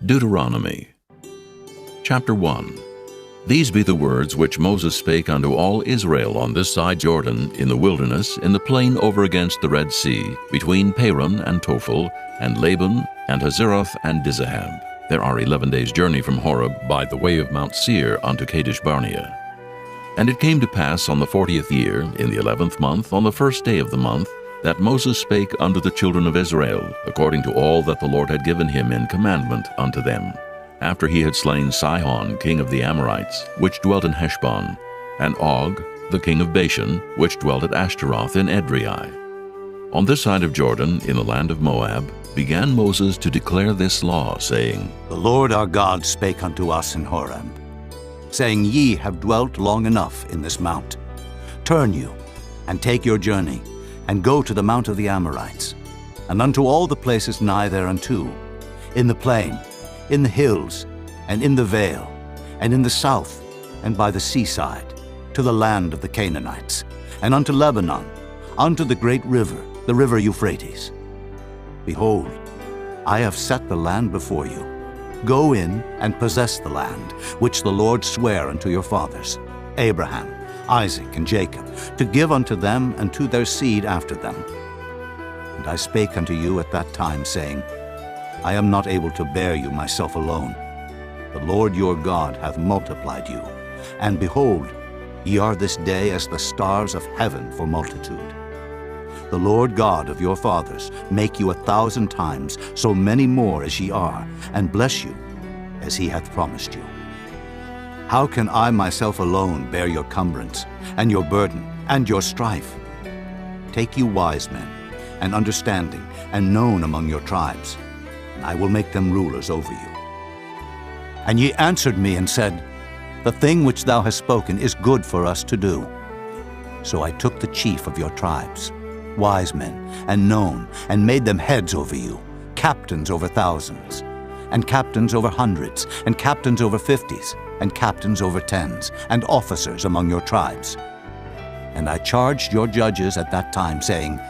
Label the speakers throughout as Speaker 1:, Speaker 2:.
Speaker 1: Deuteronomy. Chapter 1. These be the words which Moses spake unto all Israel on this side Jordan, in the wilderness, in the plain over against the Red Sea, between Paran and Tophel, and Laban, and Hazeroth, and Dizahab. There are 11 days' journey from Horeb by the way of Mount Seir unto Kadesh Barnea. And it came to pass on the 40th year, in the 11th month, on the first day of the month, that Moses spake unto the children of Israel, according to all that the Lord had given him in commandment unto them, after he had slain Sihon king of the Amorites, which dwelt in Heshbon, and Og the king of Bashan, which dwelt at Ashtaroth in Edrei. On this side of Jordan, in the land of Moab, began Moses to declare this law, saying,
Speaker 2: The Lord our God spake unto us in Horeb, saying, Ye have dwelt long enough in this mount. Turn you, and take your journey, and go to the mount of the Amorites, and unto all the places nigh thereunto, in the plain, in the hills, and in the vale, and in the south, and by the seaside, to the land of the Canaanites, and unto Lebanon, unto the great river, the river Euphrates. Behold, I have set the land before you. Go in and possess the land, which the Lord sware unto your fathers, Abraham, Isaac, and Jacob, to give unto them and to their seed after them. And I spake unto you at that time, saying, I am not able to bear you myself alone. The Lord your God hath multiplied you, and behold, ye are this day as the stars of heaven for multitude. The Lord God of your fathers make you 1,000 times so many more as ye are, and bless you as he hath promised you. How can I myself alone bear your cumbrance, and your burden, and your strife? Take you wise men, and understanding, and known among your tribes, and I will make them rulers over you. And ye answered me and said, The thing which thou hast spoken is good for us to do. So I took the chief of your tribes, wise men, and known, and made them heads over you, captains over thousands, and captains over hundreds, and captains over 50s, and captains over 10s, and officers among your tribes. And I charged your judges at that time, saying,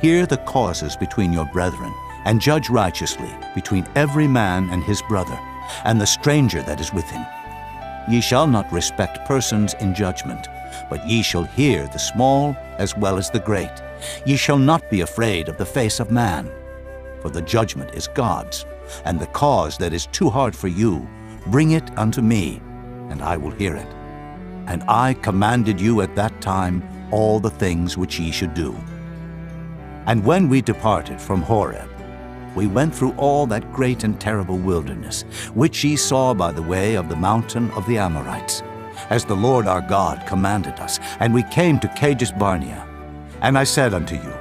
Speaker 2: Hear the causes between your brethren, and judge righteously between every man and his brother, and the stranger that is with him. Ye shall not respect persons in judgment, but ye shall hear the small as well as the great. Ye shall not be afraid of the face of man, for the judgment is God's, and the cause that is too hard for you, bring it unto me, and I will hear it. And I commanded you at that time all the things which ye should do. And when we departed from Horeb, we went through all that great and terrible wilderness, which ye saw by the way of the mountain of the Amorites, as the Lord our God commanded us. And we came to Kadesh Barnea. And I said unto you,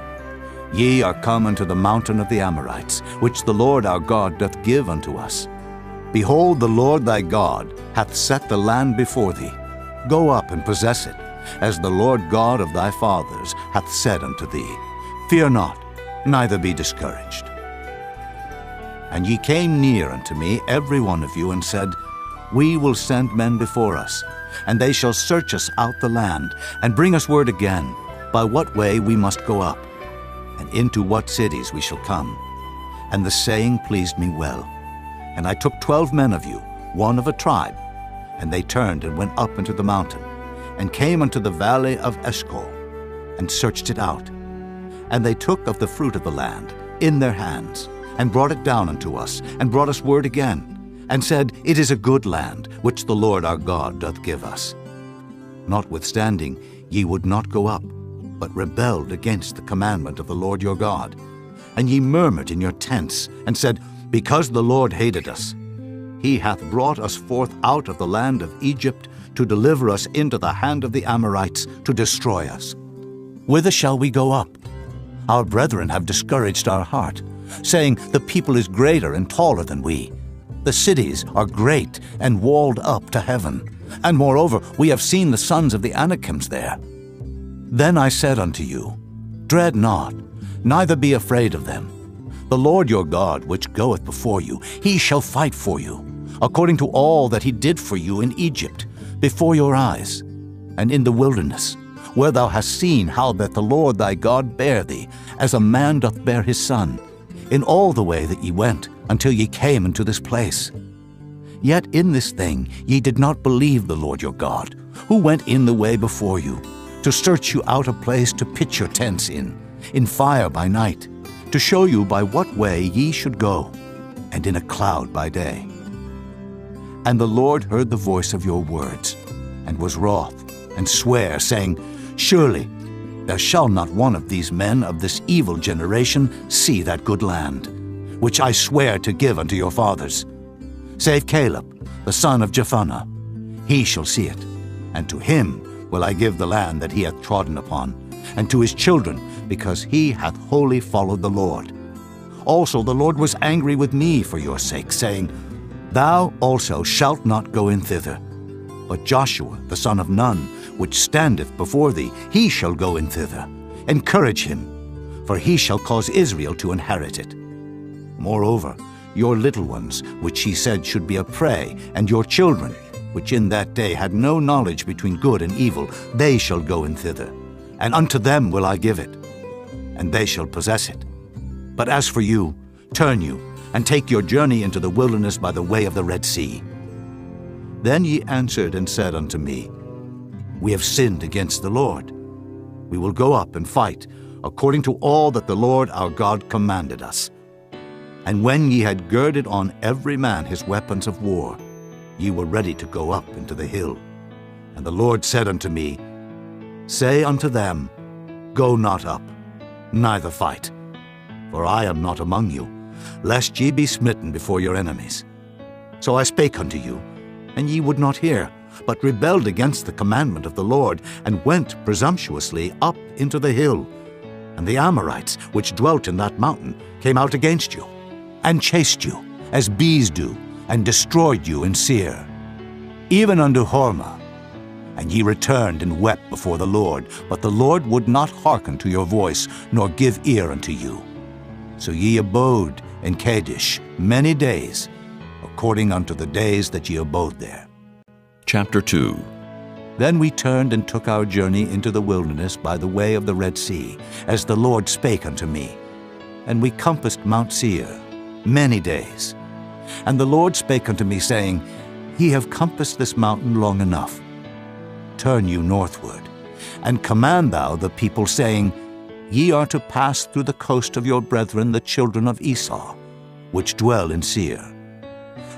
Speaker 2: Ye are come unto the mountain of the Amorites, which the Lord our God doth give unto us. Behold, the Lord thy God hath set the land before thee. Go up and possess it, as the Lord God of thy fathers hath said unto thee. Fear not, neither be discouraged. And ye came near unto me, every one of you, and said, We will send men before us, and they shall search us out the land, and bring us word again, by what way we must go up, and into what cities we shall come. And the saying pleased me well. And I took 12 men of you, one of a tribe, and they turned and went up into the mountain, and came unto the valley of Eshcol, and searched it out. And they took of the fruit of the land in their hands, and brought it down unto us, and brought us word again, and said, It is a good land, which the Lord our God doth give us. Notwithstanding, ye would not go up, but rebelled against the commandment of the Lord your God. And ye murmured in your tents, and said, Because the Lord hated us, he hath brought us forth out of the land of Egypt, to deliver us into the hand of the Amorites, to destroy us. Whither shall we go up? Our brethren have discouraged our heart, saying, The people is greater and taller than we. The cities are great and walled up to heaven. And moreover, we have seen the sons of the Anakims there. Then I said unto you, Dread not, neither be afraid of them. The Lord your God, which goeth before you, he shall fight for you, according to all that he did for you in Egypt, before your eyes, and in the wilderness, where thou hast seen how that the Lord thy God bare thee, as a man doth bear his son, in all the way that ye went, until ye came into this place. Yet in this thing ye did not believe the Lord your God, who went in the way before you, to search you out a place to pitch your tents in fire by night, to show you by what way ye should go, and in a cloud by day. And the Lord heard the voice of your words, and was wroth, and sware, saying, Surely there shall not one of these men of this evil generation see that good land, which I swear to give unto your fathers, save Caleb, the son of Jephunneh. He shall see it, and to him will I give the land that he hath trodden upon, and to his children, because he hath wholly followed the Lord. Also the Lord was angry with me for your sake, saying, Thou also shalt not go in thither. But Joshua the son of Nun, which standeth before thee, he shall go in thither. Encourage him, for he shall cause Israel to inherit it. Moreover, your little ones, which he said should be a prey, and your children, which in that day had no knowledge between good and evil, they shall go in thither, and unto them will I give it, and they shall possess it. But as for you, turn you, and take your journey into the wilderness by the way of the Red Sea. Then ye answered and said unto me, We have sinned against the Lord. We will go up and fight, according to all that the Lord our God commanded us. And when ye had girded on every man his weapons of war, ye were ready to go up into the hill. And the Lord said unto me, Say unto them, Go not up, neither fight, for I am not among you, lest ye be smitten before your enemies. So I spake unto you, and ye would not hear, but rebelled against the commandment of the Lord, and went presumptuously up into the hill. And the Amorites, which dwelt in that mountain, came out against you, and chased you, as bees do, and destroyed you in Seir, even unto Hormah. And ye returned and wept before the Lord, but the Lord would not hearken to your voice, nor give ear unto you. So ye abode in Kadesh many days, according unto the days that ye abode there.
Speaker 1: Chapter 2.
Speaker 2: Then we turned and took our journey into the wilderness by the way of the Red Sea, as the Lord spake unto me. And we compassed Mount Seir many days. And the Lord spake unto me, saying, Ye have compassed this mountain long enough. Turn you northward, and command thou the people, saying, Ye are to pass through the coast of your brethren the children of Esau, which dwell in Seir,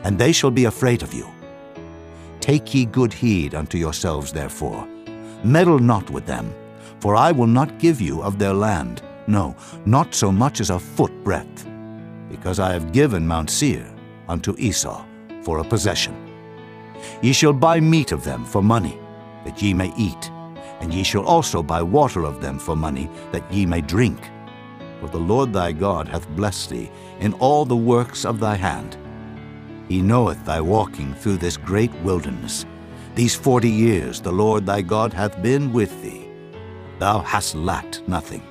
Speaker 2: and they shall be afraid of you. Take ye good heed unto yourselves, therefore. Meddle not with them, for I will not give you of their land, no, not so much as a foot breadth, because I have given Mount Seir unto Esau for a possession. Ye shall buy meat of them for money, that ye may eat, and ye shall also buy water of them for money, that ye may drink. For the Lord thy God hath blessed thee in all the works of thy hand. He knoweth thy walking through this great wilderness. These 40 years the Lord thy God hath been with thee. Thou hast lacked nothing.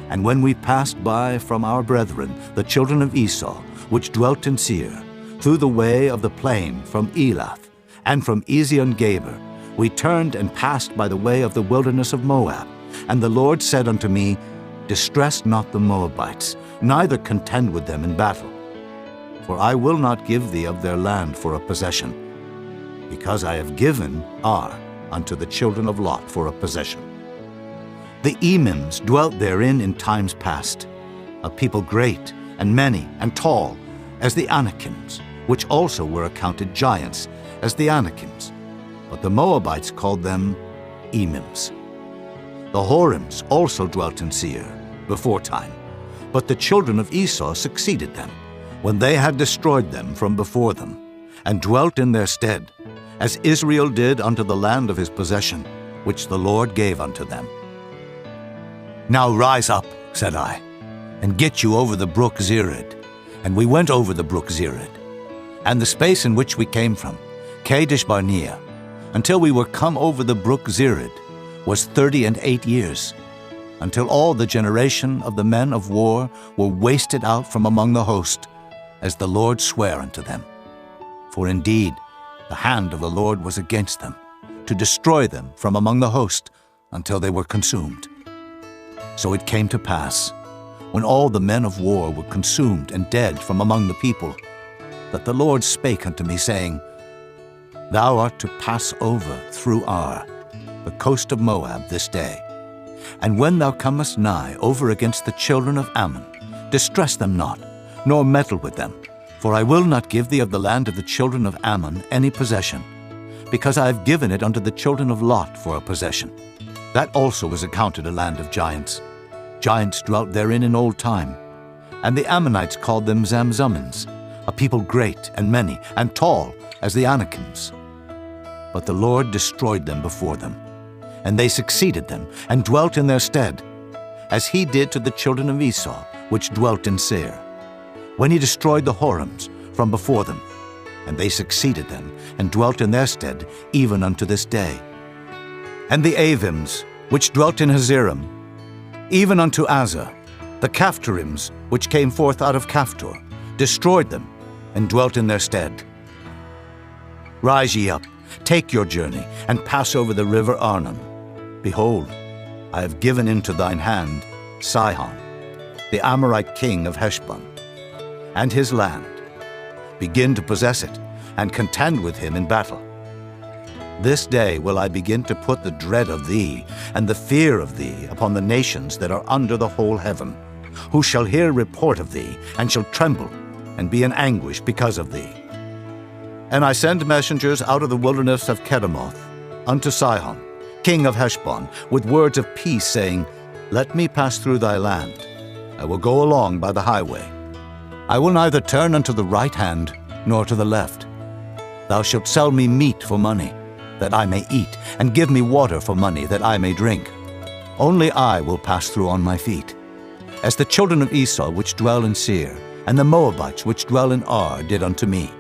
Speaker 2: And when we passed by from our brethren, the children of Esau, which dwelt in Seir, through the way of the plain from Elath, and from Ezion-Geber, we turned and passed by the way of the wilderness of Moab. And the Lord said unto me, Distress not the Moabites, neither contend with them in battle. For I will not give thee of their land for a possession, because I have given Ar unto the children of Lot for a possession. The Emims dwelt therein in times past, a people great and many and tall, as the Anakims, which also were accounted giants, as the Anakims. But the Moabites called them Emims. The Horims also dwelt in Seir before time, but the children of Esau succeeded them, when they had destroyed them from before them, and dwelt in their stead, as Israel did unto the land of his possession, which the Lord gave unto them. Now rise up, said I, and get you over the brook Zered. And we went over the brook Zered, and the space in which we came from, Kadesh Barnea, until we were come over the brook Zered, was 38 years, until all the generation of the men of war were wasted out from among the host, as the Lord sware unto them. For indeed the hand of the Lord was against them, to destroy them from among the host, until they were consumed. So it came to pass, when all the men of war were consumed and dead from among the people, that the Lord spake unto me, saying, Thou art to pass over through Ar, the coast of Moab, this day. And when thou comest nigh over against the children of Ammon, distress them not, nor meddle with them, for I will not give thee of the land of the children of Ammon any possession, because I have given it unto the children of Lot for a possession. That also was accounted a land of giants. Giants dwelt therein in old time. And the Ammonites called them Zamzummins, a people great and many, and tall as the Anakims. But the Lord destroyed them before them, and they succeeded them, and dwelt in their stead, as he did to the children of Esau, which dwelt in Seir, when he destroyed the Horims from before them, and they succeeded them, and dwelt in their stead, even unto this day. And the Avims, which dwelt in Hazerim, even unto Azza, the Caphtorims, which came forth out of Caphtor, destroyed them, and dwelt in their stead. Rise ye up, take your journey, and pass over the river Arnon. Behold, I have given into thine hand Sihon, the Amorite king of Heshbon, and his land. Begin to possess it, and contend with him in battle. This day will I begin to put the dread of thee and the fear of thee upon the nations that are under the whole heaven, who shall hear report of thee, and shall tremble, and be in anguish because of thee. And I send messengers out of the wilderness of Kedemoth unto Sihon, king of Heshbon, with words of peace, saying, Let me pass through thy land. I will go along by the highway. I will neither turn unto the right hand, nor to the left. Thou shalt sell me meat for money, that I may eat, and give me water for money, that I may drink. Only I will pass through on my feet. As the children of Esau which dwell in Seir, and the Moabites which dwell in Ar did unto me,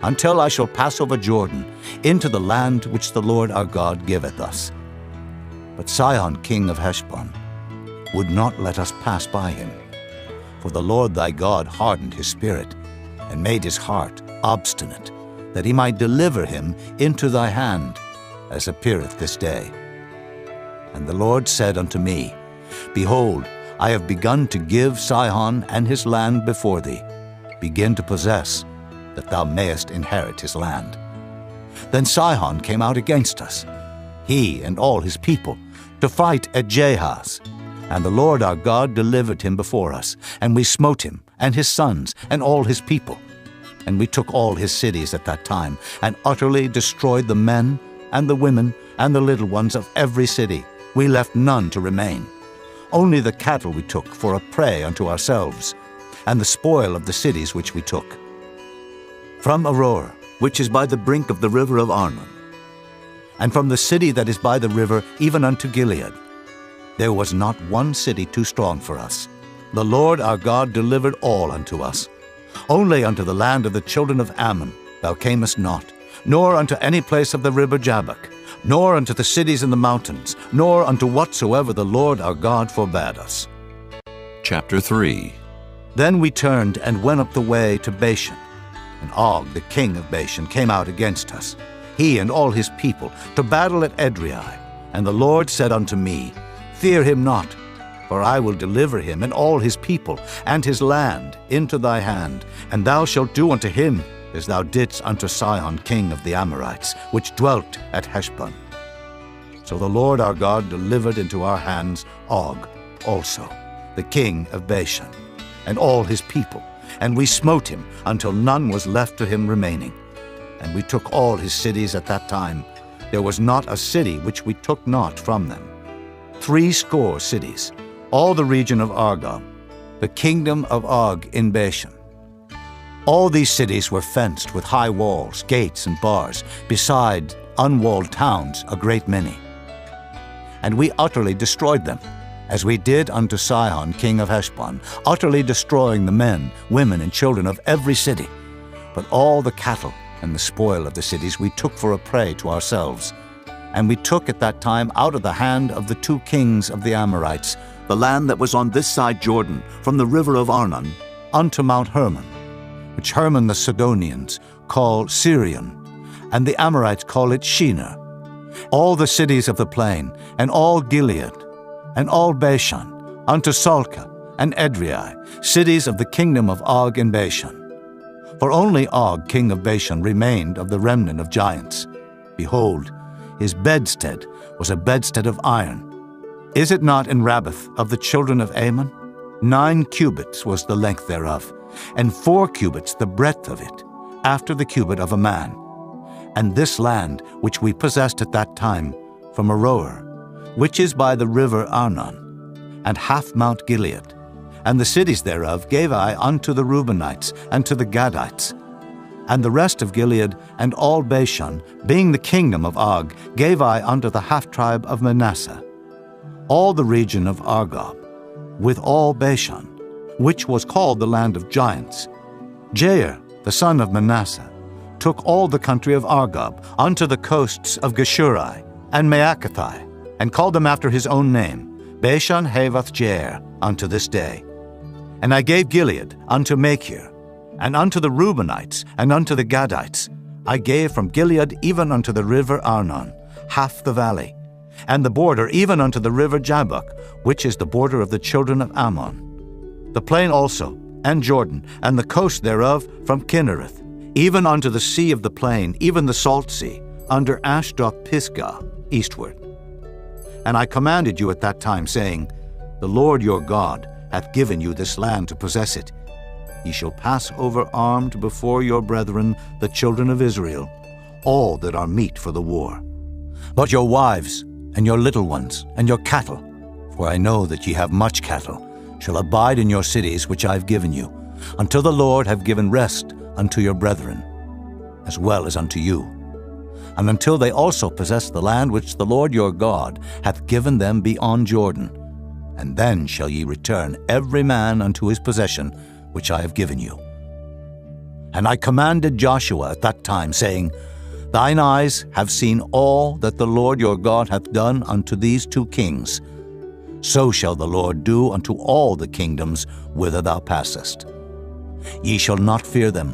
Speaker 2: until I shall pass over Jordan, into the land which the Lord our God giveth us. But Sihon king of Heshbon would not let us pass by him. For the Lord thy God hardened his spirit, and made his heart obstinate, that he might deliver him into thy hand, as appeareth this day. And the Lord said unto me, Behold, I have begun to give Sihon and his land before thee. Begin to possess, that thou mayest inherit his land. Then Sihon came out against us, he and all his people, to fight at Jahaz. And the Lord our God delivered him before us, and we smote him, and his sons, and all his people. And we took all his cities at that time, and utterly destroyed the men, and the women, and the little ones of every city. We left none to remain. Only the cattle we took for a prey unto ourselves, and the spoil of the cities which we took. From Aurora, which is by the brink of the river of Arnon, and from the city that is by the river even unto Gilead, there was not one city too strong for us. The Lord our God delivered all unto us. Only unto the land of the children of Ammon thou camest not, nor unto any place of the river Jabbok, nor unto the cities in the mountains, nor unto whatsoever the Lord our God forbade us.
Speaker 1: Chapter 3.
Speaker 2: Then we turned and went up the way to Bashan. And Og, the king of Bashan, came out against us, he and all his people, to battle at Edrei. And the Lord said unto me, Fear him not, for I will deliver him and all his people and his land into thy hand, and thou shalt do unto him as thou didst unto Sihon king of the Amorites, which dwelt at Heshbon. So the Lord our God delivered into our hands Og also, the king of Bashan, and all his people, and we smote him until none was left to him remaining. And we took all his cities at that time. There was not a city which we took not from them. 80 cities, all the region of Argob, the kingdom of Og in Bashan. All these cities were fenced with high walls, gates, and bars, beside unwalled towns a great many. And we utterly destroyed them, as we did unto Sihon king of Heshbon, utterly destroying the men, women, and children of every city. But all the cattle and the spoil of the cities we took for a prey to ourselves. And we took at that time out of the hand of the 2 kings of the Amorites the land that was on this side Jordan, from the river of Arnon unto Mount Hermon, which Hermon the Sidonians call Sirion, and the Amorites call it Shinar, all the cities of the plain, and all Gilead, and all Bashan, unto Salcah, and Edrei, cities of the kingdom of Og and Bashan. For only Og, king of Bashan, remained of the remnant of giants. Behold, his bedstead was a bedstead of iron. Is it not in Rabbath of the children of Ammon? 9 cubits was the length thereof, and 4 cubits the breadth of it, after the cubit of a man. And this land which we possessed at that time, from Aroer, which is by the river Arnon, and half Mount Gilead, and the cities thereof gave I unto the Reubenites and to the Gadites. And the rest of Gilead and all Bashan, being the kingdom of Og, gave I unto the half-tribe of Manasseh. All the region of Argob, with all Bashan, which was called the land of giants. Jair, the son of Manasseh, took all the country of Argob unto the coasts of Geshuri and Maacathai, and called them after his own name, Bashan Havoth Jair, unto this day. And I gave Gilead unto Machir, and unto the Reubenites, and unto the Gadites. I gave from Gilead even unto the river Arnon, half the valley, and the border even unto the river Jabbok, which is the border of the children of Ammon. The plain also, and Jordan, and the coast thereof from Kinnereth, even unto the sea of the plain, even the salt sea, under Ashdod Pisgah, eastward. And I commanded you at that time, saying, The Lord your God hath given you this land to possess it. Ye shall pass over armed before your brethren, the children of Israel, all that are meet for the war. But your wives, and your little ones, and your cattle, for I know that ye have much cattle, shall abide in your cities which I have given you, until the Lord have given rest unto your brethren, as well as unto you, and until they also possess the land which the Lord your God hath given them beyond Jordan. And then shall ye return every man unto his possession, which I have given you. And I commanded Joshua at that time, saying, Thine eyes have seen all that the Lord your God hath done unto these 2 kings. So shall the Lord do unto all the kingdoms whither thou passest. Ye shall not fear them,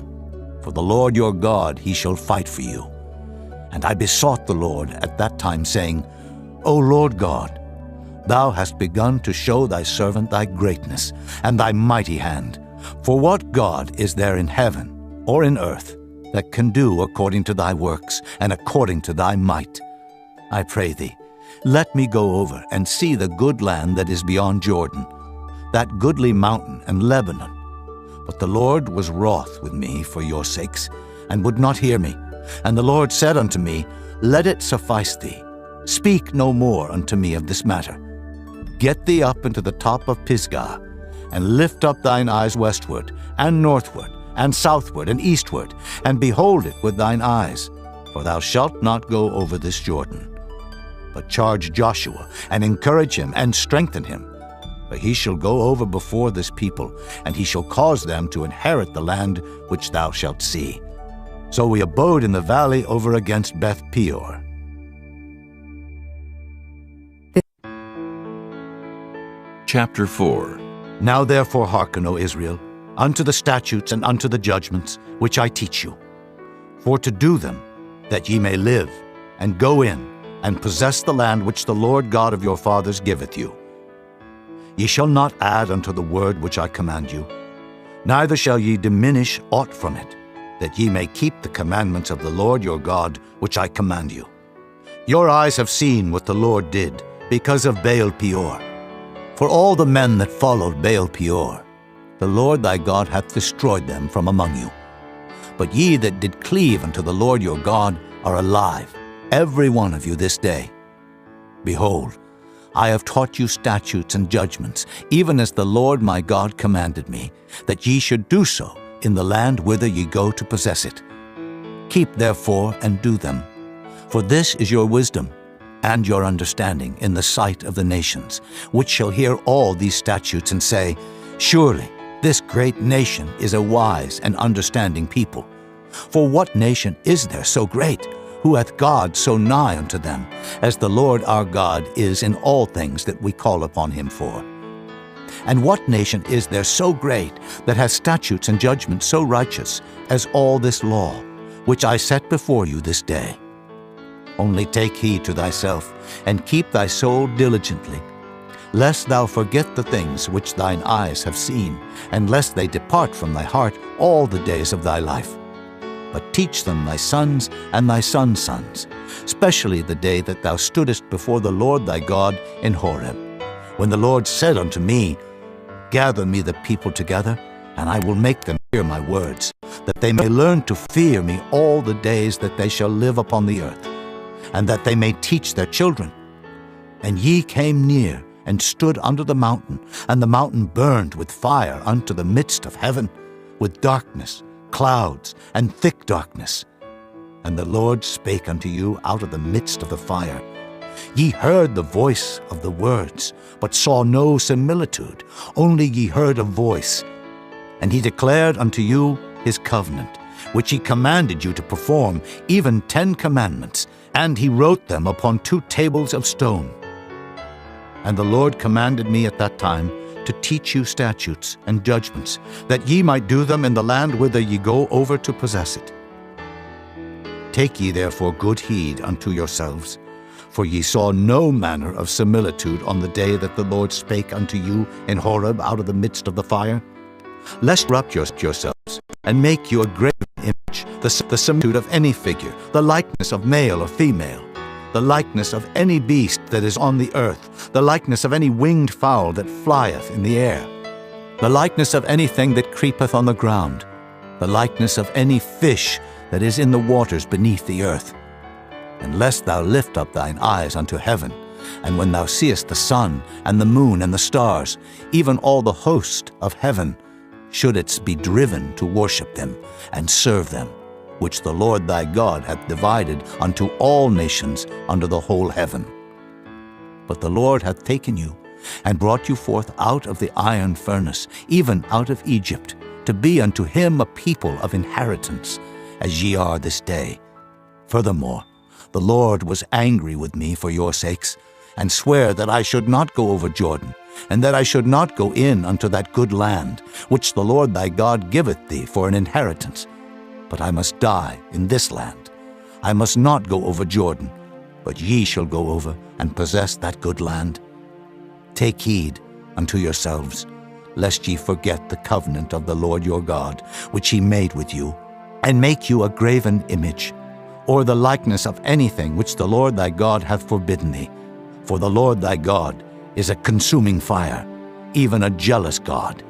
Speaker 2: for the Lord your God, he shall fight for you. And I besought the Lord at that time, saying, O Lord God, thou hast begun to show thy servant thy greatness and thy mighty hand. For what God is there in heaven or in earth that can do according to thy works and according to thy might? I pray thee, let me go over and see the good land that is beyond Jordan, that goodly mountain and Lebanon. But the Lord was wroth with me for your sakes, and would not hear me. And the Lord said unto me, Let it suffice thee. Speak no more unto me of this matter. Get thee up into the top of Pisgah, and lift up thine eyes westward, and northward, and southward, and eastward, and behold it with thine eyes, for thou shalt not go over this Jordan. But charge Joshua, and encourage him, and strengthen him. For he shall go over before this people, and he shall cause them to inherit the land which thou shalt see. So we abode in the valley over against Beth Peor.
Speaker 1: Chapter 4.
Speaker 2: Now therefore hearken, O Israel, unto the statutes and unto the judgments which I teach you, for to do them, that ye may live, and go in, and possess the land which the Lord God of your fathers giveth you. Ye shall not add unto the word which I command you, neither shall ye diminish aught from it, that ye may keep the commandments of the Lord your God which I command you. Your eyes have seen what the Lord did, because of Baal Peor. For all the men that followed Baal Peor, the Lord thy God hath destroyed them from among you. But ye that did cleave unto the Lord your God are alive, every one of you this day. Behold, I have taught you statutes and judgments, even as the Lord my God commanded me, that ye should do so in the land whither ye go to possess it. Keep therefore and do them, for this is your wisdom and your understanding in the sight of the nations, which shall hear all these statutes and say, Surely this great nation is a wise and understanding people. For what nation is there so great, who hath God so nigh unto them, as the Lord our God is in all things that we call upon him for? And what nation is there so great, that hath statutes and judgments so righteous, as all this law, which I set before you this day? Only take heed to thyself, and keep thy soul diligently, lest thou forget the things which thine eyes have seen, and lest they depart from thy heart all the days of thy life. But teach them thy sons and thy sons' sons, especially the day that thou stoodest before the Lord thy God in Horeb, when the Lord said unto me, Gather me the people together, and I will make them hear my words, that they may learn to fear me all the days that they shall live upon the earth, and that they may teach their children. And ye came near, and stood under the mountain, and the mountain burned with fire unto the midst of heaven, with darkness, clouds, and thick darkness. And the Lord spake unto you out of the midst of the fire. Ye heard the voice of the words, but saw no similitude, only ye heard a voice. And he declared unto you his covenant, which he commanded you to perform, even 10 commandments, and he wrote them upon 2 tables of stone. And the Lord commanded me at that time to teach you statutes and judgments, that ye might do them in the land whither ye go over to possess it. Take ye therefore good heed unto yourselves, for ye saw no manner of similitude on the day that the Lord spake unto you in Horeb out of the midst of the fire, lest corrupt yourselves, and make you a graven image, the similitude of any figure, the likeness of male or female, the likeness of any beast that is on the earth, the likeness of any winged fowl that flieth in the air, the likeness of anything that creepeth on the ground, the likeness of any fish that is in the waters beneath the earth. And lest thou lift up thine eyes unto heaven, and when thou seest the sun and the moon and the stars, even all the host of heaven, shouldest be driven to worship them and serve them, which the Lord thy God hath divided unto all nations under the whole heaven. But the Lord hath taken you, and brought you forth out of the iron furnace, even out of Egypt, to be unto him a people of inheritance, as ye are this day. Furthermore, the Lord was angry with me for your sakes, and sware that I should not go over Jordan, and that I should not go in unto that good land, which the Lord thy God giveth thee for an inheritance. But I must die in this land. I must not go over Jordan, but ye shall go over and possess that good land. Take heed unto yourselves, lest ye forget the covenant of the Lord your God, which he made with you, and make you a graven image, or the likeness of anything which the Lord thy God hath forbidden thee. For the Lord thy God is a consuming fire, even a jealous God.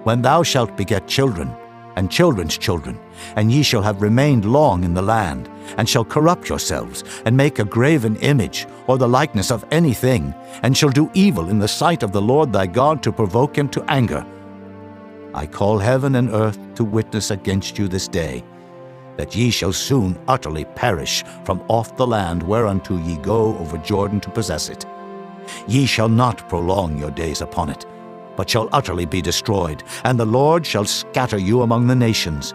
Speaker 2: When thou shalt beget children, and children's children, and ye shall have remained long in the land, and shall corrupt yourselves, and make a graven image, or the likeness of anything, and shall do evil in the sight of the Lord thy God to provoke him to anger, I call heaven and earth to witness against you this day, that ye shall soon utterly perish from off the land whereunto ye go over Jordan to possess it. Ye shall not prolong your days upon it, but shall utterly be destroyed, and the Lord shall scatter you among the nations,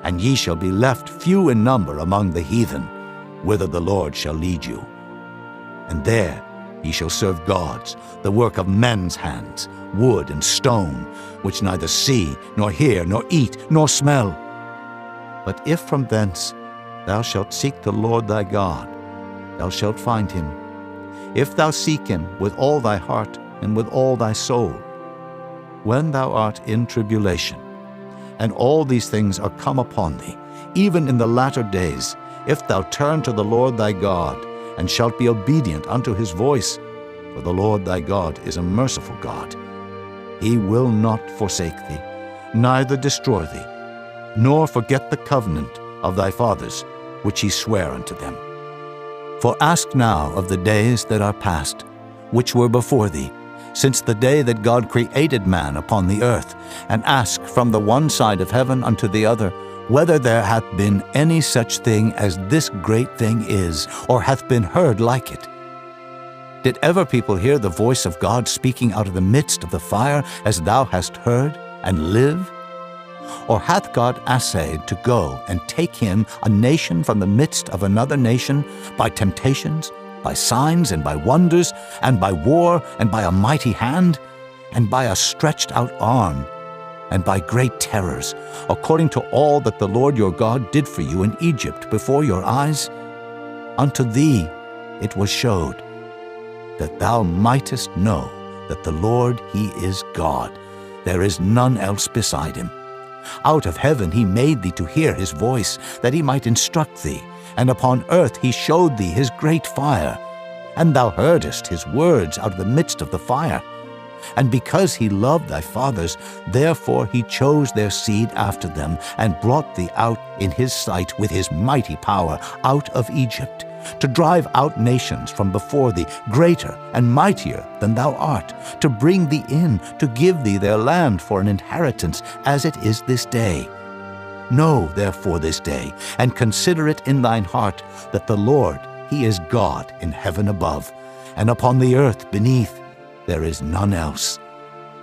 Speaker 2: and ye shall be left few in number among the heathen, whither the Lord shall lead you. And there ye shall serve gods, the work of men's hands, wood and stone, which neither see, nor hear, nor eat, nor smell. But if from thence thou shalt seek the Lord thy God, thou shalt find him, if thou seek him with all thy heart and with all thy soul. When thou art in tribulation, and all these things are come upon thee, even in the latter days, if thou turn to the Lord thy God, and shalt be obedient unto his voice, for the Lord thy God is a merciful God. He will not forsake thee, neither destroy thee, nor forget the covenant of thy fathers, which he sware unto them. For ask now of the days that are past, which were before thee, since the day that God created man upon the earth, and ask from the one side of heaven unto the other, whether there hath been any such thing as this great thing is, or hath been heard like it. Did ever people hear the voice of God speaking out of the midst of the fire, as thou hast heard, and live? Or hath God assayed to go and take him, a nation from the midst of another nation, by temptations, by signs and by wonders, and by war, and by a mighty hand, and by a stretched out arm, and by great terrors, according to all that the Lord your God did for you in Egypt before your eyes? Unto thee it was showed. that thou mightest know that the Lord, he is God. There is none else beside him. Out of heaven he made thee to hear his voice, that he might instruct thee, and upon earth he showed thee his great fire. And thou heardest his words out of the midst of the fire. And because he loved thy fathers, therefore he chose their seed after them, and brought thee out in his sight with his mighty power out of Egypt, to drive out nations from before thee, greater and mightier than thou art, to bring thee in, to give thee their land for an inheritance, as it is this day. Know therefore this day, and consider it in thine heart, that the Lord, he is God in heaven above, and upon the earth beneath. There is none else.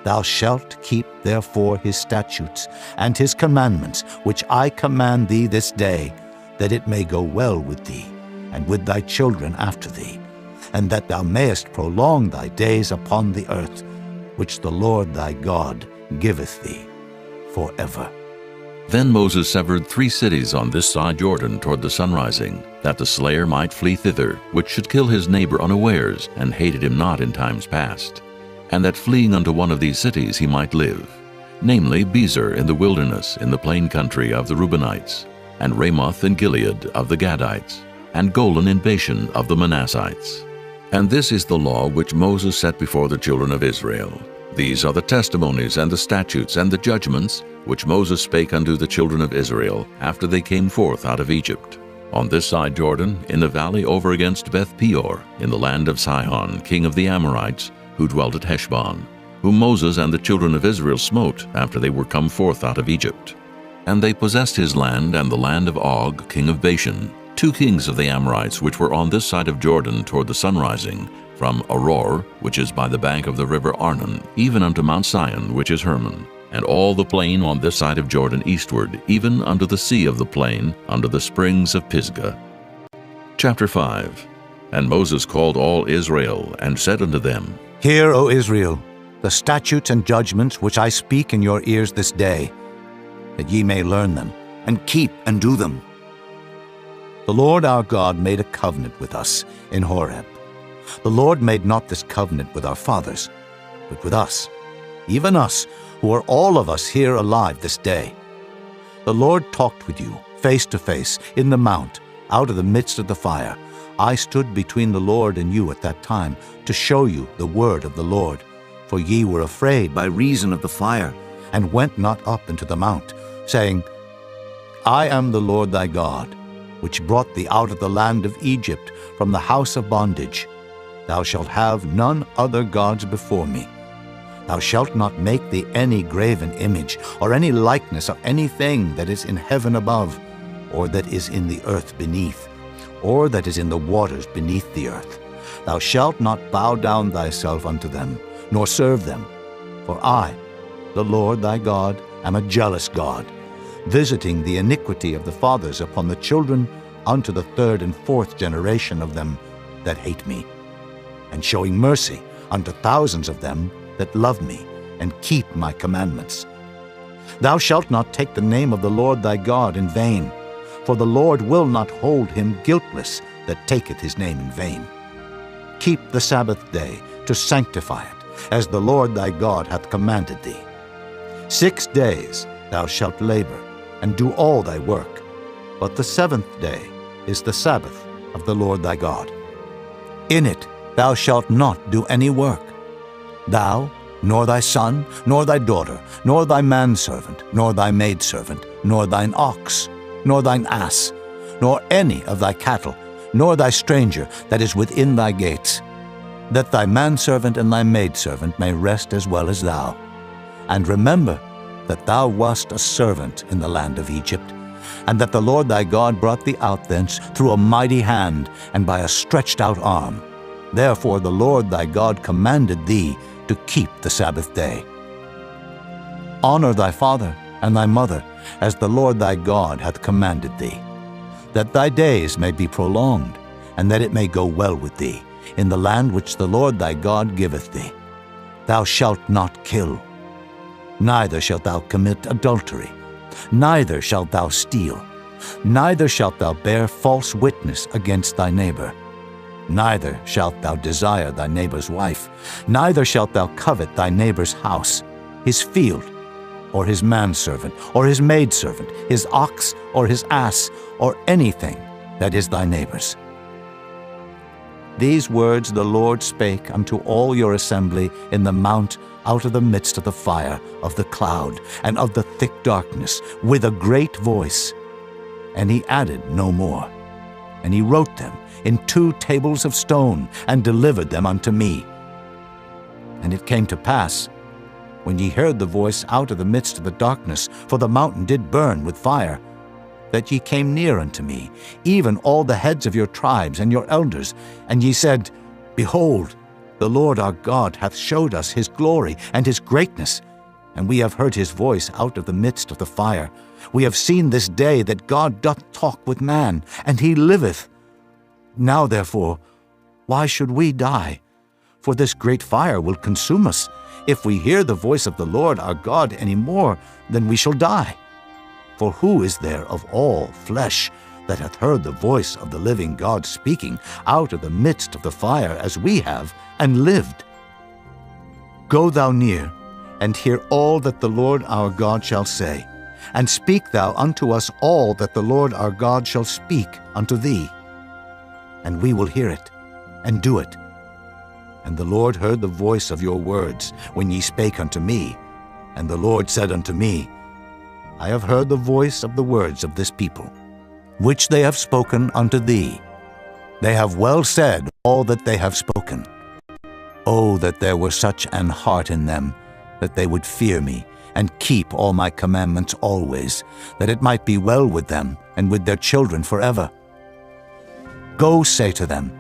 Speaker 2: Thou shalt keep therefore his statutes and his commandments, which I command thee this day, that it may go well with thee, and with thy children after thee, and that thou mayest prolong thy days upon the earth, which the Lord thy God giveth thee forever.
Speaker 1: Then Moses severed 3 cities on this side Jordan toward the sunrising, that the slayer might flee thither, which should kill his neighbor unawares, and hated him not in times past, and that fleeing unto one of these cities he might live, namely Bezer in the wilderness in the plain country of the Reubenites, and Ramoth in Gilead of the Gadites, and Golan in Bashan of the Manassites. And this is the law which Moses set before the children of Israel. These are the testimonies and the statutes and the judgments which Moses spake unto the children of Israel after they came forth out of Egypt, on this side Jordan, in the valley over against Beth Peor, in the land of Sihon, king of the Amorites, who dwelt at Heshbon, whom Moses and the children of Israel smote after they were come forth out of Egypt. And they possessed his land and the land of Og, king of Bashan, 2 kings of the Amorites which were on this side of Jordan toward the sunrising, from Aroer, which is by the bank of the river Arnon, even unto Mount Sion, which is Hermon, and all the plain on this side of Jordan eastward, even unto the sea of the plain, unto the springs of Pisgah. Chapter 5. And Moses called all Israel, and said unto them,
Speaker 2: Hear, O Israel, the statutes and judgments which I speak in your ears this day, that ye may learn them, and keep and do them. The Lord our God made a covenant with us in Horeb. The Lord made not this covenant with our fathers, but with us, even us, who are all of us here alive this day. The Lord talked with you face to face in the mount, out of the midst of the fire. I stood between the Lord and you at that time, to show you the word of the Lord. For ye were afraid by reason of the fire, and went not up into the mount, saying, I am the Lord thy God, which brought thee out of the land of Egypt, from the house of bondage. Thou shalt have none other gods before me. Thou shalt not make thee any graven image, or any likeness of anything that is in heaven above, or that is in the earth beneath, or that is in the waters beneath the earth. Thou shalt not bow down thyself unto them, nor serve them. For I, the Lord thy God, am a jealous God, visiting the iniquity of the fathers upon the children unto the 3rd and 4th generation of them that hate me, and showing mercy unto thousands of them that love me and keep my commandments. Thou shalt not take the name of the Lord thy God in vain, for the Lord will not hold him guiltless that taketh his name in vain. Keep the Sabbath day to sanctify it, as the Lord thy God hath commanded thee. 6 days thou shalt labor, and do all thy work, but the 7th day is the Sabbath of the Lord thy God. In it thou shalt not do any work, thou, nor thy son, nor thy daughter, nor thy manservant, nor thy maidservant, nor thine ox, nor thine ass, nor any of thy cattle, nor thy stranger that is within thy gates, that thy manservant and thy maidservant may rest as well as thou. And remember that thou wast a servant in the land of Egypt, and that the Lord thy God brought thee out thence through a mighty hand and by a stretched out arm. Therefore the Lord thy God commanded thee to keep the Sabbath day. Honor thy father and thy mother, as the Lord thy God hath commanded thee, that thy days may be prolonged, and that it may go well with thee, in the land which the Lord thy God giveth thee. Thou shalt not kill, neither shalt thou commit adultery, neither shalt thou steal, neither shalt thou bear false witness against thy neighbor, Neither shalt thou desire thy neighbor's wife, neither shalt thou covet thy neighbor's house, his field, or his manservant, or his maidservant, his ox, or his ass, or anything that is thy neighbor's. These words the Lord spake unto all your assembly in the mount out of the midst of the fire, of the cloud, and of the thick darkness, with a great voice. And he added no more. And he wrote them in 2 tables of stone, and delivered them unto me. And it came to pass, when ye heard the voice out of the midst of the darkness, for the mountain did burn with fire, that ye came near unto me, even all the heads of your tribes and your elders, and ye said, Behold, the Lord our God hath showed us his glory and his greatness, and we have heard his voice out of the midst of the fire. We have seen this day that God doth talk with man, and he liveth. Now therefore, why should we die? For this great fire will consume us. If we hear the voice of the Lord our God any more, then we shall die. For who is there of all flesh that hath heard the voice of the living God speaking out of the midst of the fire as we have, and lived? Go thou near, and hear all that the Lord our God shall say, and speak thou unto us all that the Lord our God shall speak unto thee. And we will hear it, and do it. And the Lord heard the voice of your words when ye spake unto me. And the Lord said unto me, I have heard the voice of the words of this people, which they have spoken unto thee. They have well said all that they have spoken. Oh, that there were such an heart in them, that they would fear me, and keep all my commandments always, that it might be well with them, and with their children forever. Go say to them,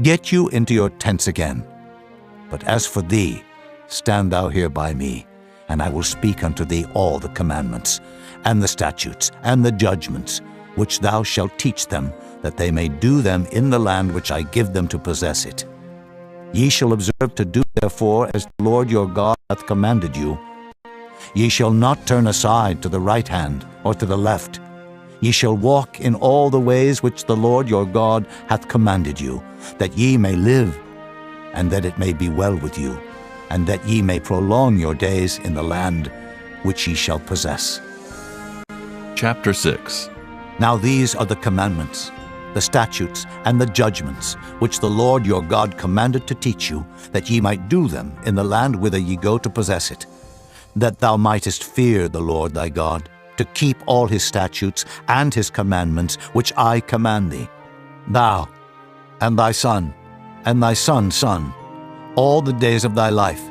Speaker 2: Get you into your tents again. But as for thee, stand thou here by me, and I will speak unto thee all the commandments, and the statutes, and the judgments, which thou shalt teach them, that they may do them in the land which I give them to possess it. Ye shall observe to do therefore as the Lord your God hath commanded you. Ye shall not turn aside to the right hand or to the left. Ye shall walk in all the ways which the Lord your God hath commanded you, that ye may live, and that it may be well with you, and that ye may prolong your days in the land which ye shall possess.
Speaker 1: Chapter 6.
Speaker 2: Now these are the commandments, the statutes, and the judgments, which the Lord your God commanded to teach you, that ye might do them in the land whither ye go to possess it, that thou mightest fear the Lord thy God, to keep all his statutes and his commandments, which I command thee, thou, and thy son, and thy son's son, all the days of thy life,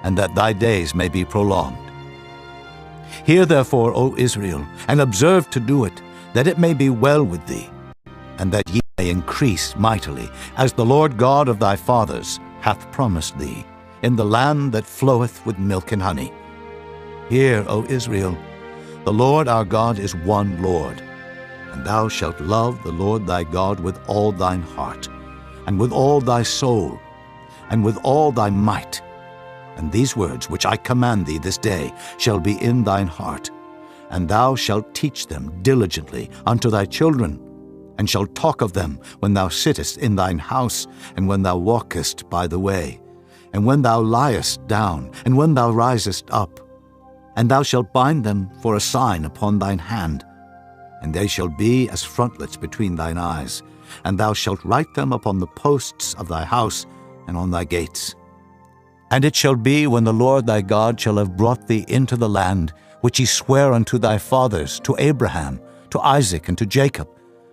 Speaker 2: and that thy days may be prolonged. Hear therefore, O Israel, and observe to do it, that it may be well with thee, and that ye may increase mightily, as the Lord God of thy fathers hath promised thee, in the land that floweth with milk and honey. Hear, O Israel, the Lord our God is one Lord, and thou shalt love the Lord thy God with all thine heart, and with all thy soul, and with all thy might. And these words which I command thee this day shall be in thine heart, and thou shalt teach them diligently unto thy children, and shalt talk of them when thou sittest in thine house, and when thou walkest by the way, and when thou liest down, and when thou risest up. And thou shalt bind them for a sign upon thine hand, and they shall be as frontlets between thine eyes, and thou shalt write them upon the posts of thy house and on thy gates. And it shall be, when the Lord thy God shall have brought thee into the land, which he sware unto thy fathers, to Abraham, to Isaac, and to Jacob,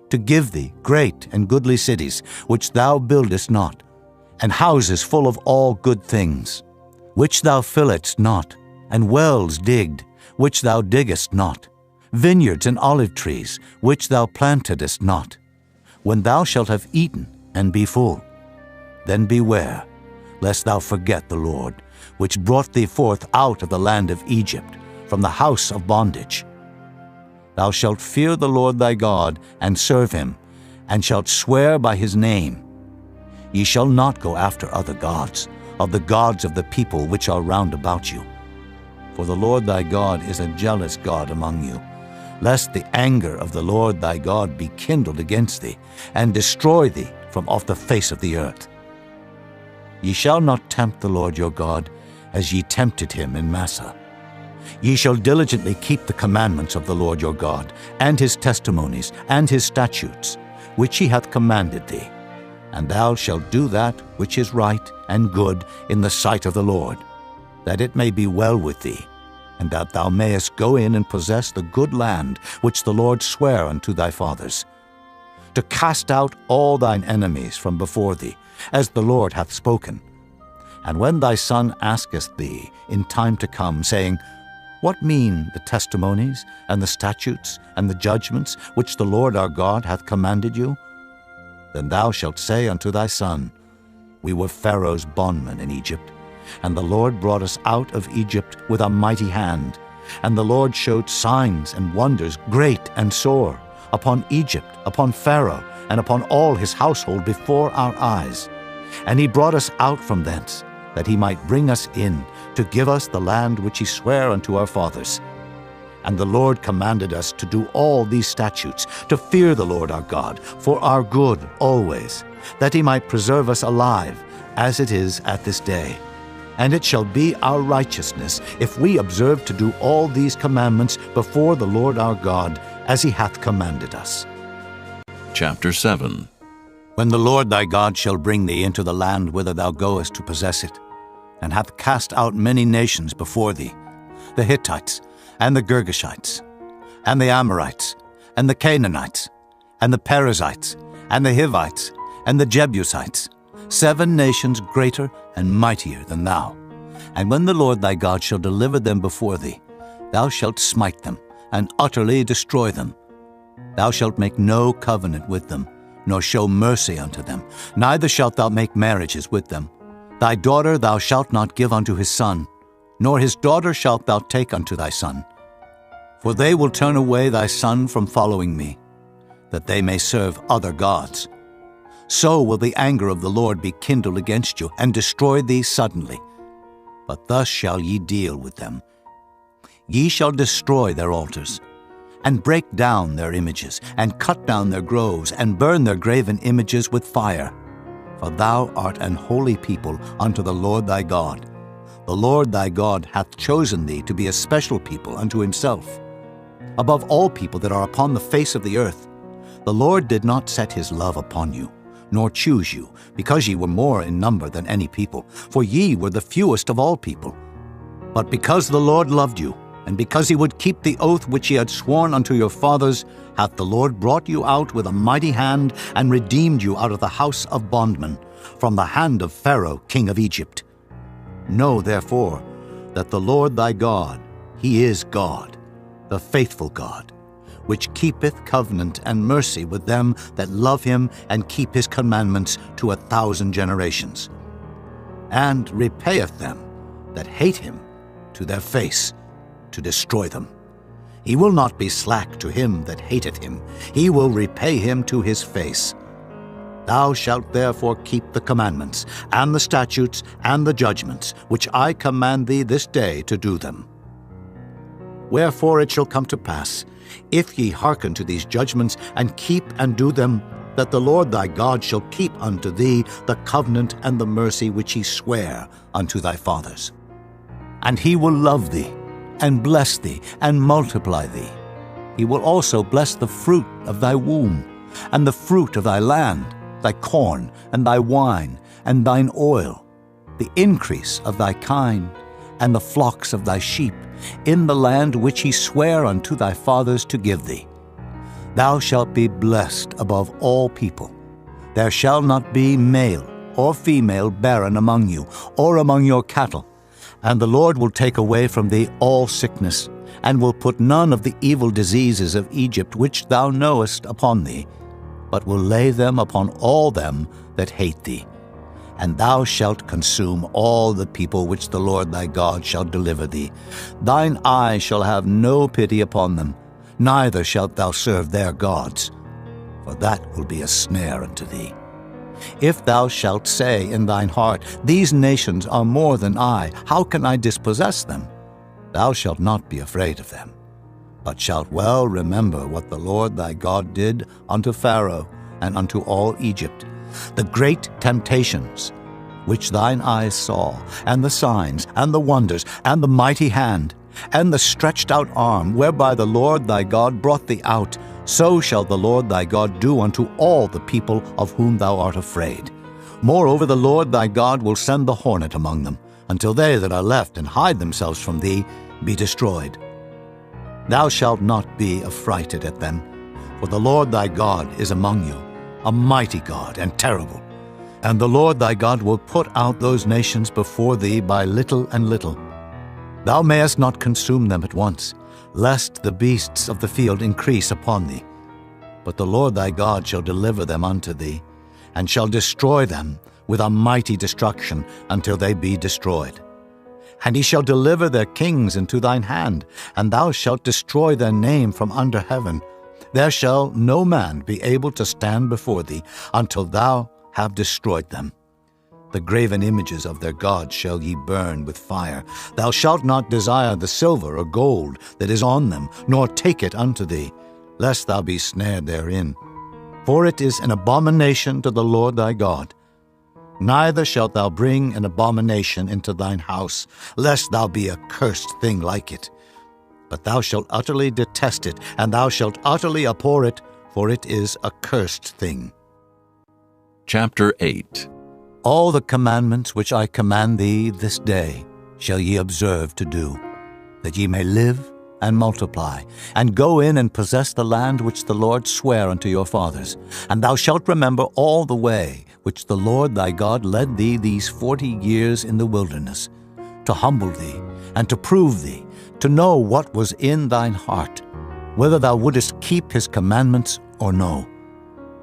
Speaker 2: to give thee great and goodly cities, which thou buildest not, and houses full of all good things, which thou filledst not, and wells digged, which thou diggest not, vineyards and olive trees, which thou plantedest not. When thou shalt have eaten and be full, then beware, lest thou forget the Lord, which brought thee forth out of the land of Egypt, from the house of bondage. Thou shalt fear the Lord thy God, and serve him, and shalt swear by his name. Ye shall not go after other gods, of the gods of the people which are round about you. For the Lord thy God is a jealous God among you, lest the anger of the Lord thy God be kindled against thee, and destroy thee from off the face of the earth. Ye shall not tempt the Lord your God, as ye tempted him in Massah. Ye shall diligently keep the commandments of the Lord your God, and his testimonies, and his statutes, which he hath commanded thee. And thou shalt do that which is right and good in the sight of the Lord, that it may be well with thee, and that thou mayest go in and possess the good land which the Lord sware unto thy fathers, to cast out all thine enemies from before thee, as the Lord hath spoken. And when thy son asketh thee in time to come, saying, What mean the testimonies, and the statutes, and the judgments, which the Lord our God hath commanded you? Then thou shalt say unto thy son, We were Pharaoh's bondmen in Egypt, and the Lord brought us out of Egypt with a mighty hand. And the Lord showed signs and wonders great and sore upon Egypt, upon Pharaoh, and upon all his household before our eyes. And he brought us out from thence, that he might bring us in, to give us the land which he sware unto our fathers. And the Lord commanded us to do all these statutes, to fear the Lord our God, for our good always, that he might preserve us alive, as it is at this day. And it shall be our righteousness, if we observe to do all these commandments before the Lord our God, as he hath commanded us.
Speaker 1: Chapter 7.
Speaker 2: When the Lord thy God shall bring thee into the land whither thou goest to possess it, and hath cast out many nations before thee, the Hittites, and the Girgashites, and the Amorites, and the Canaanites, and the Perizzites, and the Hivites, and the Jebusites, 7 nations greater and mightier than thou. And when the Lord thy God shall deliver them before thee, thou shalt smite them, and utterly destroy them. Thou shalt make no covenant with them, nor show mercy unto them, neither shalt thou make marriages with them. Thy daughter thou shalt not give unto his son, nor his daughter shalt thou take unto thy son. For they will turn away thy son from following me, that they may serve other gods. So will the anger of the Lord be kindled against you, and destroy thee suddenly. But thus shall ye deal with them. Ye shall destroy their altars, and break down their images, and cut down their groves, and burn their graven images with fire. For thou art an holy people unto the Lord thy God. The Lord thy God hath chosen thee to be a special people unto himself. Above all people that are upon the face of the earth, the Lord did not set his love upon you, nor choose you, because ye were more in number than any people, for ye were the fewest of all people. But because the Lord loved you, and because he would keep the oath which he had sworn unto your fathers, hath the Lord brought you out with a mighty hand, and redeemed you out of the house of bondmen, from the hand of Pharaoh king of Egypt. Know therefore that the Lord thy God, he is God, the faithful God, which keepeth covenant and mercy with them that love him and keep his commandments to 1,000 generations, and repayeth them that hate him to their face, to destroy them. He will not be slack to him that hateth him. He will repay him to his face. Thou shalt therefore keep the commandments, and the statutes, and the judgments, which I command thee this day to do them. Wherefore it shall come to pass, if ye hearken to these judgments, and keep and do them, that the Lord thy God shall keep unto thee the covenant and the mercy which he sware unto thy fathers. And he will love thee, and bless thee, and multiply thee. He will also bless the fruit of thy womb, and the fruit of thy land, thy corn, and thy wine, and thine oil, the increase of thy kine, and the flocks of thy sheep, in the land which he sware unto thy fathers to give thee. Thou shalt be blessed above all people. There shall not be male or female barren among you, or among your cattle. And the Lord will take away from thee all sickness, and will put none of the evil diseases of Egypt which thou knowest upon thee, but will lay them upon all them that hate thee. And thou shalt consume all the people which the Lord thy God shall deliver thee. Thine eye shall have no pity upon them, neither shalt thou serve their gods, for that will be a snare unto thee. If thou shalt say in thine heart, These nations are more than I, how can I dispossess them? Thou shalt not be afraid of them, but shalt well remember what the Lord thy God did unto Pharaoh and unto all Egypt, the great temptations which thine eyes saw, and the signs, and the wonders, and the mighty hand, and the stretched out arm, whereby the Lord thy God brought thee out, so shall the Lord thy God do unto all the people of whom thou art afraid. Moreover, the Lord thy God will send the hornet among them, until they that are left and hide themselves from thee be destroyed. Thou shalt not be affrighted at them, for the Lord thy God is among you, a mighty God and terrible. And the Lord thy God will put out those nations before thee by little and little. Thou mayest not consume them at once, lest the beasts of the field increase upon thee. But the Lord thy God shall deliver them unto thee, and shall destroy them with a mighty destruction until they be destroyed. And he shall deliver their kings into thine hand, and thou shalt destroy their name from under heaven. There shall no man be able to stand before thee until thou have destroyed them. The graven images of their gods shall ye burn with fire. Thou shalt not desire the silver or gold that is on them, nor take it unto thee, lest thou be snared therein. For it is an abomination to the Lord thy God. Neither shalt thou bring an abomination into thine house, lest thou be a cursed thing like it. But thou shalt utterly detest it, and thou shalt utterly abhor it, for it is a cursed thing.
Speaker 1: Chapter 8.
Speaker 2: All the commandments which I command thee this day shall ye observe to do, that ye may live and multiply, and go in and possess the land which the Lord sware unto your fathers. And thou shalt remember all the way which the Lord thy God led thee these 40 years in the wilderness, to humble thee, and to prove thee, to know what was in thine heart, whether thou wouldest keep his commandments or no.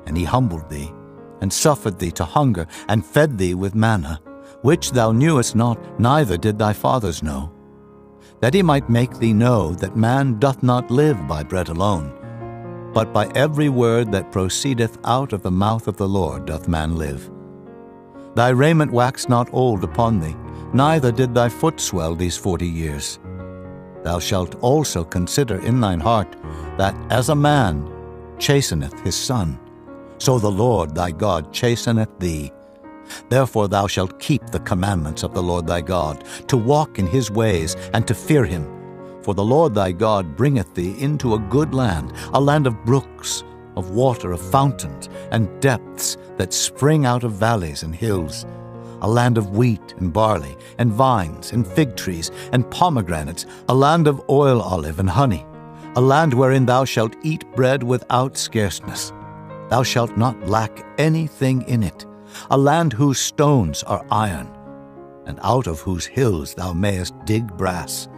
Speaker 2: And he humbled thee, and suffered thee to hunger, and fed thee with manna, which thou knewest not, neither did thy fathers know, that he might make thee know that man doth not live by bread alone, but by every word that proceedeth out of the mouth of the Lord doth man live. Thy raiment waxed not old upon thee, neither did thy foot swell these 40 years. Thou shalt also consider in thine heart that as a man chasteneth his son, so the Lord thy God chasteneth thee. Therefore thou shalt keep the commandments of the Lord thy God, to walk in his ways, and to fear him. For the Lord thy God bringeth thee into a good land, a land of brooks, of water, of fountains, and depths that spring out of valleys and hills, a land of wheat and barley, and vines, and fig trees, and pomegranates, a land of oil olive and honey, a land wherein thou shalt eat bread without scarceness. Thou shalt not lack anything in it, a land whose stones are iron, and out of whose hills thou mayest dig brass.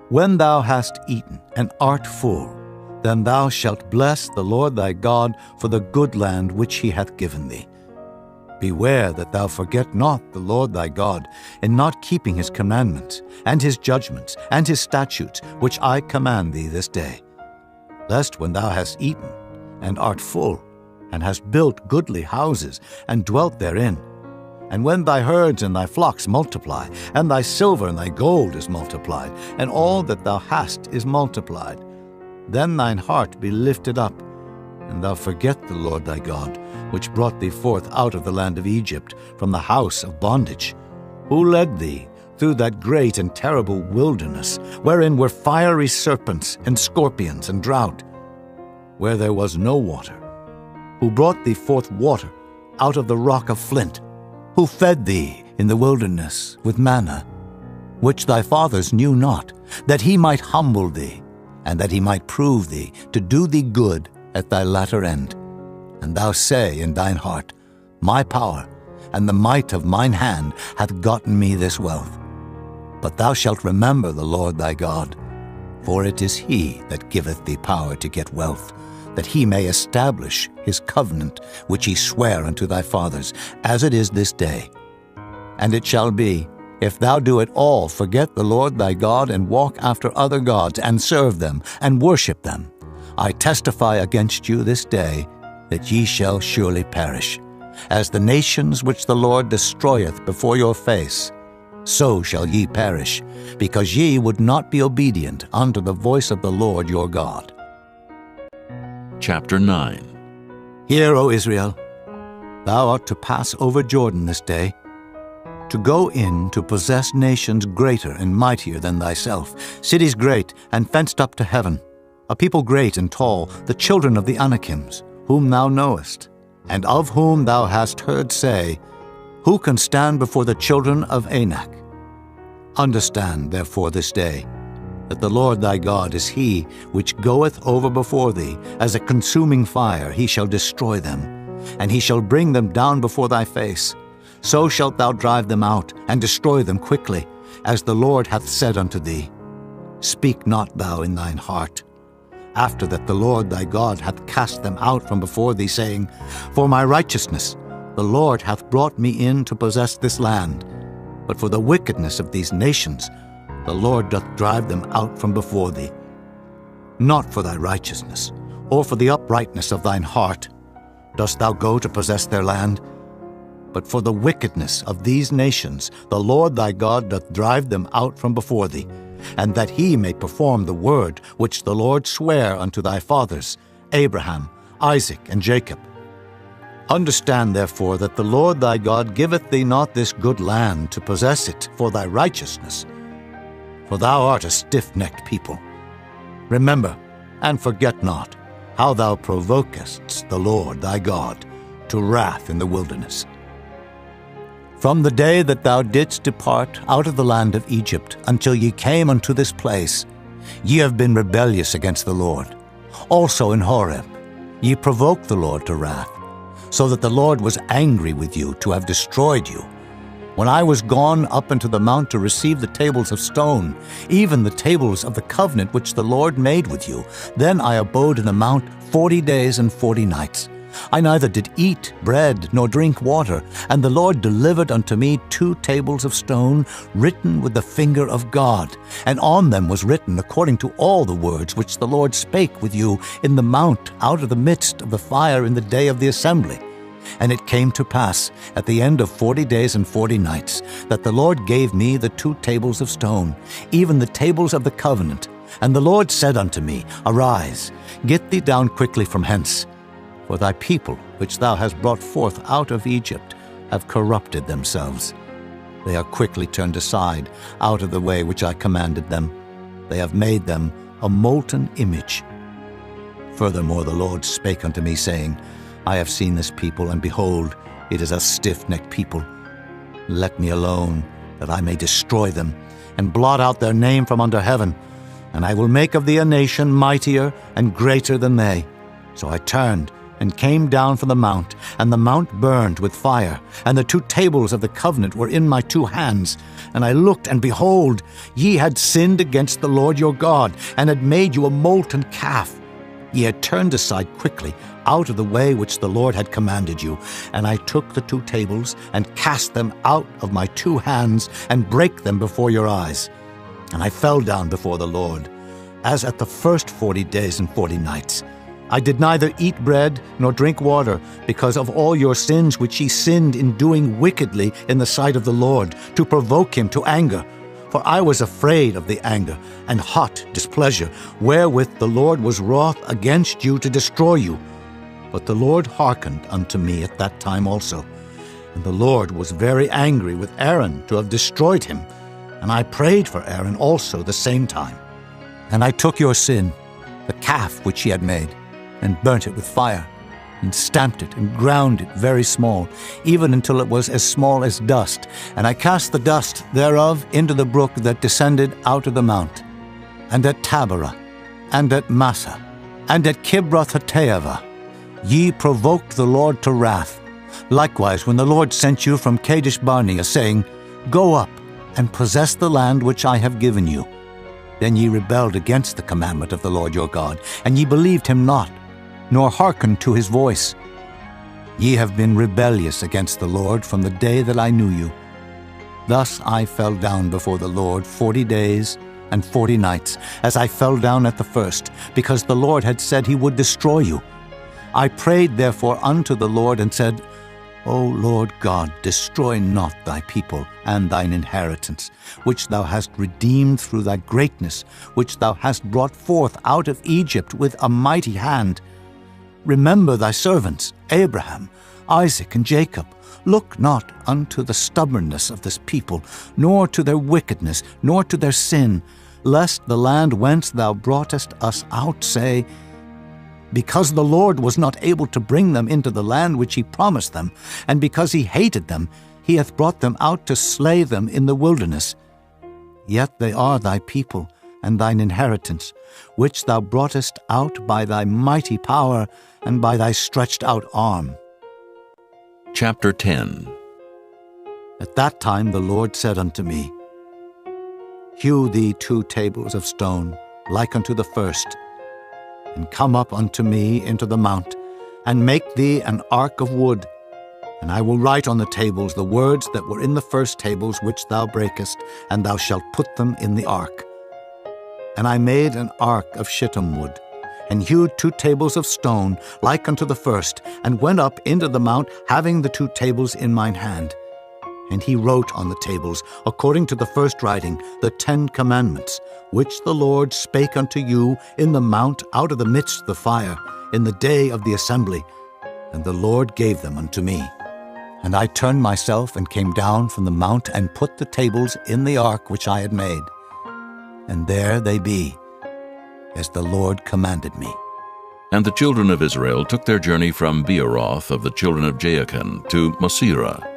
Speaker 2: When thou hast eaten and art full, then thou shalt bless the Lord thy God for the good land which he hath given thee. Beware that thou forget not the Lord thy God in not keeping his commandments, and his judgments, and his statutes, which I command thee this day. Lest when thou hast eaten and art full, and hast built goodly houses, and dwelt therein, and when thy herds and thy flocks multiply, and thy silver and thy gold is multiplied, and all that thou hast is multiplied, then thine heart be lifted up, and thou forget the Lord thy God, which brought thee forth out of the land of Egypt, from the house of bondage, who led thee through that great and terrible wilderness, wherein were fiery serpents and scorpions and drought, where there was no water, who brought thee forth water out of the rock of flint, who fed thee in the wilderness with manna, which thy fathers knew not, that he might humble thee, and that he might prove thee, to do thee good at thy latter end. And thou say in thine heart, My power and the might of mine hand hath gotten me this wealth. But thou shalt remember the Lord thy God, for it is he that giveth thee power to get wealth, that he may establish his covenant which he sware unto thy fathers, as it is this day. And it shall be, if thou do at all forget the Lord thy God, and walk after other gods, and serve them, and worship them, I testify against you this day that ye shall surely perish. As the nations which the Lord destroyeth before your face, so shall ye perish, because ye would not be obedient unto the voice of the Lord your God.
Speaker 1: Chapter 9.
Speaker 2: Hear, O Israel, Thou art to pass over Jordan this day, to go in to possess nations greater and mightier than thyself, cities great and fenced up to heaven, a people great and tall, the children of the Anakims, whom thou knowest, and of whom thou hast heard say, Who can stand before the children of Anak? Understand, therefore, this day, that the Lord thy God is he which goeth over before thee, as a consuming fire he shall destroy them, and he shall bring them down before thy face. So shalt thou drive them out, and destroy them quickly, as the Lord hath said unto thee. Speak not thou in thine heart, after that the Lord thy God hath cast them out from before thee, saying, For my righteousness the Lord hath brought me in to possess this land. But for the wickedness of these nations the Lord doth drive them out from before thee. Not for thy righteousness, or for the uprightness of thine heart, dost thou go to possess their land, but for the wickedness of these nations the Lord thy God doth drive them out from before thee, and that he may perform the word which the Lord sware unto thy fathers, Abraham, Isaac, and Jacob. Understand therefore that the Lord thy God giveth thee not this good land to possess it for thy righteousness, for thou art a stiff-necked people. Remember, and forget not, how thou provokest the Lord thy God to wrath in the wilderness. From the day that thou didst depart out of the land of Egypt until ye came unto this place, ye have been rebellious against the Lord. Also in Horeb ye provoked the Lord to wrath, so that the Lord was angry with you to have destroyed you. When I was gone up into the mount to receive the tables of stone, even the tables of the covenant which the Lord made with you, then I abode in the mount 40 days and 40 nights. I neither did eat bread nor drink water, and the Lord delivered unto me 2 tables of stone, written with the finger of God, and on them was written according to all the words which the Lord spake with you in the mount out of the midst of the fire in the day of the assembly. And it came to pass, at the end of 40 days and 40 nights, that the Lord gave me the 2 tables of stone, even the tables of the covenant. And the Lord said unto me, Arise, get thee down quickly from hence. For thy people, which thou hast brought forth out of Egypt, have corrupted themselves. They are quickly turned aside out of the way which I commanded them. They have made them a molten image. Furthermore the Lord spake unto me, saying, I have seen this people, and behold, it is a stiff-necked people. Let me alone, that I may destroy them, and blot out their name from under heaven. And I will make of thee a nation mightier and greater than they. So I turned, and came down from the mount, and the mount burned with fire, and the 2 tables of the covenant were in my 2 hands. And I looked, and behold, ye had sinned against the Lord your God, and had made you a molten calf. Ye had turned aside quickly out of the way which the Lord had commanded you. And I took the 2 tables, and cast them out of my 2 hands, and brake them before your eyes. And I fell down before the Lord, as at the first 40 days and 40 nights. I did neither eat bread nor drink water, because of all your sins which ye sinned in doing wickedly in the sight of the Lord, to provoke him to anger. For I was afraid of the anger and hot displeasure, wherewith the Lord was wroth against you to destroy you. But the Lord hearkened unto me at that time also. And the Lord was very angry with Aaron to have destroyed him. And I prayed for Aaron also the same time. And I took your sin, the calf which ye had made, and burnt it with fire, and stamped it, and ground it very small, even until it was as small as dust. And I cast the dust thereof into the brook that descended out of the mount. And at Taberah, and at Massah, and at Kibroth-hattaavah, ye provoked the Lord to wrath. Likewise, when the Lord sent you from Kadesh-barnea, saying, Go up, and possess the land which I have given you. Then ye rebelled against the commandment of the Lord your God, and ye believed him not, nor hearkened to his voice. Ye have been rebellious against the Lord from the day that I knew you. Thus I fell down before the Lord 40 days and 40 nights, as I fell down at the first, because the Lord had said he would destroy you. I prayed therefore unto the Lord, and said, O Lord God, destroy not thy people and thine inheritance, which thou hast redeemed through thy greatness, which thou hast brought forth out of Egypt with a mighty hand. Remember thy servants, Abraham, Isaac and Jacob. Look not unto the stubbornness of this people, nor to their wickedness, nor to their sin, lest the land whence thou broughtest us out say, because the Lord was not able to bring them into the land which he promised them, and because he hated them, he hath brought them out to slay them in the wilderness. Yet they are thy people, and thine inheritance, which thou broughtest out by thy mighty power and by thy stretched out arm.
Speaker 1: Chapter 10.
Speaker 2: At that time the Lord said unto me, Hew thee 2 tables of stone, like unto the first, and come up unto me into the mount, and make thee an ark of wood. And I will write on the tables the words that were in the first tables which thou breakest, and thou shalt put them in the ark. And I made an ark of shittim wood, and hewed 2 tables of stone, like unto the first, and went up into the mount, having the 2 tables in mine hand. And he wrote on the tables, according to the first writing, the 10 commandments, which the Lord spake unto you in the mount out of the midst of the fire, in the day of the assembly. And the Lord gave them unto me. And I turned myself and came down from the mount, and put the tables in the ark which I had made. And there they be, as the Lord commanded me.
Speaker 1: And the children of Israel took their journey from Beeroth of the children of Jaachan to Mosera.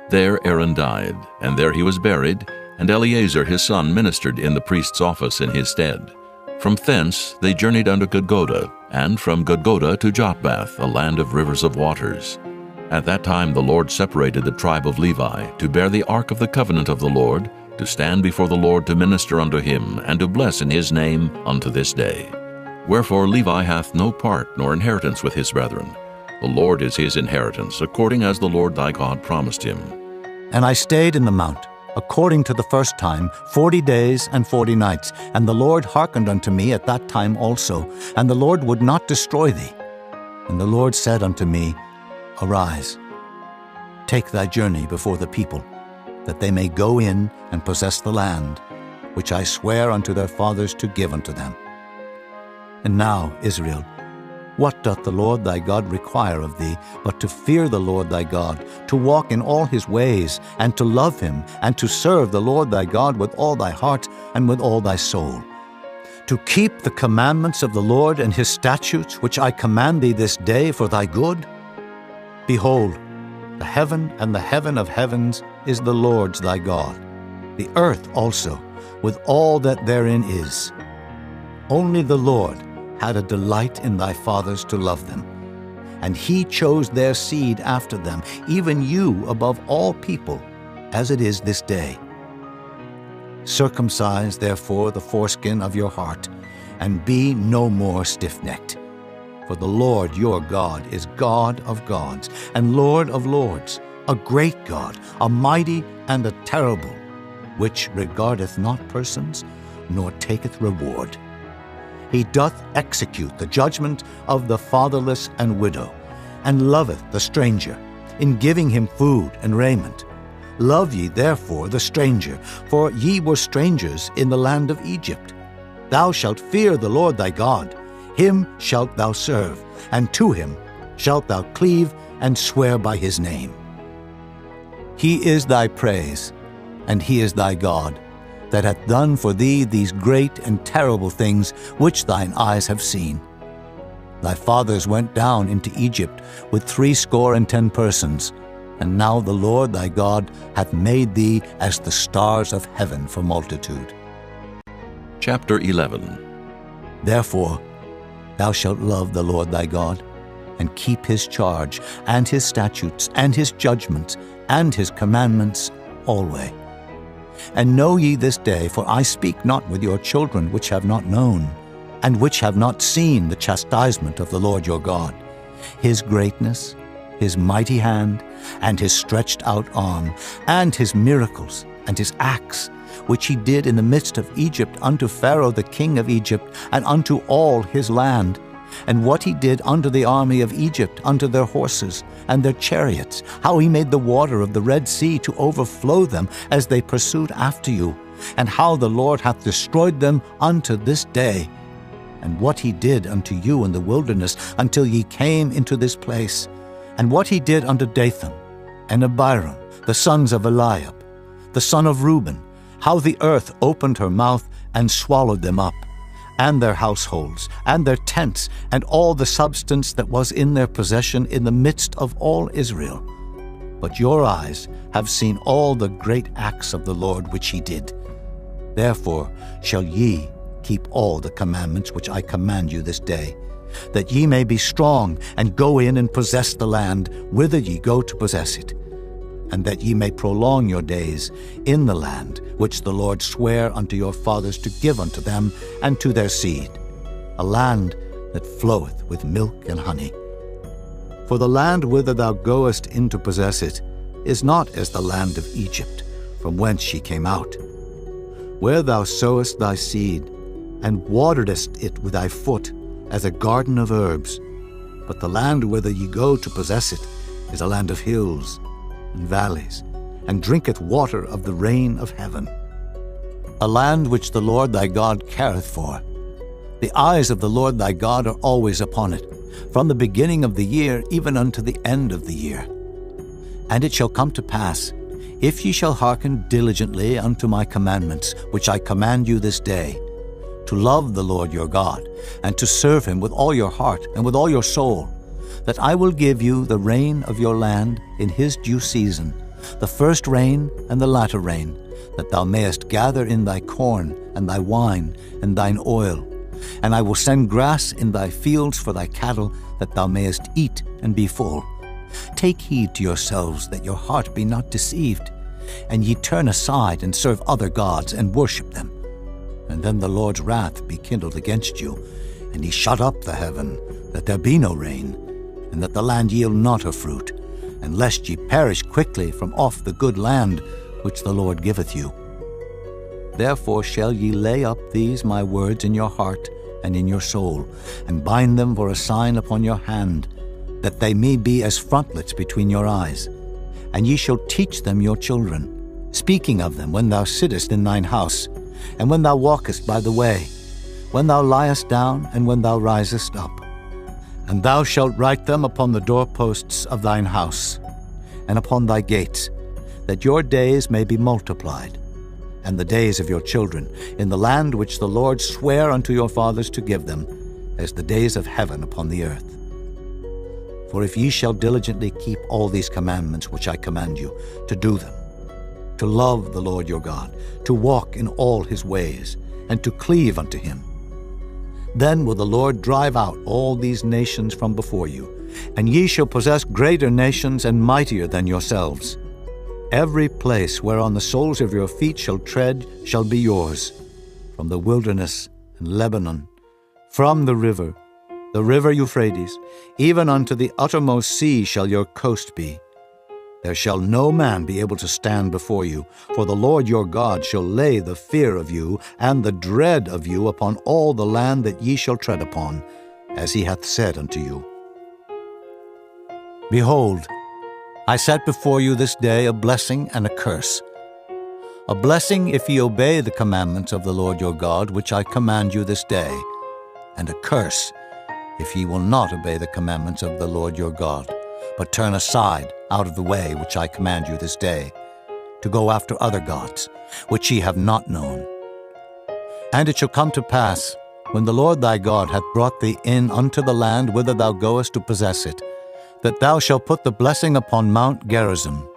Speaker 1: There Aaron died, and there he was buried, and Eleazar his son ministered in the priest's office in his stead. From thence they journeyed unto Gudgoda, and from Gudgoda to Jotbath, a land of rivers of waters. At that time the Lord separated the tribe of Levi, to bear the ark of the covenant of the Lord, to stand before the Lord to minister unto him, and to bless in his name unto this day. Wherefore Levi hath no part nor inheritance with his brethren. The Lord is his inheritance, according as the Lord thy God promised him.
Speaker 2: And I stayed in the mount, according to the first time, 40 days and 40 nights. And the Lord hearkened unto me at that time also, and the Lord would not destroy thee. And the Lord said unto me, Arise, take thy journey before the people, that they may go in and possess the land, which I swear unto their fathers to give unto them. And now, Israel, what doth the Lord thy God require of thee, but to fear the Lord thy God, to walk in all his ways, and to love him, and to serve the Lord thy God with all thy heart and with all thy soul, to keep the commandments of the Lord and his statutes, which I command thee this day for thy good? Behold, the heaven and the heaven of heavens is the Lord's thy God, the earth also, with all that therein is. Only the Lord had a delight in thy fathers to love them, and he chose their seed after them, even you above all people, as it is this day. Circumcise therefore the foreskin of your heart, and be no more stiff-necked. For the Lord your God is God of gods, and Lord of lords, a great God, a mighty and a terrible, which regardeth not persons, nor taketh reward. He doth execute the judgment of the fatherless and widow, and loveth the stranger, in giving him food and raiment. Love ye therefore the stranger, for ye were strangers in the land of Egypt. Thou shalt fear the Lord thy God, him shalt thou serve, and to him shalt thou cleave and swear by his name. He is thy praise, and he is thy God, that hath done for thee these great and terrible things which thine eyes have seen. Thy fathers went down into Egypt with 70 persons, and now the Lord thy God hath made thee as the stars of heaven for multitude.
Speaker 1: Chapter 11.
Speaker 2: Therefore thou shalt love the Lord thy God, and keep his charge, and his statutes, and his judgments, and his commandments alway. And know ye this day, for I speak not with your children which have not known, and which have not seen the chastisement of the Lord your God, his greatness, his mighty hand, and his stretched out arm, and his miracles, and his acts, which he did in the midst of Egypt unto Pharaoh the king of Egypt, and unto all his land, and what he did unto the army of Egypt, unto their horses and their chariots, how he made the water of the Red Sea to overflow them as they pursued after you, and how the Lord hath destroyed them unto this day, and what he did unto you in the wilderness until ye came into this place, and what he did unto Dathan and Abiram, the sons of Eliab, the son of Reuben, how the earth opened her mouth and swallowed them up, and their households, and their tents, and all the substance that was in their possession in the midst of all Israel. But your eyes have seen all the great acts of the Lord which he did. Therefore shall ye keep all the commandments which I command you this day, that ye may be strong, and go in and possess the land whither ye go to possess it, and that ye may prolong your days in the land which the Lord sware unto your fathers to give unto them and to their seed, a land that floweth with milk and honey. For the land whither thou goest in to possess it is not as the land of Egypt, from whence ye came out, where thou sowest thy seed, and waterest it with thy foot, as a garden of herbs. But the land whither ye go to possess it is a land of hills and valleys, and drinketh water of the rain of heaven, a land which the Lord thy God careth for. The eyes of the Lord thy God are always upon it, from the beginning of the year even unto the end of the year. And it shall come to pass, if ye shall hearken diligently unto my commandments, which I command you this day, to love the Lord your God, and to serve him with all your heart and with all your soul, that I will give you the rain of your land in his due season, the first rain and the latter rain, that thou mayest gather in thy corn and thy wine and thine oil. And I will send grass in thy fields for thy cattle, that thou mayest eat and be full. Take heed to yourselves that your heart be not deceived, and ye turn aside and serve other gods and worship them. And then the Lord's wrath be kindled against you, and he shut up the heaven, that there be no rain, and that the land yield not her fruit, and lest ye perish quickly from off the good land which the Lord giveth you. Therefore shall ye lay up these my words in your heart and in your soul, and bind them for a sign upon your hand, that they may be as frontlets between your eyes. And ye shall teach them your children, speaking of them when thou sittest in thine house, and when thou walkest by the way, when thou liest down, and when thou risest up. And thou shalt write them upon the doorposts of thine house, and upon thy gates, that your days may be multiplied, and the days of your children, in the land which the Lord sware unto your fathers to give them, as the days of heaven upon the earth. For if ye shall diligently keep all these commandments which I command you, to do them, to love the Lord your God, to walk in all his ways, and to cleave unto him, then will the Lord drive out all these nations from before you, and ye shall possess greater nations and mightier than yourselves. Every place whereon the soles of your feet shall tread shall be yours, from the wilderness and Lebanon, from the river Euphrates, even unto the uttermost sea shall your coast be. There shall no man be able to stand before you, for the Lord your God shall lay the fear of you and the dread of you upon all the land that ye shall tread upon, as he hath said unto you. Behold, I set before you this day a blessing and a curse. A blessing if ye obey the commandments of the Lord your God, which I command you this day, and a curse if ye will not obey the commandments of the Lord your God, but turn aside out of the way which I command you this day, to go after other gods, which ye have not known. And it shall come to pass, when the Lord thy God hath brought thee in unto the land whither thou goest to possess it, that thou shalt put the blessing upon Mount Gerizim,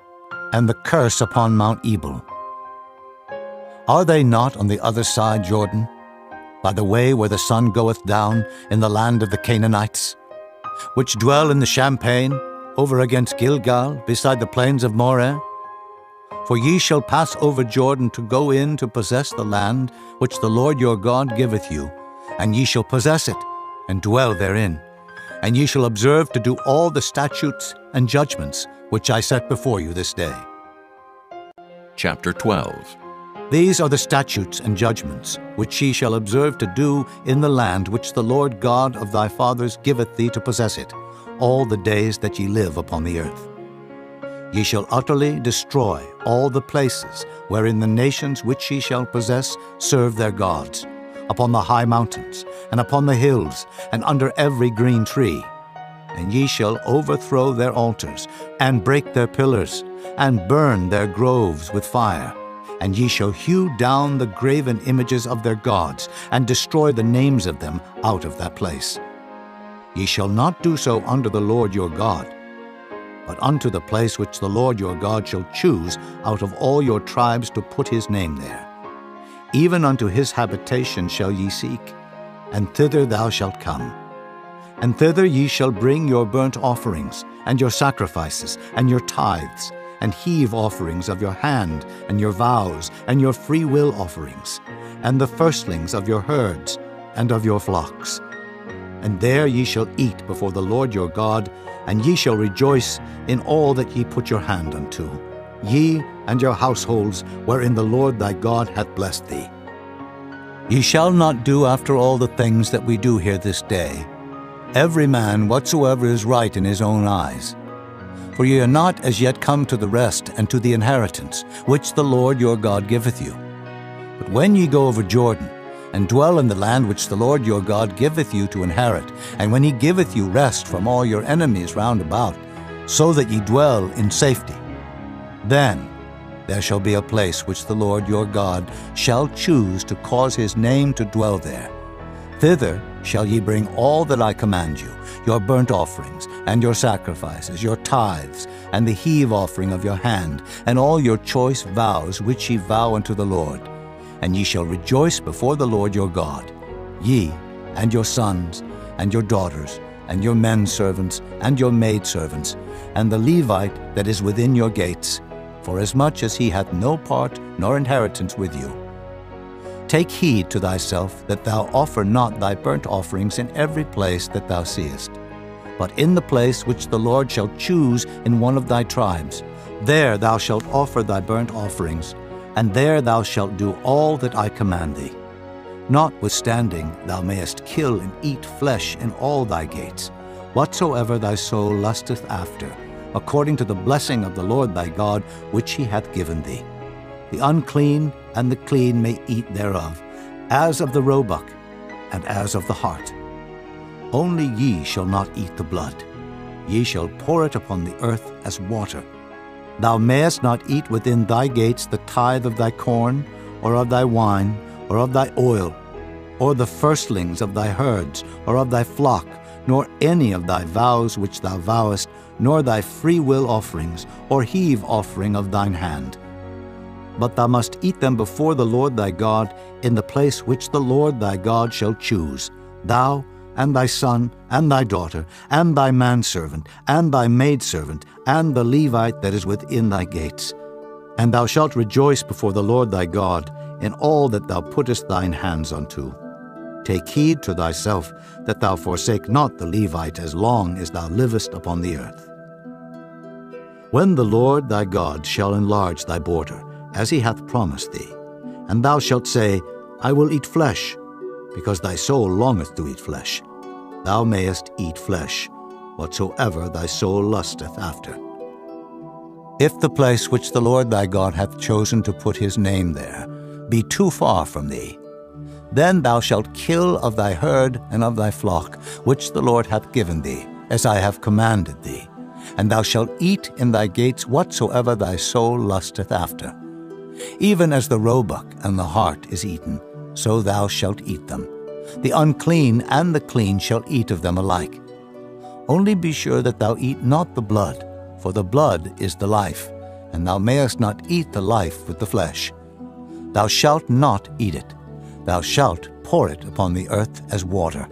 Speaker 2: and the curse upon Mount Ebal. Are they not on the other side Jordan, by the way where the sun goeth down, in the land of the Canaanites, which dwell in the champaign, over against Gilgal, beside the plains of Moreh? For ye shall pass over Jordan to go in to possess the land which the Lord your God giveth you, and ye shall possess it, and dwell therein. And ye shall observe to do all the statutes and judgments which I set before you this day.
Speaker 1: Chapter 12.
Speaker 2: These are the statutes and judgments which ye shall observe to do in the land which the Lord God of thy fathers giveth thee to possess it, all the days that ye live upon the earth. Ye shall utterly destroy all the places wherein the nations which ye shall possess serve their gods, upon the high mountains, and upon the hills, and under every green tree. and ye shall overthrow their altars, and break their pillars, and burn their groves with fire. And ye shall hew down the graven images of their gods, and destroy the names of them out of that place. Ye shall not do so unto the Lord your God, but unto the place which the Lord your God shall choose out of all your tribes to put his name there. Even unto his habitation shall ye seek, and thither thou shalt come. And thither ye shall bring your burnt offerings, and your sacrifices, and your tithes, and heave offerings of your hand, and your vows, and your freewill offerings, and the firstlings of your herds, and of your flocks. And there ye shall eat before the Lord your God, and ye shall rejoice in all that ye put your hand unto, ye and your households wherein the Lord thy God hath blessed thee. Ye shall not do after all the things that we do here this day, every man whatsoever is right in his own eyes. For ye are not as yet come to the rest and to the inheritance, which the Lord your God giveth you. But when ye go over Jordan, and dwell in the land which the Lord your God giveth you to inherit, and when he giveth you rest from all your enemies round about, so that ye dwell in safety, then there shall be a place which the Lord your God shall choose to cause his name to dwell there. Thither shall ye bring all that I command you, your burnt offerings, and your sacrifices, your tithes, and the heave offering of your hand, and all your choice vows which ye vow unto the Lord. And ye shall rejoice before the Lord your God, ye, and your sons, and your daughters, and your men servants, and your maid servants, and the Levite that is within your gates, forasmuch as he hath no part nor inheritance with you. Take heed to thyself that thou offer not thy burnt offerings in every place that thou seest, but in the place which the Lord shall choose in one of thy tribes. There thou shalt offer thy burnt offerings, and there thou shalt do all that I command thee. Notwithstanding, thou mayest kill and eat flesh in all thy gates, whatsoever thy soul lusteth after, according to the blessing of the Lord thy God, which he hath given thee. The unclean and the clean may eat thereof, as of the roebuck, and as of the hart. Only ye shall not eat the blood. Ye shall pour it upon the earth as water. Thou mayest not eat within thy gates the tithe of thy corn, or of thy wine, or of thy oil, or the firstlings of thy herds, or of thy flock, nor any of thy vows which thou vowest, nor thy freewill offerings, or heave offering of thine hand. But thou must eat them before the Lord thy God in the place which the Lord thy God shall choose, thou, and thy son, and thy daughter, and thy manservant, and thy maidservant, and the Levite that is within thy gates. And thou shalt rejoice before the Lord thy God in all that thou puttest thine hands unto. Take heed to thyself that thou forsake not the Levite as long as thou livest upon the earth. When the Lord thy God shall enlarge thy border, as he hath promised thee, and thou shalt say, I will eat flesh, because thy soul longeth to eat flesh, thou mayest eat flesh, whatsoever thy soul lusteth after. If the place which the Lord thy God hath chosen to put his name there be too far from thee, then thou shalt kill of thy herd and of thy flock, which the Lord hath given thee, as I have commanded thee, and thou shalt eat in thy gates whatsoever thy soul lusteth after. Even as the roebuck and the hart is eaten, so thou shalt eat them. The unclean and the clean shall eat of them alike. Only be sure that thou eat not the blood, for the blood is the life, and thou mayest not eat the life with the flesh. Thou shalt not eat it. Thou shalt pour it upon the earth as water.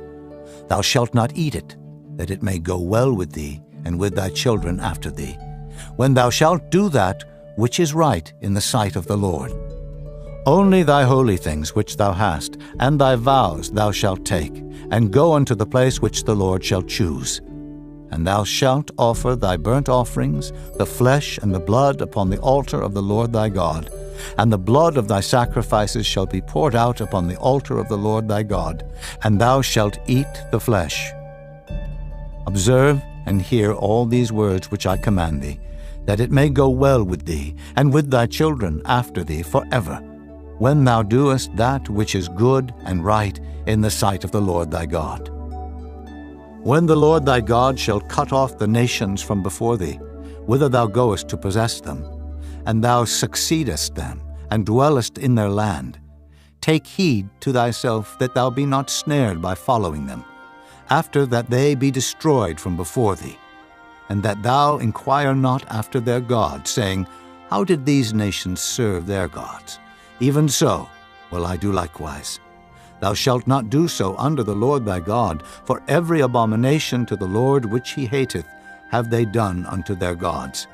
Speaker 2: Thou shalt not eat it, that it may go well with thee and with thy children after thee, when thou shalt do that which is right in the sight of the Lord. Only thy holy things which thou hast, and thy vows thou shalt take, and go unto the place which the Lord shall choose. And thou shalt offer thy burnt offerings, the flesh and the blood upon the altar of the Lord thy God, and the blood of thy sacrifices shall be poured out upon the altar of the Lord thy God, and thou shalt eat the flesh. Observe and hear all these words which I command thee, that it may go well with thee, and with thy children after thee forever, when thou doest that which is good and right in the sight of the Lord thy God. When the Lord thy God shall cut off the nations from before thee, whither thou goest to possess them, and thou succeedest them, and dwellest in their land, take heed to thyself that thou be not snared by following them, after that they be destroyed from before thee, and that thou inquire not after their gods, saying, How did these nations serve their gods? Even so will I do likewise. Thou shalt not do so under the Lord thy God, for every abomination to the Lord which he hateth have they done unto their gods.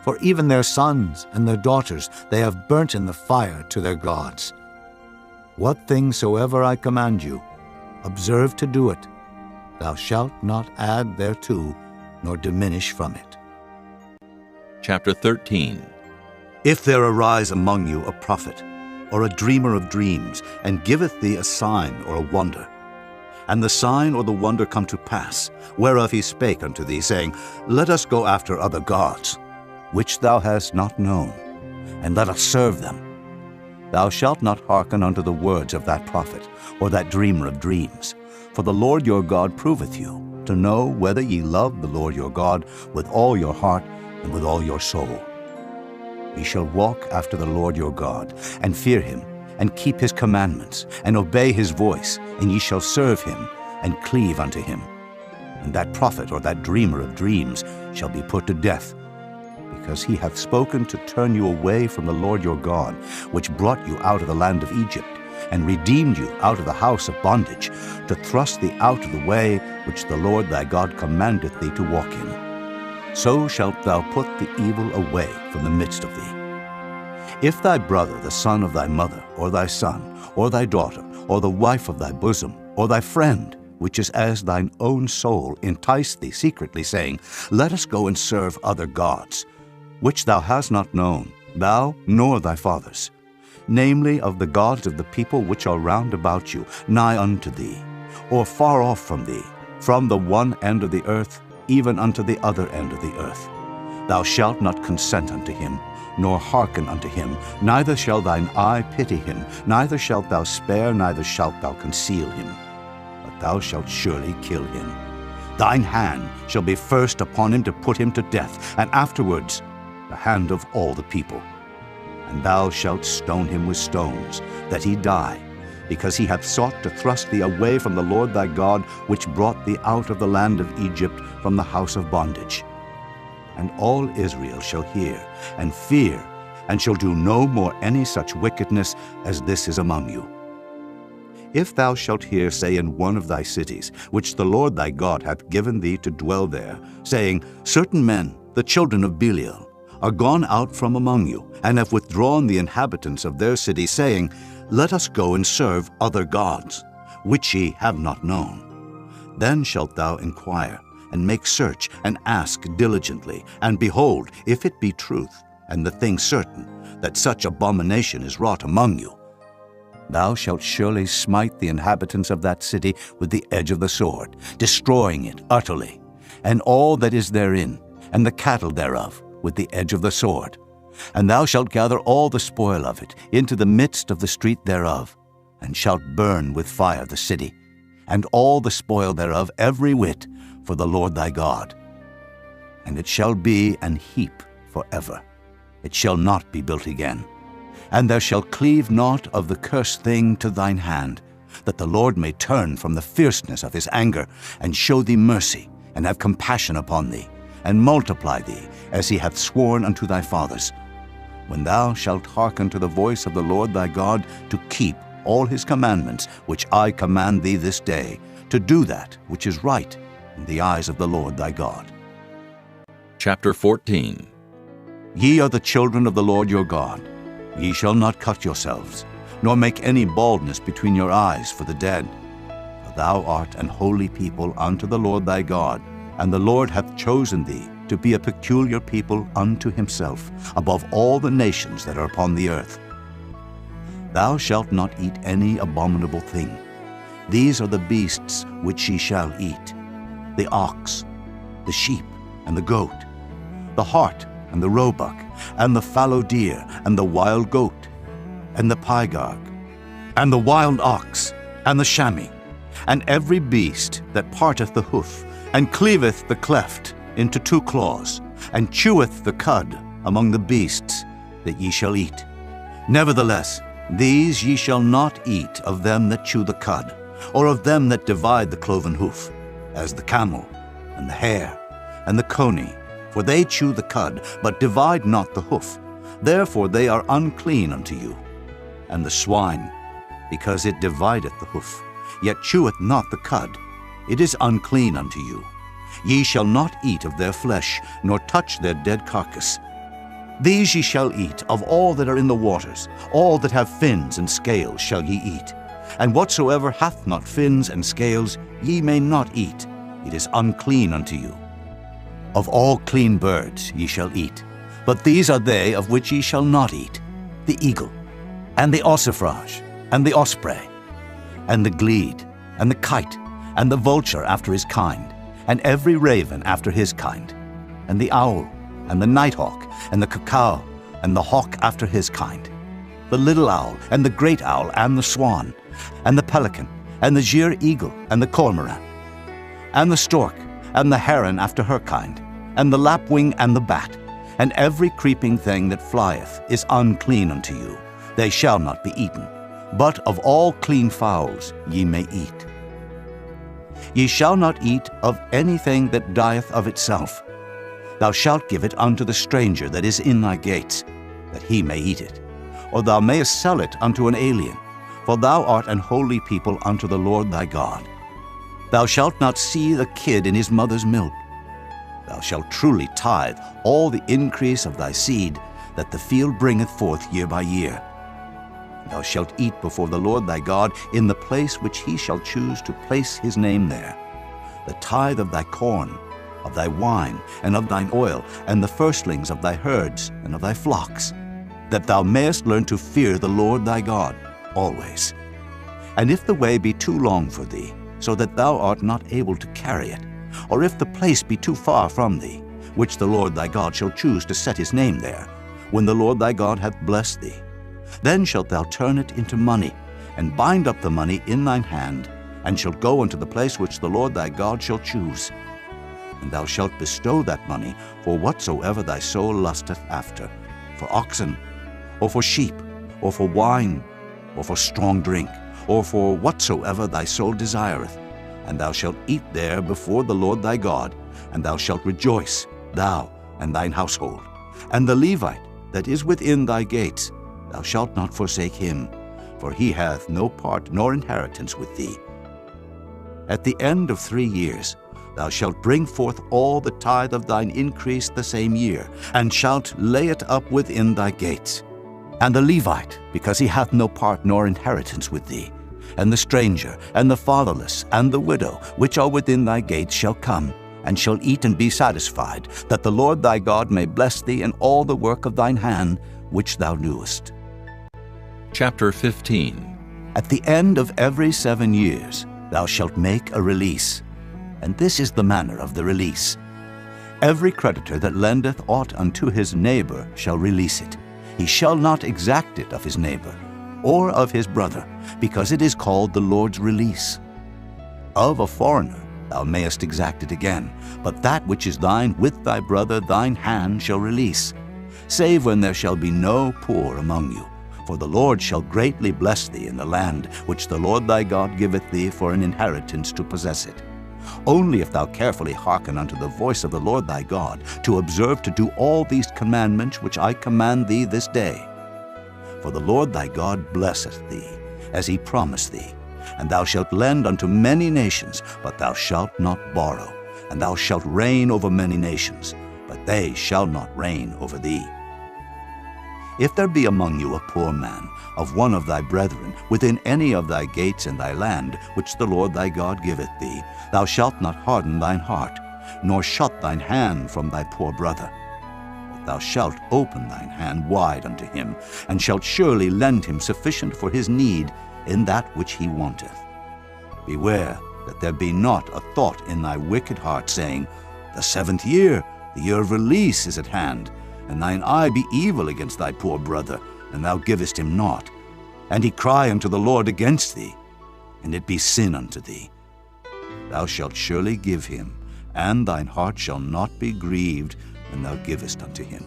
Speaker 2: For even their sons and their daughters they have burnt in the fire to their gods. What thing soever I command you, observe to do it. Thou shalt not add thereto, nor diminish from it.
Speaker 1: Chapter 13.
Speaker 2: If there arise among you a prophet, or a dreamer of dreams, and giveth thee a sign or a wonder, and the sign or the wonder come to pass, whereof he spake unto thee, saying, Let us go after other gods, which thou hast not known, and let us serve them. Thou shalt not hearken unto the words of that prophet, or that dreamer of dreams. For the Lord your God proveth you, to know whether ye love the Lord your God with all your heart and with all your soul. Ye shall walk after the Lord your God, and fear him, and keep his commandments, and obey his voice, and ye shall serve him, and cleave unto him. And that prophet or that dreamer of dreams shall be put to death, because he hath spoken to turn you away from the Lord your God, which brought you out of the land of Egypt, and redeemed you out of the house of bondage, to thrust thee out of the way which the Lord thy God commandeth thee to walk in. So shalt thou put the evil away from the midst of thee. If thy brother, the son of thy mother, or thy son, or thy daughter, or the wife of thy bosom, or thy friend, which is as thine own soul, entice thee secretly, saying, Let us go and serve other gods, which thou hast not known, thou nor thy fathers, namely of the gods of the people which are round about you, nigh unto thee, or far off from thee, from the one end of the earth even unto the other end of the earth. Thou shalt not consent unto him, nor hearken unto him, neither shall thine eye pity him, neither shalt thou spare, neither shalt thou conceal him. But thou shalt surely kill him. Thine hand shall be first upon him to put him to death, and afterwards the hand of all the people. And thou shalt stone him with stones, that he die, because he hath sought to thrust thee away from the Lord thy God, which brought thee out of the land of Egypt, from the house of bondage. And all Israel shall hear, and fear, and shall do no more any such wickedness as this is among you. If thou shalt hear say in one of thy cities, which the Lord thy God hath given thee to dwell there, saying, Certain men, the children of Belial, are gone out from among you, and have withdrawn the inhabitants of their city, saying, Let us go and serve other gods, which ye have not known. Then shalt thou inquire, and make search, and ask diligently, and behold, if it be truth, and the thing certain, that such abomination is wrought among you, thou shalt surely smite the inhabitants of that city with the edge of the sword, destroying it utterly, and all that is therein, and the cattle thereof, with the edge of the sword. And thou shalt gather all the spoil of it into the midst of the street thereof, and shalt burn with fire the city, and all the spoil thereof every whit, for the Lord thy God. And it shall be an heap forever. It shall not be built again. And there shall cleave naught of the cursed thing to thine hand, that the Lord may turn from the fierceness of his anger, and show thee mercy, and have compassion upon thee, and multiply thee, as he hath sworn unto thy fathers, when thou shalt hearken to the voice of the Lord thy God, to keep all his commandments, which I command thee this day, to do that which is right in the eyes of the Lord thy God.
Speaker 1: Chapter 14.
Speaker 2: Ye are the children of the Lord your God. Ye shall not cut yourselves, nor make any baldness between your eyes for the dead. For thou art an holy people unto the Lord thy God, and the Lord hath chosen thee to be a peculiar people unto himself, above all the nations that are upon the earth. Thou shalt not eat any abominable thing. These are the beasts which ye shall eat: the ox, the sheep, and the goat, the hart, and the roebuck, and the fallow deer, and the wild goat, and the pygarg, and the wild ox, and the chamois, and every beast that parteth the hoof, and cleaveth the cleft into 2 claws, and cheweth the cud among the beasts that ye shall eat. Nevertheless, these ye shall not eat of them that chew the cud, or of them that divide the cloven hoof, as the camel, and the hare, and the coney, for they chew the cud, but divide not the hoof. Therefore they are unclean unto you. And the swine, because it divideth the hoof, yet cheweth not the cud, it is unclean unto you. Ye shall not eat of their flesh, nor touch their dead carcass. These ye shall eat of all that are in the waters, all that have fins and scales shall ye eat. And whatsoever hath not fins and scales ye may not eat, it is unclean unto you. Of all clean birds ye shall eat, but these are they of which ye shall not eat: the eagle, and the ossifrage, and the osprey, and the glede, and the kite, and the vulture after his kind, and every raven after his kind, and the owl, and the nighthawk, and the cuckoo, and the hawk after his kind, the little owl, and the great owl, and the swan, and the pelican, and the gier eagle, and the cormorant, and the stork, and the heron after her kind, and the lapwing, and the bat, and every creeping thing that flieth is unclean unto you. They shall not be eaten. But of all clean fowls ye may eat. Ye shall not eat of anything that dieth of itself. Thou shalt give it unto the stranger that is in thy gates, that he may eat it. Or thou mayest sell it unto an alien, for thou art an holy people unto the Lord thy God. Thou shalt not see the kid in his mother's milk. Thou shalt truly tithe all the increase of thy seed that the field bringeth forth year by year. Thou shalt eat before the Lord thy God in the place which he shall choose to place his name there. The tithe of thy corn, of thy wine, and of thine oil, and the firstlings of thy herds and of thy flocks, that thou mayest learn to fear the Lord thy God always. And if the way be too long for thee, so that thou art not able to carry it, or if the place be too far from thee, which the Lord thy God shall choose to set his name there, when the Lord thy God hath blessed thee, then shalt thou turn it into money, and bind up the money in thine hand, and shalt go unto the place which the Lord thy God shall choose. And thou shalt bestow that money for whatsoever thy soul lusteth after, for oxen, or for sheep, or for wine, or for strong drink, or for whatsoever thy soul desireth. And thou shalt eat there before the Lord thy God, and thou shalt rejoice, thou and thine household. And the Levite that is within thy gates, thou shalt not forsake him, for he hath no part nor inheritance with thee. At the end of 3 years thou shalt bring forth all the tithe of thine increase the same year, and shalt lay it up within thy gates. And the Levite, because he hath no part nor inheritance with thee, and the stranger, and the fatherless, and the widow, which are within thy gates, shall come, and shall eat and be satisfied, that the Lord thy God may bless thee in all the work of thine hand, which thou doest.
Speaker 1: Chapter 15.
Speaker 2: At the end of every 7 years thou shalt make a release, and this is the manner of the release. Every creditor that lendeth aught unto his neighbor shall release it. He shall not exact it of his neighbor, or of his brother, because it is called the Lord's release. Of a foreigner thou mayest exact it again, but that which is thine with thy brother thine hand shall release, save when there shall be no poor among you. For the Lord shall greatly bless thee in the land which the Lord thy God giveth thee for an inheritance to possess it. Only if thou carefully hearken unto the voice of the Lord thy God, to observe to do all these commandments which I command thee this day. For the Lord thy God blesseth thee, as he promised thee. And thou shalt lend unto many nations, but thou shalt not borrow. And thou shalt reign over many nations, but they shall not reign over thee. If there be among you a poor man, of one of thy brethren, within any of thy gates in thy land, which the Lord thy God giveth thee, thou shalt not harden thine heart, nor shut thine hand from thy poor brother. But thou shalt open thine hand wide unto him, and shalt surely lend him sufficient for his need in that which he wanteth. Beware that there be not a thought in thy wicked heart, saying, The 7th year, the year of release, is at hand, and thine eye be evil against thy poor brother, and thou givest him naught. And he cry unto the Lord against thee, and it be sin unto thee. Thou shalt surely give him, and thine heart shall not be grieved when thou givest unto him.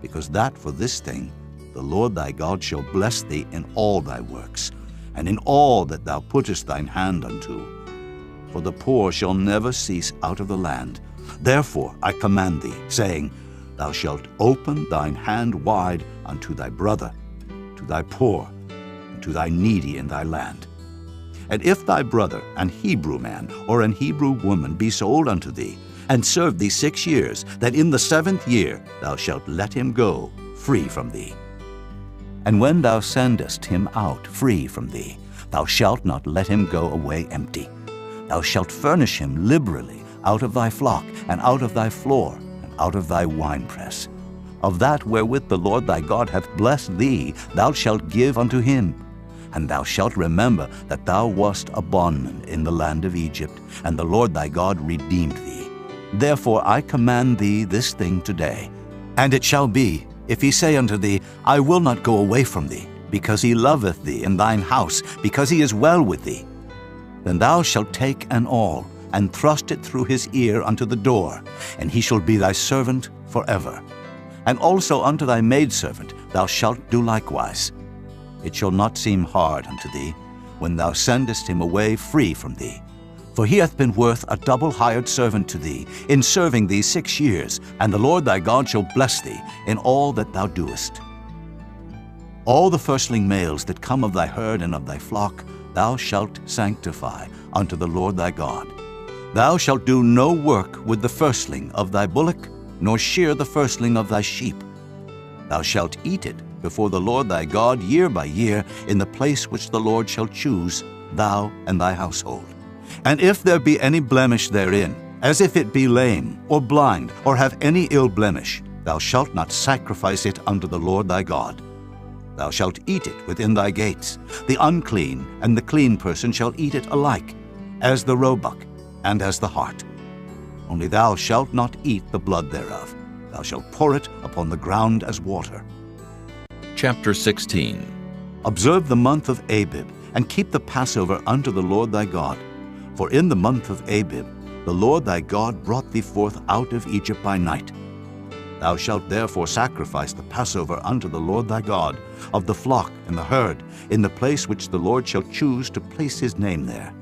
Speaker 2: Because that for this thing the Lord thy God shall bless thee in all thy works, and in all that thou puttest thine hand unto. For the poor shall never cease out of the land. Therefore I command thee, saying, Thou shalt open thine hand wide unto thy brother, to thy poor, and to thy needy in thy land. And if thy brother, an Hebrew man or an Hebrew woman, be sold unto thee, and serve thee 6 years, that in the 7th year thou shalt let him go free from thee. And when thou sendest him out free from thee, thou shalt not let him go away empty. Thou shalt furnish him liberally out of thy flock, and out of thy floor, and out of thy winepress. Of that wherewith the Lord thy God hath blessed thee, thou shalt give unto him. And thou shalt remember that thou wast a bondman in the land of Egypt, and the Lord thy God redeemed thee. Therefore I command thee this thing today. And it shall be, if he say unto thee, I will not go away from thee, because he loveth thee and thine house, because he is well with thee, then thou shalt take an awl, and thrust it through his ear unto the door, and he shall be thy servant forever. And also unto thy maidservant thou shalt do likewise. It shall not seem hard unto thee, when thou sendest him away free from thee. For he hath been worth a double hired servant to thee, in serving thee 6 years, and the Lord thy God shall bless thee in all that thou doest. All the firstling males that come of thy herd and of thy flock thou shalt sanctify unto the Lord thy God. Thou shalt do no work with the firstling of thy bullock, nor shear the firstling of thy sheep. Thou shalt eat it before the Lord thy God year by year in the place which the Lord shall choose, thou and thy household. And if there be any blemish therein, as if it be lame, or blind, or have any ill blemish, thou shalt not sacrifice it unto the Lord thy God. Thou shalt eat it within thy gates. The unclean and the clean person shall eat it alike, as the roebuck and as the hart. Only thou shalt not eat the blood thereof. Thou shalt pour it upon the ground as water.
Speaker 1: Chapter 16.
Speaker 2: Observe the month of Abib, and keep the Passover unto the Lord thy God. For in the month of Abib the Lord thy God brought thee forth out of Egypt by night. Thou shalt therefore sacrifice the Passover unto the Lord thy God, of the flock and the herd, in the place which the Lord shall choose to place his name there.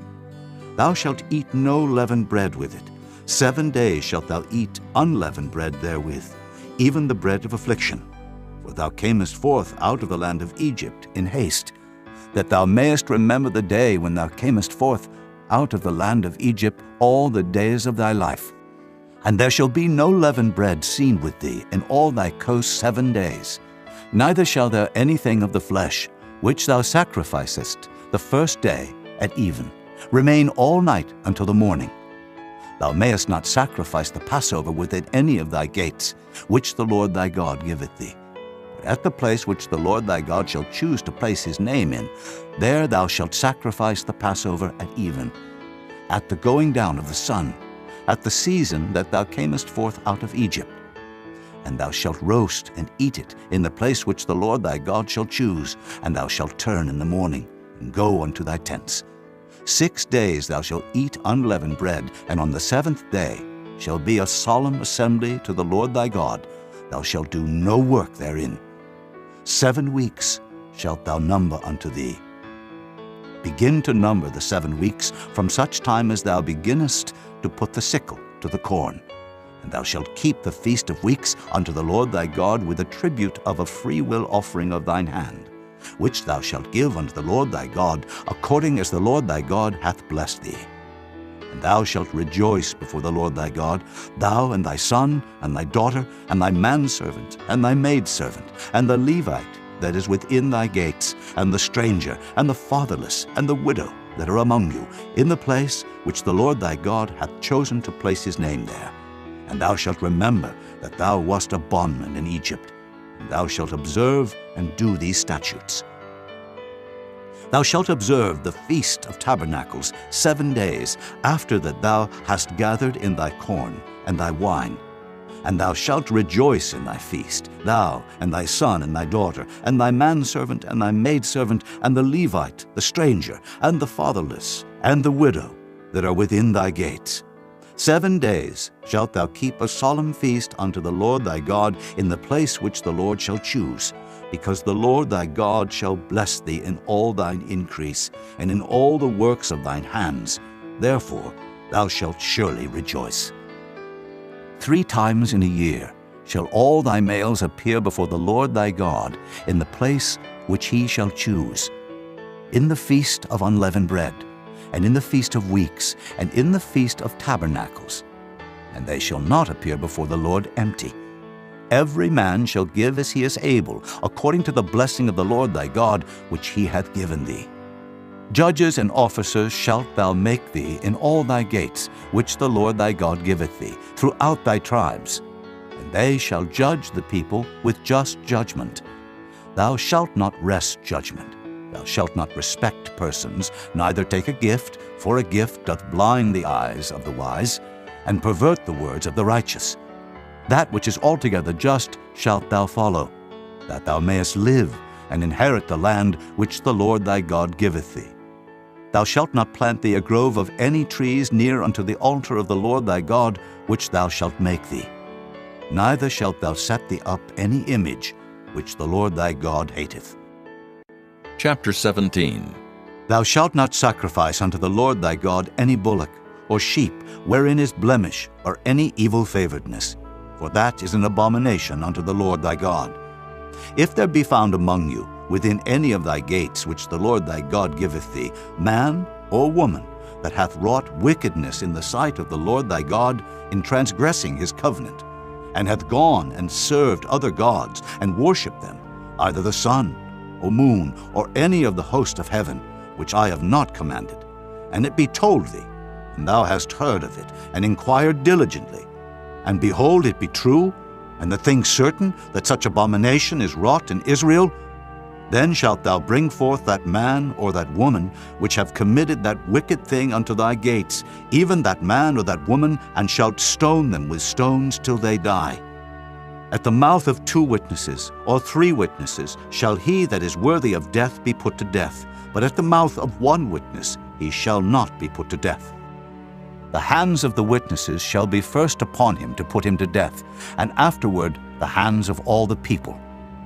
Speaker 2: Thou shalt eat no leavened bread with it. 7 days shalt thou eat unleavened bread therewith, even the bread of affliction. For thou camest forth out of the land of Egypt in haste, that thou mayest remember the day when thou camest forth out of the land of Egypt all the days of thy life. And there shall be no leavened bread seen with thee in all thy coast 7 days. Neither shall there anything of the flesh, which thou sacrificest the first day at even, remain all night until the morning. Thou mayest not sacrifice the Passover within any of thy gates, which the Lord thy God giveth thee. But at the place which the Lord thy God shall choose to place his name in, there thou shalt sacrifice the Passover at even, at the going down of the sun, at the season that thou camest forth out of Egypt. And thou shalt roast and eat it in the place which the Lord thy God shall choose, and thou shalt turn in the morning, and go unto thy tents. 6 days thou shalt eat unleavened bread, and on the 7th day shall be a solemn assembly to the Lord thy God. Thou shalt do no work therein. 7 weeks shalt thou number unto thee. Begin to number the 7 weeks from such time as thou beginnest to put the sickle to the corn. And thou shalt keep the feast of weeks unto the Lord thy God with a tribute of a freewill offering of thine hand, which thou shalt give unto the Lord thy God, according as the Lord thy God hath blessed thee. And thou shalt rejoice before the Lord thy God, thou and thy son, and thy daughter, and thy manservant, and thy maidservant, and the Levite that is within thy gates, and the stranger, and the fatherless, and the widow that are among you, in the place which the Lord thy God hath chosen to place his name there. And thou shalt remember that thou wast a bondman in Egypt, and thou shalt observe and do these statutes. Thou shalt observe the Feast of Tabernacles 7 days after that thou hast gathered in thy corn and thy wine. And thou shalt rejoice in thy feast, thou and thy son and thy daughter, and thy manservant and thy maidservant, and the Levite, the stranger, and the fatherless, and the widow that are within thy gates. 7 days shalt thou keep a solemn feast unto the Lord thy God in the place which the Lord shall choose, because the Lord thy God shall bless thee in all thine increase, and in all the works of thine hands. Therefore thou shalt surely rejoice. 3 times in a year shall all thy males appear before the Lord thy God in the place which he shall choose, in the feast of unleavened bread, and in the feast of weeks, and in the feast of tabernacles. And they shall not appear before the Lord empty. Every man shall give as he is able, according to the blessing of the Lord thy God, which he hath given thee. Judges and officers shalt thou make thee in all thy gates, which the Lord thy God giveth thee, throughout thy tribes. And they shall judge the people with just judgment. Thou shalt not wrest judgment. Thou shalt not respect persons, neither take a gift, for a gift doth blind the eyes of the wise, and pervert the words of the righteous. That which is altogether just shalt thou follow, that thou mayest live, and inherit the land which the Lord thy God giveth thee. Thou shalt not plant thee a grove of any trees near unto the altar of the Lord thy God, which thou shalt make thee. Neither shalt thou set thee up any image, which the Lord thy God hateth.
Speaker 1: Chapter 17.
Speaker 2: Thou shalt not sacrifice unto the Lord thy God any bullock, or sheep, wherein is blemish, or any evil favoredness, for that is an abomination unto the Lord thy God. If there be found among you, within any of thy gates which the Lord thy God giveth thee, man or woman, that hath wrought wickedness in the sight of the Lord thy God, in transgressing his covenant, and hath gone and served other gods, and worshipped them, either the sun, or moon, or any of the host of heaven, which I have not commanded, and it be told thee, and thou hast heard of it, and inquired diligently, and behold, it be true, and the thing certain, that such abomination is wrought in Israel, then shalt thou bring forth that man or that woman which have committed that wicked thing unto thy gates, even that man or that woman, and shalt stone them with stones till they die. At the mouth of 2 witnesses or 3 witnesses shall he that is worthy of death be put to death, but at the mouth of 1 witness he shall not be put to death. The hands of the witnesses shall be first upon him to put him to death, and afterward the hands of all the people.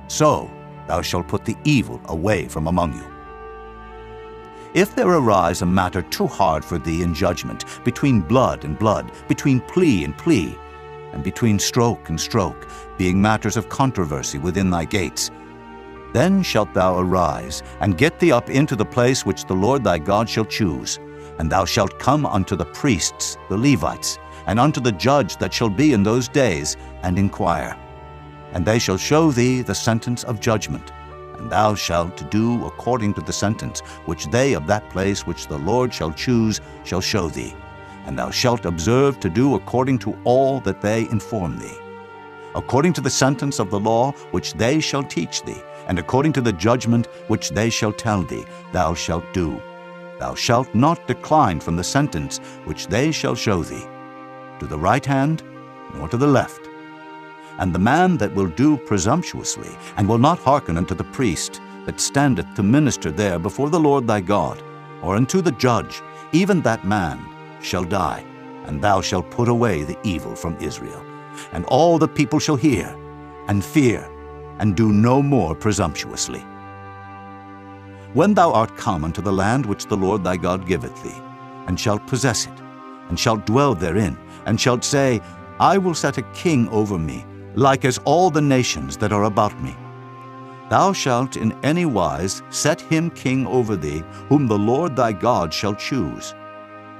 Speaker 2: So thou shalt put the evil away from among you. If there arise a matter too hard for thee in judgment, between blood and blood, between plea and plea, and between stroke and stroke, being matters of controversy within thy gates, then shalt thou arise, and get thee up into the place which the Lord thy God shall choose, and thou shalt come unto the priests, the Levites, and unto the judge that shall be in those days, and inquire. And they shall show thee the sentence of judgment, and thou shalt do according to the sentence which they of that place which the Lord shall choose shall show thee, and thou shalt observe to do according to all that they inform thee. According to the sentence of the law which they shall teach thee, and according to the judgment which they shall tell thee, thou shalt do. Thou shalt not decline from the sentence which they shall show thee, to the right hand, nor to the left. And the man that will do presumptuously, and will not hearken unto the priest that standeth to minister there before the Lord thy God, or unto the judge, even that man shall die, and thou shalt put away the evil from Israel. And all the people shall hear, and fear, and do no more presumptuously. When thou art come unto the land which the Lord thy God giveth thee, and shalt possess it, and shalt dwell therein, and shalt say, I will set a king over me, like as all the nations that are about me. Thou shalt in any wise set him king over thee, whom the Lord thy God shall choose.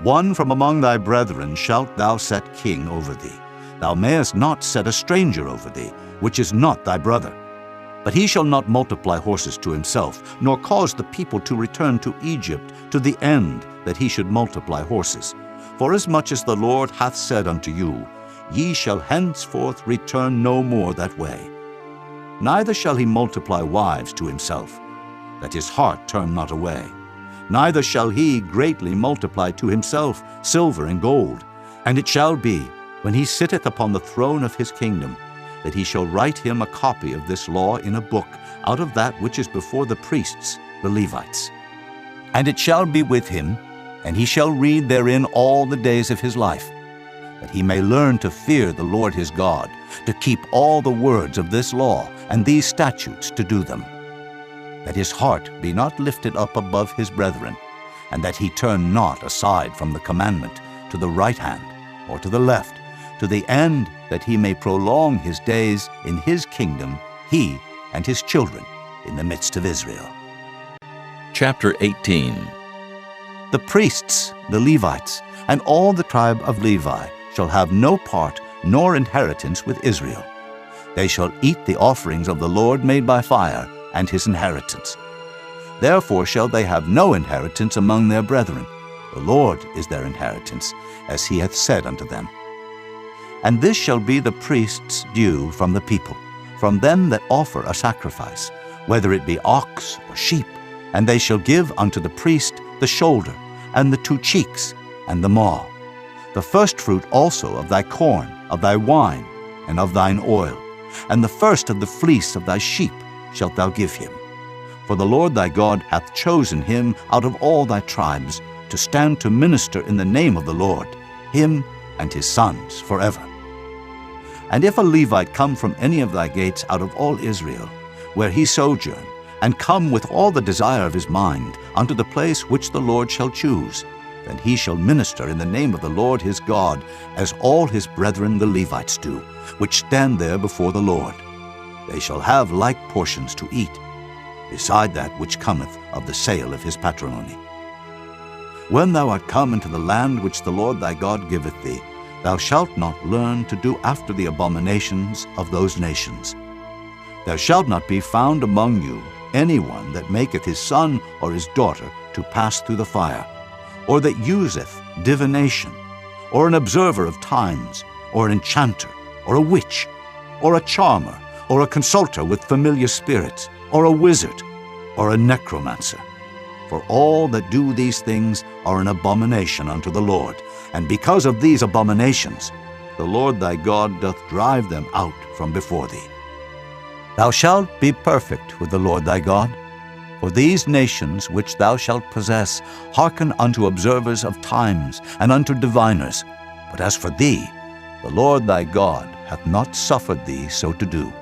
Speaker 2: One from among thy brethren shalt thou set king over thee. Thou mayest not set a stranger over thee, which is not thy brother. But he shall not multiply horses to himself, nor cause the people to return to Egypt, to the end that he should multiply horses. Forasmuch as the Lord hath said unto you, Ye shall henceforth return no more that way. Neither shall he multiply wives to himself, that his heart turn not away. Neither shall he greatly multiply to himself silver and gold. And it shall be, when he sitteth upon the throne of his kingdom, that he shall write him a copy of this law in a book, out of that which is before the priests, the Levites. And it shall be with him, and he shall read therein all the days of his life, that he may learn to fear the Lord his God, to keep all the words of this law and these statutes to do them, that his heart be not lifted up above his brethren, and that he turn not aside from the commandment to the right hand or to the left, to the end that he may prolong his days in his kingdom, he and his children in the midst of Israel.
Speaker 1: Chapter 18.
Speaker 2: The priests, the Levites, and all the tribe of Levi shall have no part nor inheritance with Israel. They shall eat the offerings of the Lord made by fire, and his inheritance. Therefore shall they have no inheritance among their brethren. The Lord is their inheritance, as he hath said unto them. And this shall be the priest's due from the people, from them that offer a sacrifice, whether it be ox or sheep, and they shall give unto the priest the shoulder, and the 2 cheeks, and the maw. The firstfruit also of thy corn, of thy wine, and of thine oil, and the first of the fleece of thy sheep shalt thou give him. For the Lord thy God hath chosen him out of all thy tribes to stand to minister in the name of the Lord, him and his sons forever. And if a Levite come from any of thy gates out of all Israel, where he sojourn, and come with all the desire of his mind unto the place which the Lord shall choose, then he shall minister in the name of the Lord his God, as all his brethren the Levites do, which stand there before the Lord. They shall have like portions to eat, beside that which cometh of the sale of his patrimony. When thou art come into the land which the Lord thy God giveth thee, thou shalt not learn to do after the abominations of those nations. There shall not be found among you any one that maketh his son or his daughter to pass through the fire, or that useth divination, or an observer of times, or an enchanter, or a witch, or a charmer, or a consulter with familiar spirits, or a wizard, or a necromancer. For all that do these things are an abomination unto the Lord, and because of these abominations the Lord thy God doth drive them out from before thee. Thou shalt be perfect with the Lord thy God, for these nations which thou shalt possess hearken unto observers of times and unto diviners. But as for thee, the Lord thy God hath not suffered thee so to do.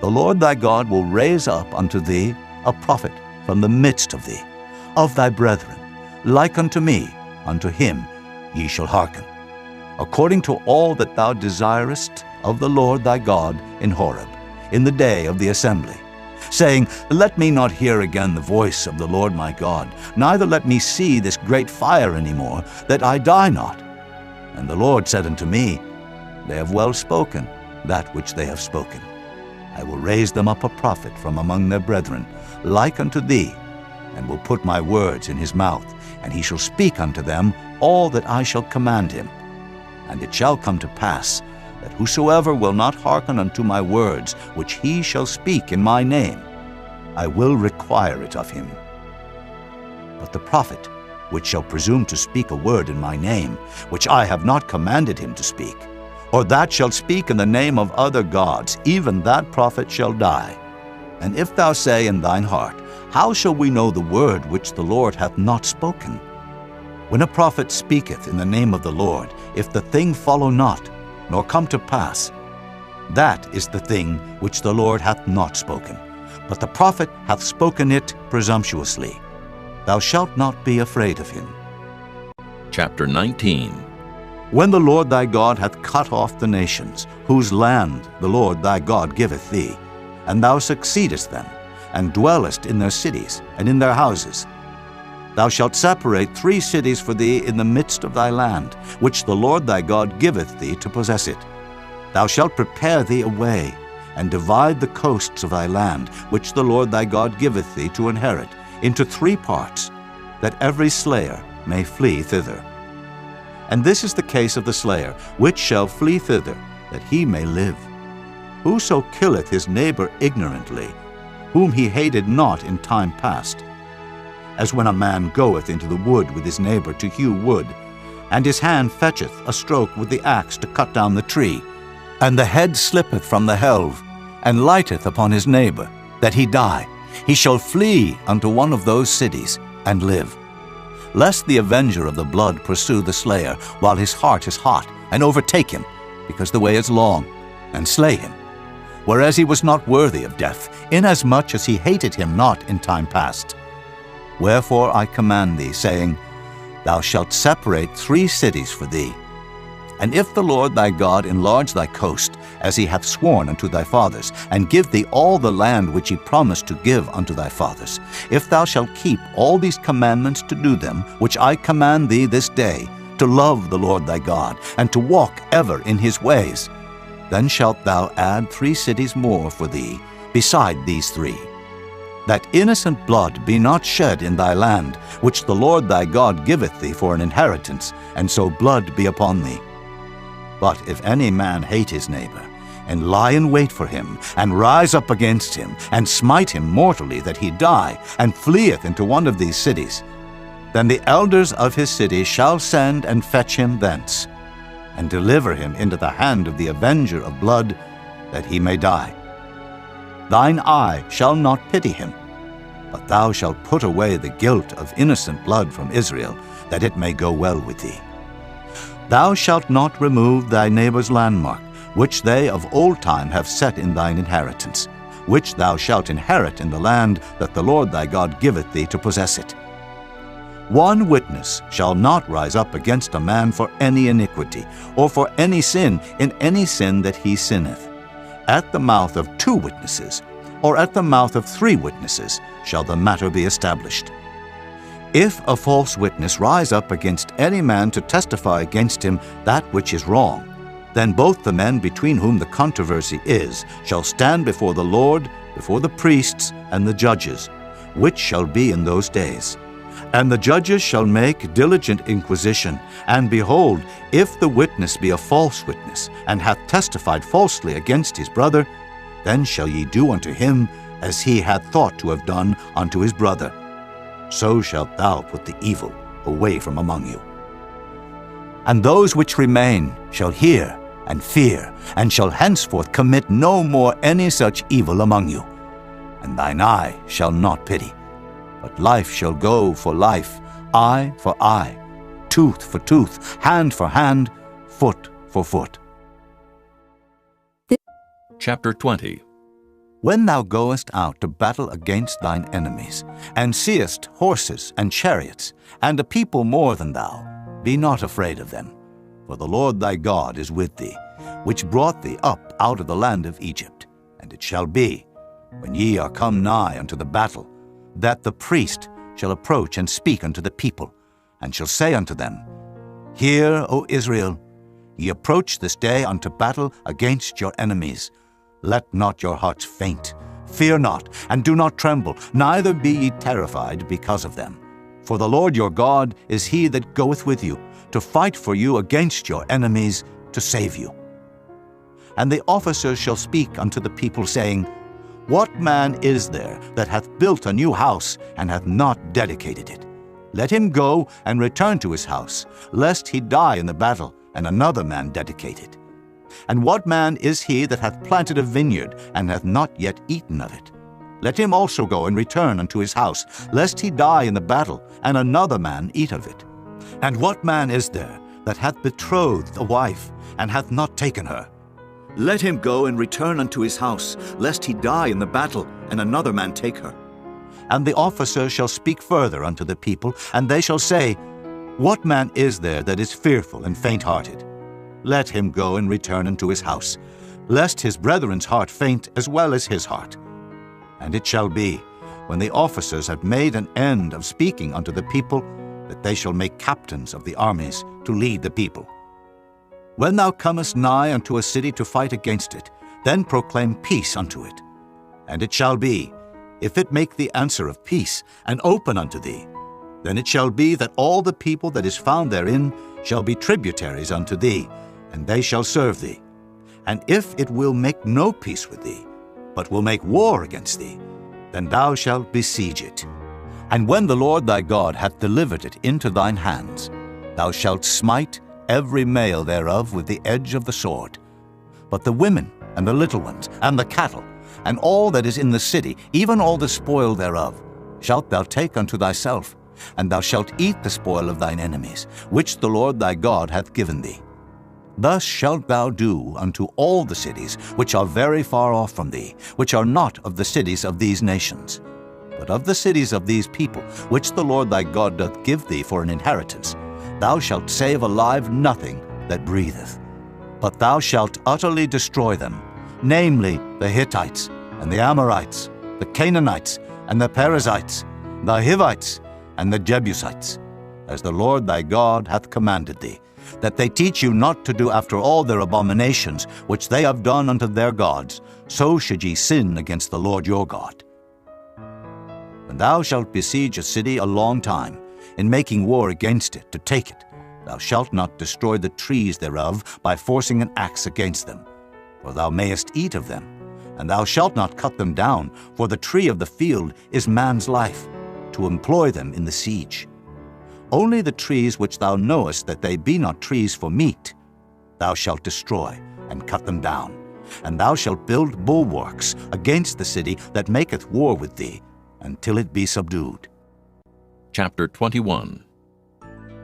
Speaker 2: The Lord thy God will raise up unto thee a prophet from the midst of thee, of thy brethren, like unto me, unto him ye shall hearken, according to all that thou desirest of the Lord thy God in Horeb, in the day of the assembly, saying, Let me not hear again the voice of the Lord my God, neither let me see this great fire any more, that I die not. And the Lord said unto me, They have well spoken that which they have spoken. I will raise them up a prophet from among their brethren, like unto thee, and will put my words in his mouth, and he shall speak unto them all that I shall command him. And it shall come to pass, that whosoever will not hearken unto my words, which he shall speak in my name, I will require it of him. But the prophet, which shall presume to speak a word in my name, which I have not commanded him to speak, or that shall speak in the name of other gods, even that prophet shall die. And if thou say in thine heart, How shall we know the word which the Lord hath not spoken? When a prophet speaketh in the name of the Lord, if the thing follow not, nor come to pass, that is the thing which the Lord hath not spoken, but the prophet hath spoken it presumptuously. Thou shalt not be afraid of him.
Speaker 1: Chapter 19.
Speaker 2: When the Lord thy God hath cut off the nations, whose land the Lord thy God giveth thee, and thou succeedest them, and dwellest in their cities and in their houses, thou shalt separate 3 cities for thee in the midst of thy land, which the Lord thy God giveth thee to possess it. Thou shalt prepare thee a way, and divide the coasts of thy land, which the Lord thy God giveth thee to inherit, into 3 parts, that every slayer may flee thither. And this is the case of the slayer, which shall flee thither, that he may live. Whoso killeth his neighbor ignorantly, whom he hated not in time past, as when a man goeth into the wood with his neighbor to hew wood, and his hand fetcheth a stroke with the axe to cut down the tree, and the head slippeth from the helve, and lighteth upon his neighbor, that he die, he shall flee unto one of those cities, and live. Lest the avenger of the blood pursue the slayer, while his heart is hot, and overtake him, because the way is long, and slay him, whereas he was not worthy of death, inasmuch as he hated him not in time past. Wherefore I command thee, saying, Thou shalt separate 3 cities for thee. And if the Lord thy God enlarge thy coast, as he hath sworn unto thy fathers, and give thee all the land which he promised to give unto thy fathers, if thou shalt keep all these commandments to do them, which I command thee this day, to love the Lord thy God, and to walk ever in his ways, then shalt thou add 3 cities more for thee, beside these 3, that innocent blood be not shed in thy land, which the Lord thy God giveth thee for an inheritance, and so blood be upon thee. But if any man hate his neighbor, and lie in wait for him, and rise up against him, and smite him mortally that he die, and fleeth into one of these cities, then the elders of his city shall send and fetch him thence, and deliver him into the hand of the avenger of blood, that he may die. Thine eye shall not pity him, but thou shalt put away the guilt of innocent blood from Israel, that it may go well with thee. Thou shalt not remove thy neighbor's landmark, which they of old time have set in thine inheritance, which thou shalt inherit in the land that the Lord thy God giveth thee to possess it. One witness shall not rise up against a man for any iniquity, or for any sin in any sin that he sinneth. At the mouth of 2 witnesses, or at the mouth of 3 witnesses, shall the matter be established. If a false witness rise up against any man to testify against him that which is wrong, then both the men between whom the controversy is shall stand before the Lord, before the priests and the judges, which shall be in those days. And the judges shall make diligent inquisition, and behold, if the witness be a false witness, and hath testified falsely against his brother, then shall ye do unto him as he had thought to have done unto his brother. So shalt thou put the evil away from among you. And those which remain shall hear and fear, and shall henceforth commit no more any such evil among you. And thine eye shall not pity, but life shall go for life, eye for eye, tooth for tooth, hand for hand, foot for foot.
Speaker 1: Chapter 20.
Speaker 2: When thou goest out to battle against thine enemies, and seest horses and chariots, and a people more than thou, be not afraid of them, for the Lord thy God is with thee, which brought thee up out of the land of Egypt. And it shall be, when ye are come nigh unto the battle, that the priest shall approach and speak unto the people, and shall say unto them, Hear, O Israel, ye approach this day unto battle against your enemies. Let not your hearts faint, fear not, and do not tremble, neither be ye terrified because of them. For the Lord your God is he that goeth with you, to fight for you against your enemies, to save you. And the officers shall speak unto the people, saying, What man is there that hath built a new house, and hath not dedicated it? Let him go and return to his house, lest he die in the battle, and another man dedicate it. And what man is he that hath planted a vineyard, and hath not yet eaten of it? Let him also go and return unto his house, lest he die in the battle, and another man eat of it. And what man is there that hath betrothed a wife, and hath not taken her? Let him go and return unto his house, lest he die in the battle, and another man take her. And the officers shall speak further unto the people, and they shall say, What man is there that is fearful and faint-hearted? Let him go and return unto his house, lest his brethren's heart faint as well as his heart. And it shall be, when the officers have made an end of speaking unto the people, that they shall make captains of the armies to lead the people. When thou comest nigh unto a city to fight against it, then proclaim peace unto it. And it shall be, if it make the answer of peace, and open unto thee, then it shall be that all the people that is found therein shall be tributaries unto thee, and they shall serve thee. And if it will make no peace with thee, but will make war against thee, then thou shalt besiege it. And when the Lord thy God hath delivered it into thine hands, thou shalt smite every male thereof with the edge of the sword. But the women, and the little ones, and the cattle, and all that is in the city, even all the spoil thereof, shalt thou take unto thyself, and thou shalt eat the spoil of thine enemies, which the Lord thy God hath given thee. Thus shalt thou do unto all the cities which are very far off from thee, which are not of the cities of these nations. But of the cities of these people, which the Lord thy God doth give thee for an inheritance, thou shalt save alive nothing that breatheth. But thou shalt utterly destroy them, namely the Hittites, and the Amorites, the Canaanites, and the Perizzites, the Hivites, and the Jebusites, as the Lord thy God hath commanded thee, that they teach you not to do after all their abominations which they have done unto their gods, so should ye sin against the Lord your God. When thou shalt besiege a city a long time, in making war against it to take it, thou shalt not destroy the trees thereof by forcing an axe against them, for thou mayest eat of them. And thou shalt not cut them down, for the tree of the field is man's life, to employ them in the siege. Only the trees which thou knowest that they be not trees for meat, thou shalt destroy and cut them down. And thou shalt build bulwarks against the city that maketh war with thee, until it be subdued.
Speaker 1: Chapter 21.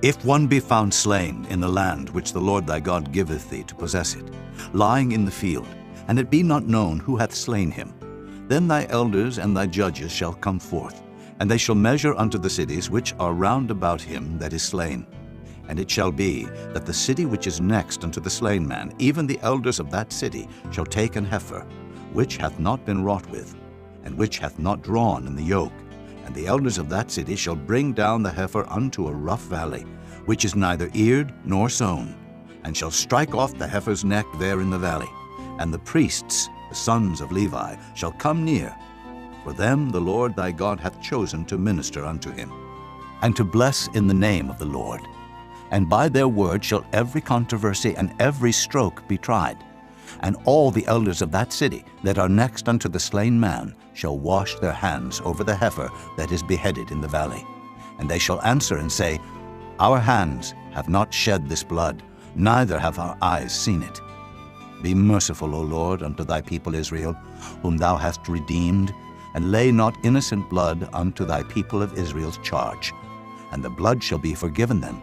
Speaker 2: If one be found slain in the land which the Lord thy God giveth thee to possess it, lying in the field, and it be not known who hath slain him, then thy elders and thy judges shall come forth, and they shall measure unto the cities which are round about him that is slain. And it shall be that the city which is next unto the slain man, even the elders of that city, shall take an heifer, which hath not been wrought with, and which hath not drawn in the yoke. And the elders of that city shall bring down the heifer unto a rough valley, which is neither eared nor sown, and shall strike off the heifer's neck there in the valley. And the priests, the sons of Levi, shall come near, for them the Lord thy God hath chosen to minister unto him, and to bless in the name of the Lord. And by their word shall every controversy and every stroke be tried. And all the elders of that city that are next unto the slain man shall wash their hands over the heifer that is beheaded in the valley. And they shall answer and say, Our hands have not shed this blood, neither have our eyes seen it. Be merciful, O Lord, unto thy people Israel, whom thou hast redeemed, and lay not innocent blood unto thy people of Israel's charge, and the blood shall be forgiven them.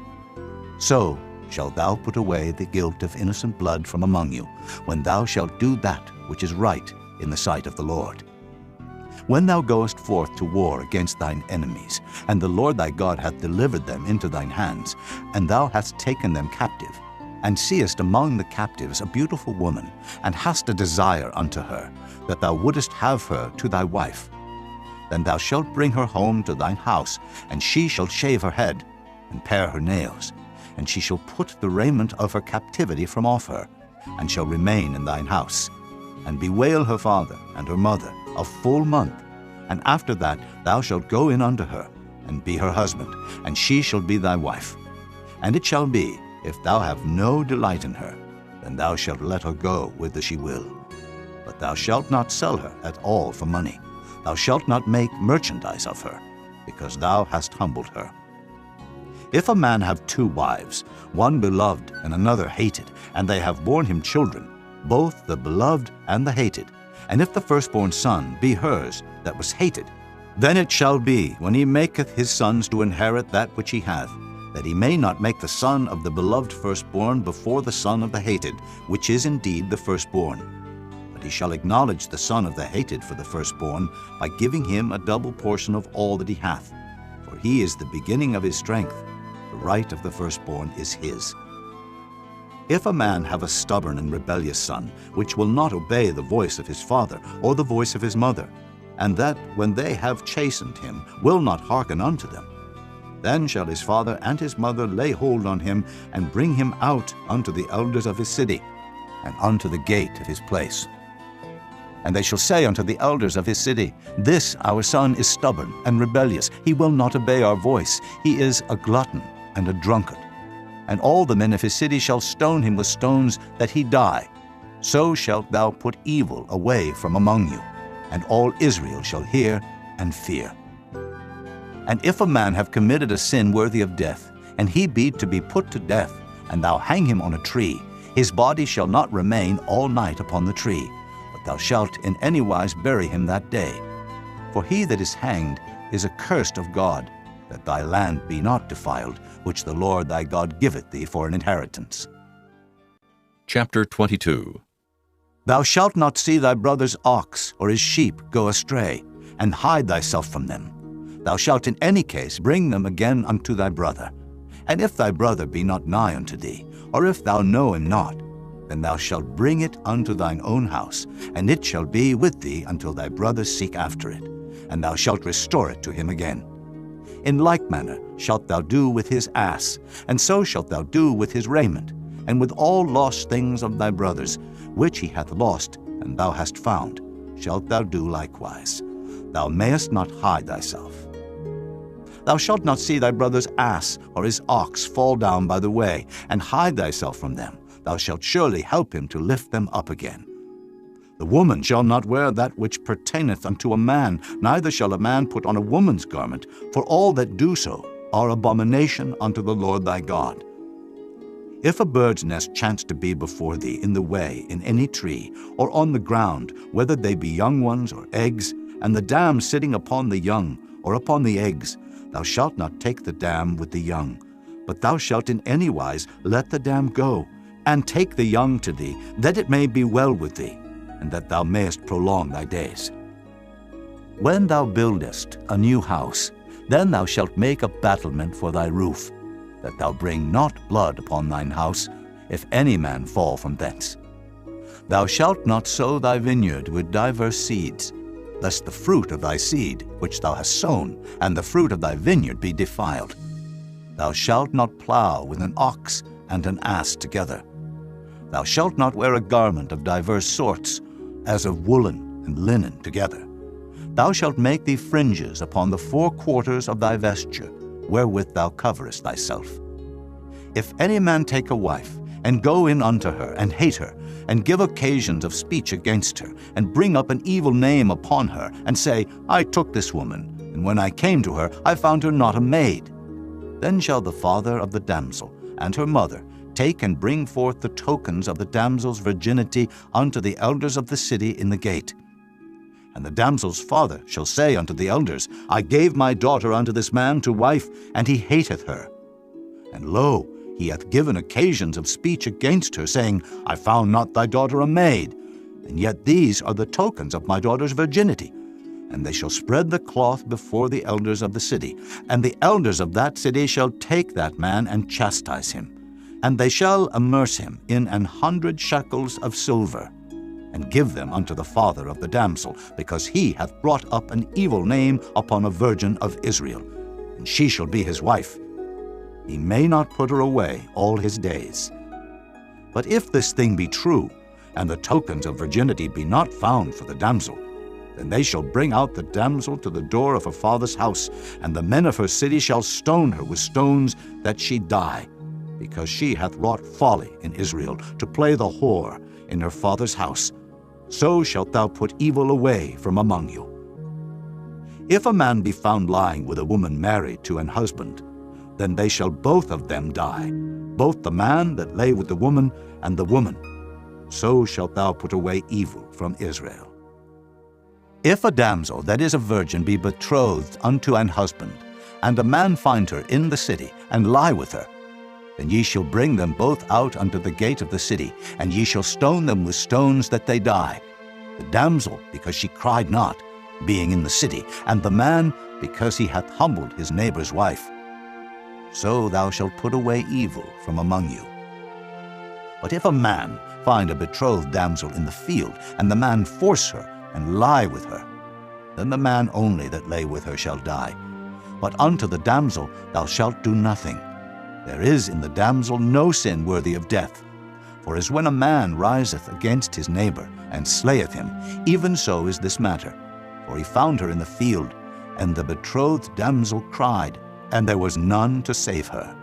Speaker 2: So shalt thou put away the guilt of innocent blood from among you, when thou shalt do that which is right in the sight of the Lord. When thou goest forth to war against thine enemies, and the Lord thy God hath delivered them into thine hands, and thou hast taken them captive, and seest among the captives a beautiful woman, and hast a desire unto her, that thou wouldest have her to thy wife, then thou shalt bring her home to thine house, and she shall shave her head, and pare her nails, and she shall put the raiment of her captivity from off her, and shall remain in thine house, and bewail her father and her mother a full month. And after that thou shalt go in unto her, and be her husband, and she shall be thy wife. And it shall be, if thou have no delight in her, then thou shalt let her go whither she will. But thou shalt not sell her at all for money. Thou shalt not make merchandise of her, because thou hast humbled her. If a man have two wives, one beloved and another hated, and they have borne him children, both the beloved and the hated, and if the firstborn son be hers that was hated, then it shall be, when he maketh his sons to inherit that which he hath, that he may not make the son of the beloved firstborn before the son of the hated, which is indeed the firstborn. But he shall acknowledge the son of the hated for the firstborn, by giving him a double portion of all that he hath. For he is the beginning of his strength. The right of the firstborn is his. If a man have a stubborn and rebellious son, which will not obey the voice of his father or the voice of his mother, and that, when they have chastened him, will not hearken unto them, then shall his father and his mother lay hold on him, and bring him out unto the elders of his city, and unto the gate of his place. And they shall say unto the elders of his city, This our son is stubborn and rebellious. He will not obey our voice. He is a glutton and a drunkard. And all the men of his city shall stone him with stones, that he die. So shalt thou put evil away from among you, and all Israel shall hear and fear. And if a man have committed a sin worthy of death, and he be to be put to death, and thou hang him on a tree, his body shall not remain all night upon the tree, but thou shalt in any wise bury him that day. For he that is hanged is accursed of God, that thy land be not defiled, which the Lord thy God giveth thee for an inheritance.
Speaker 1: Chapter 22.
Speaker 2: Thou shalt not see thy brother's ox or his sheep go astray, and hide thyself from them. Thou shalt in any case bring them again unto thy brother. And if thy brother be not nigh unto thee, or if thou know him not, then thou shalt bring it unto thine own house, and it shall be with thee until thy brother seek after it, and thou shalt restore it to him again. In like manner shalt thou do with his ass, and so shalt thou do with his raiment, and with all lost things of thy brother's, which he hath lost, and thou hast found, shalt thou do likewise. Thou mayest not hide thyself. Thou shalt not see thy brother's ass or his ox fall down by the way, and hide thyself from them. Thou shalt surely help him to lift them up again. The woman shall not wear that which pertaineth unto a man, neither shall a man put on a woman's garment, for all that do so are abomination unto the Lord thy God. If a bird's nest chance to be before thee in the way, in any tree, or on the ground, whether they be young ones or eggs, and the dam sitting upon the young, or upon the eggs, thou shalt not take the dam with the young, but thou shalt in any wise let the dam go, and take the young to thee, that it may be well with thee, and that thou mayest prolong thy days. When thou buildest a new house, then thou shalt make a battlement for thy roof, that thou bring not blood upon thine house, if any man fall from thence. Thou shalt not sow thy vineyard with divers seeds, lest the fruit of thy seed which thou hast sown, and the fruit of thy vineyard be defiled. Thou shalt not plow with an ox and an ass together. Thou shalt not wear a garment of divers sorts, as of woolen and linen together. Thou shalt make thee fringes upon the four quarters of thy vesture, wherewith thou coverest thyself. If any man take a wife, and go in unto her, and hate her, and give occasions of speech against her, and bring up an evil name upon her, and say, I took this woman, and when I came to her, I found her not a maid, then shall the father of the damsel and her mother take and bring forth the tokens of the damsel's virginity unto the elders of the city in the gate. And the damsel's father shall say unto the elders, I gave my daughter unto this man to wife, and he hateth her. And lo, he hath given occasions of speech against her, saying, I found not thy daughter a maid, and yet these are the tokens of my daughter's virginity. And they shall spread the cloth before the elders of the city, and the elders of that city shall take that man and chastise him. And they shall immerse him in 100 shekels of silver, and give them unto the father of the damsel, because he hath brought up an evil name upon a virgin of Israel, and she shall be his wife. He may not put her away all his days. But if this thing be true, and the tokens of virginity be not found for the damsel, then they shall bring out the damsel to the door of her father's house, and the men of her city shall stone her with stones, that she die, because she hath wrought folly in Israel, to play the whore in her father's house. So shalt thou put evil away from among you. If a man be found lying with a woman married to an husband, then they shall both of them die, both the man that lay with the woman, and the woman. So shalt thou put away evil from Israel. If a damsel that is a virgin be betrothed unto an husband, and a man find her in the city, and lie with her, then ye shall bring them both out unto the gate of the city, and ye shall stone them with stones that they die, the damsel because she cried not, being in the city, and the man because he hath humbled his neighbor's wife. So thou shalt put away evil from among you. But if a man find a betrothed damsel in the field, and the man force her, and lie with her, then the man only that lay with her shall die. But unto the damsel thou shalt do nothing. There is in the damsel no sin worthy of death. For as when a man riseth against his neighbor, and slayeth him, even so is this matter. For he found her in the field, and the betrothed damsel cried, and there was none to save her.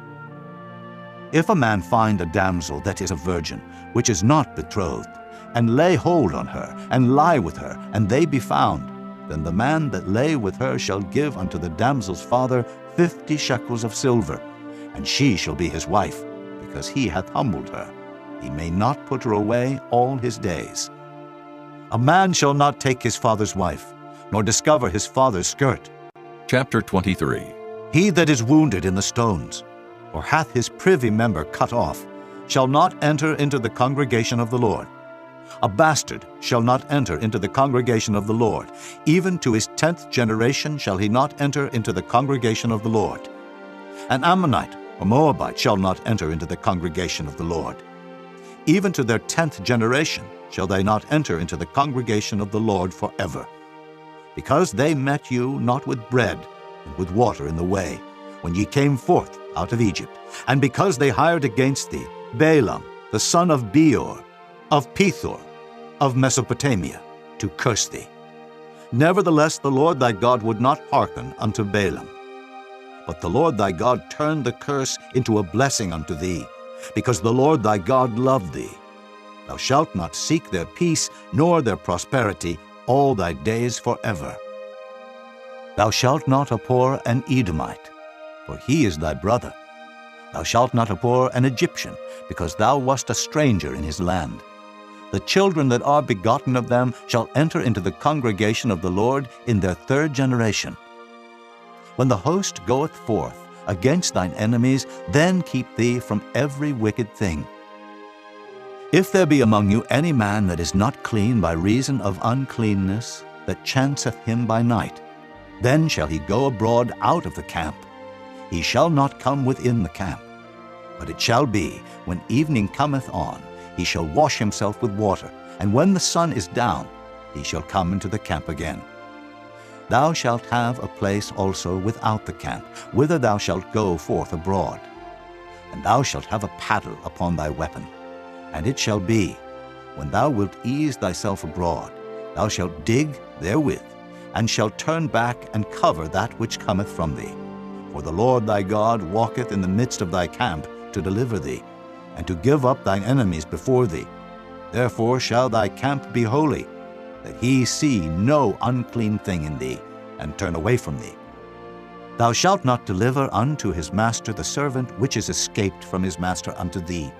Speaker 2: If a man find a damsel that is a virgin, which is not betrothed, and lay hold on her, and lie with her, and they be found, then the man that lay with her shall give unto the damsel's father 50 shekels of silver, and she shall be his wife, because he hath humbled her. He may not put her away all his days. A man shall not take his father's wife, nor discover his father's skirt.
Speaker 1: Chapter 23.
Speaker 2: He that is wounded in the stones, or hath his privy member cut off, shall not enter into the congregation of the Lord. A bastard shall not enter into the congregation of the Lord. Even to his 10th generation shall he not enter into the congregation of the Lord. An Ammonite or Moabite shall not enter into the congregation of the Lord. Even to their 10th generation shall they not enter into the congregation of the Lord forever. Because they met you not with bread and with water in the way, when ye came forth out of Egypt, and because they hired against thee Balaam, the son of Beor, of Pethor, of Mesopotamia, to curse thee. Nevertheless the Lord thy God would not hearken unto Balaam. But the Lord thy God turned the curse into a blessing unto thee, because the Lord thy God loved thee. Thou shalt not seek their peace nor their prosperity all thy days forever. Thou shalt not abhor an Edomite, for he is thy brother. Thou shalt not abhor an Egyptian, because thou wast a stranger in his land. The children that are begotten of them shall enter into the congregation of the Lord in their 3rd generation. When the host goeth forth against thine enemies, then keep thee from every wicked thing. If there be among you any man that is not clean by reason of uncleanness, that chanceth him by night, then shall he go abroad out of the camp. He shall not come within the camp. But it shall be, when evening cometh on, he shall wash himself with water, and when the sun is down, he shall come into the camp again. Thou shalt have a place also without the camp, whither thou shalt go forth abroad. And thou shalt have a paddle upon thy weapon. And it shall be, when thou wilt ease thyself abroad, thou shalt dig therewith, and shalt turn back and cover that which cometh from thee. For the Lord thy God walketh in the midst of thy camp to deliver thee, and to give up thine enemies before thee. Therefore shall thy camp be holy, that he see no unclean thing in thee, and turn away from thee. Thou shalt not deliver unto his master the servant which is escaped from his master unto thee.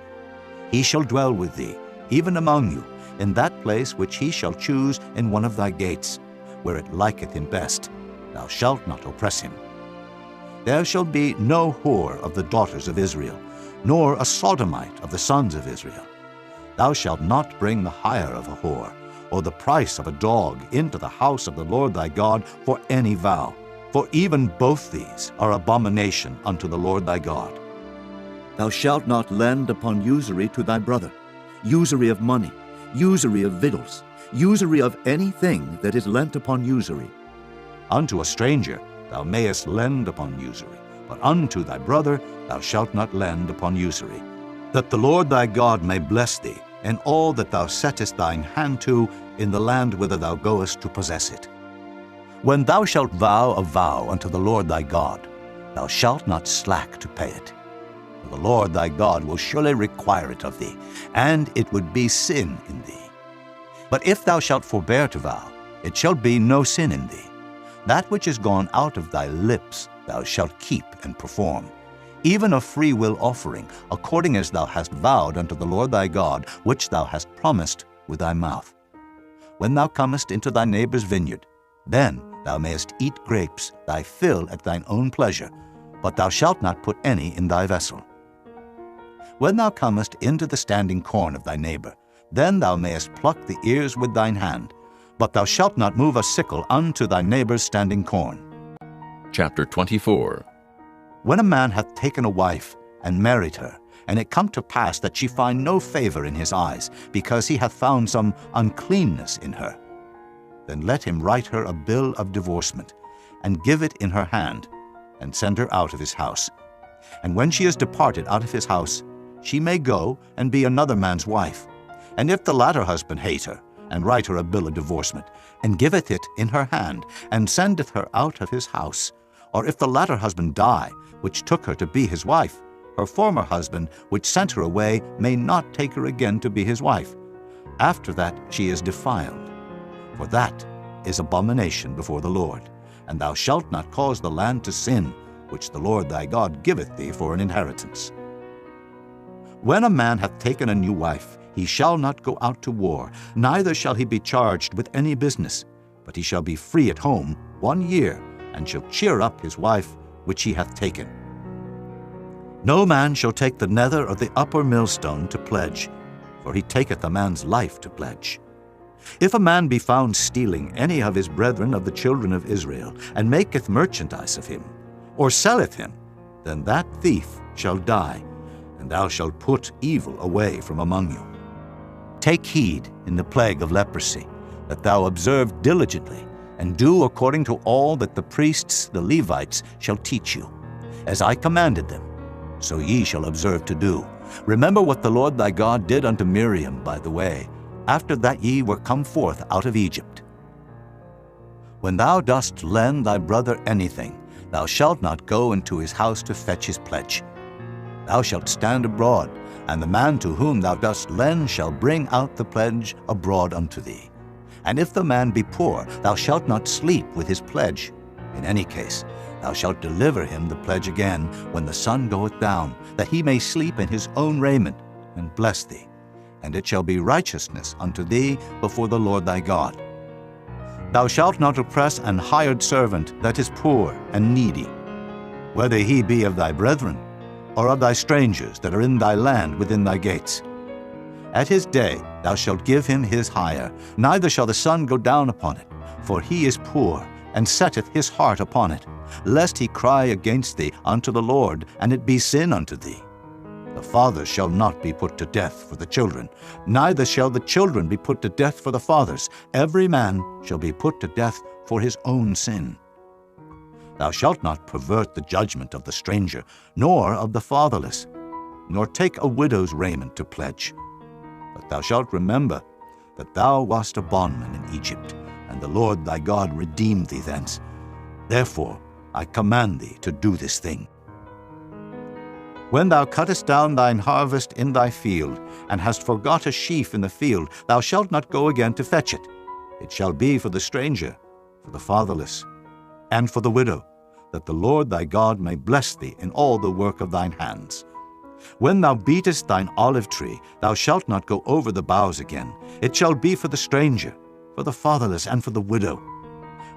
Speaker 2: He shall dwell with thee, even among you, in that place which he shall choose in one of thy gates, where it liketh him best. Thou shalt not oppress him. There shall be no whore of the daughters of Israel, nor a sodomite of the sons of Israel. Thou shalt not bring the hire of a whore, or the price of a dog into the house of the Lord thy God for any vow, for even both these are abomination unto the Lord thy God. Thou shalt not lend upon usury to thy brother, usury of money, usury of victuals, usury of anything that is lent upon usury. Unto a stranger thou mayest lend upon usury, but unto thy brother thou shalt not lend upon usury, that the Lord thy God may bless thee in all that thou settest thine hand to in the land whither thou goest to possess it. When thou shalt vow a vow unto the Lord thy God, thou shalt not slack to pay it. For the Lord thy God will surely require it of thee, and it would be sin in thee. But if thou shalt forbear to vow, it shall be no sin in thee. That which is gone out of thy lips thou shalt keep and perform, even a free will offering, according as thou hast vowed unto the Lord thy God, which thou hast promised with thy mouth. When thou comest into thy neighbor's vineyard, then thou mayest eat grapes, thy fill at thine own pleasure, but thou shalt not put any in thy vessel. When thou comest into the standing corn of thy neighbor, then thou mayest pluck the ears with thine hand, but thou shalt not move a sickle unto thy neighbor's standing corn.
Speaker 1: Chapter 24.
Speaker 2: When a man hath taken a wife and married her, and it come to pass that she find no favor in his eyes, because he hath found some uncleanness in her, then let him write her a bill of divorcement, and give it in her hand, and send her out of his house. And when she is departed out of his house, she may go and be another man's wife. And if the latter husband hate her, and write her a bill of divorcement, and giveth it in her hand, and sendeth her out of his house, or if the latter husband die, which took her to be his wife, her former husband, which sent her away, may not take her again to be his wife. After that she is defiled. For that is abomination before the Lord, and thou shalt not cause the land to sin, which the Lord thy God giveth thee for an inheritance. When a man hath taken a new wife, he shall not go out to war, neither shall he be charged with any business, but he shall be free at home 1 year, and shall cheer up his wife which he hath taken. No man shall take the nether or the upper millstone to pledge, for he taketh a man's life to pledge. If a man be found stealing any of his brethren of the children of Israel, and maketh merchandise of him, or selleth him, then that thief shall die, and thou shalt put evil away from among you. Take heed in the plague of leprosy, that thou observe diligently, and do according to all that the priests, the Levites, shall teach you. As I commanded them, so ye shall observe to do. Remember what the Lord thy God did unto Miriam by the way, after that ye were come forth out of Egypt. When thou dost lend thy brother anything, thou shalt not go into his house to fetch his pledge. Thou shalt stand abroad, and the man to whom thou dost lend shall bring out the pledge abroad unto thee. And if the man be poor, thou shalt not sleep with his pledge. In any case, thou shalt deliver him the pledge again when the sun goeth down, that he may sleep in his own raiment, and bless thee. And it shall be righteousness unto thee before the Lord thy God. Thou shalt not oppress an hired servant that is poor and needy, whether he be of thy brethren, or of thy strangers that are in thy land within thy gates. At his day thou shalt give him his hire, neither shall the sun go down upon it, for he is poor, and setteth his heart upon it, lest he cry against thee unto the Lord, and it be sin unto thee. The fathers shall not be put to death for the children, neither shall the children be put to death for the fathers. Every man shall be put to death for his own sin. Thou shalt not pervert the judgment of the stranger, nor of the fatherless, nor take a widow's raiment to pledge. But thou shalt remember that thou wast a bondman in Egypt, and the Lord thy God redeemed thee thence. Therefore I command thee to do this thing. When thou cuttest down thine harvest in thy field, and hast forgot a sheaf in the field, thou shalt not go again to fetch it. It shall be for the stranger, for the fatherless, and for the widow, that the Lord thy God may bless thee in all the work of thine hands. When thou beatest thine olive tree, thou shalt not go over the boughs again. It shall be for the stranger, for the fatherless, and for the widow.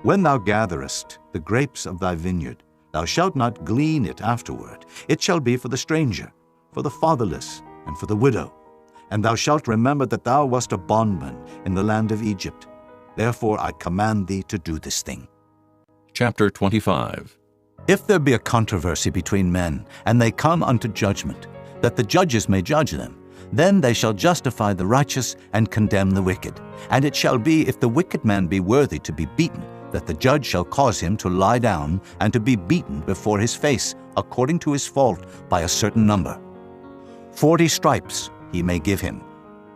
Speaker 2: When thou gatherest the grapes of thy vineyard, thou shalt not glean it afterward. It shall be for the stranger, for the fatherless, and for the widow. And thou shalt remember that thou wast a bondman in the land of Egypt. Therefore I command thee to do this thing.
Speaker 1: Chapter 25.
Speaker 2: If there be a controversy between men, and they come unto judgment, that the judges may judge them, then they shall justify the righteous and condemn the wicked. And it shall be, if the wicked man be worthy to be beaten, that the judge shall cause him to lie down and to be beaten before his face, according to his fault, by a certain number. 40 stripes he may give him,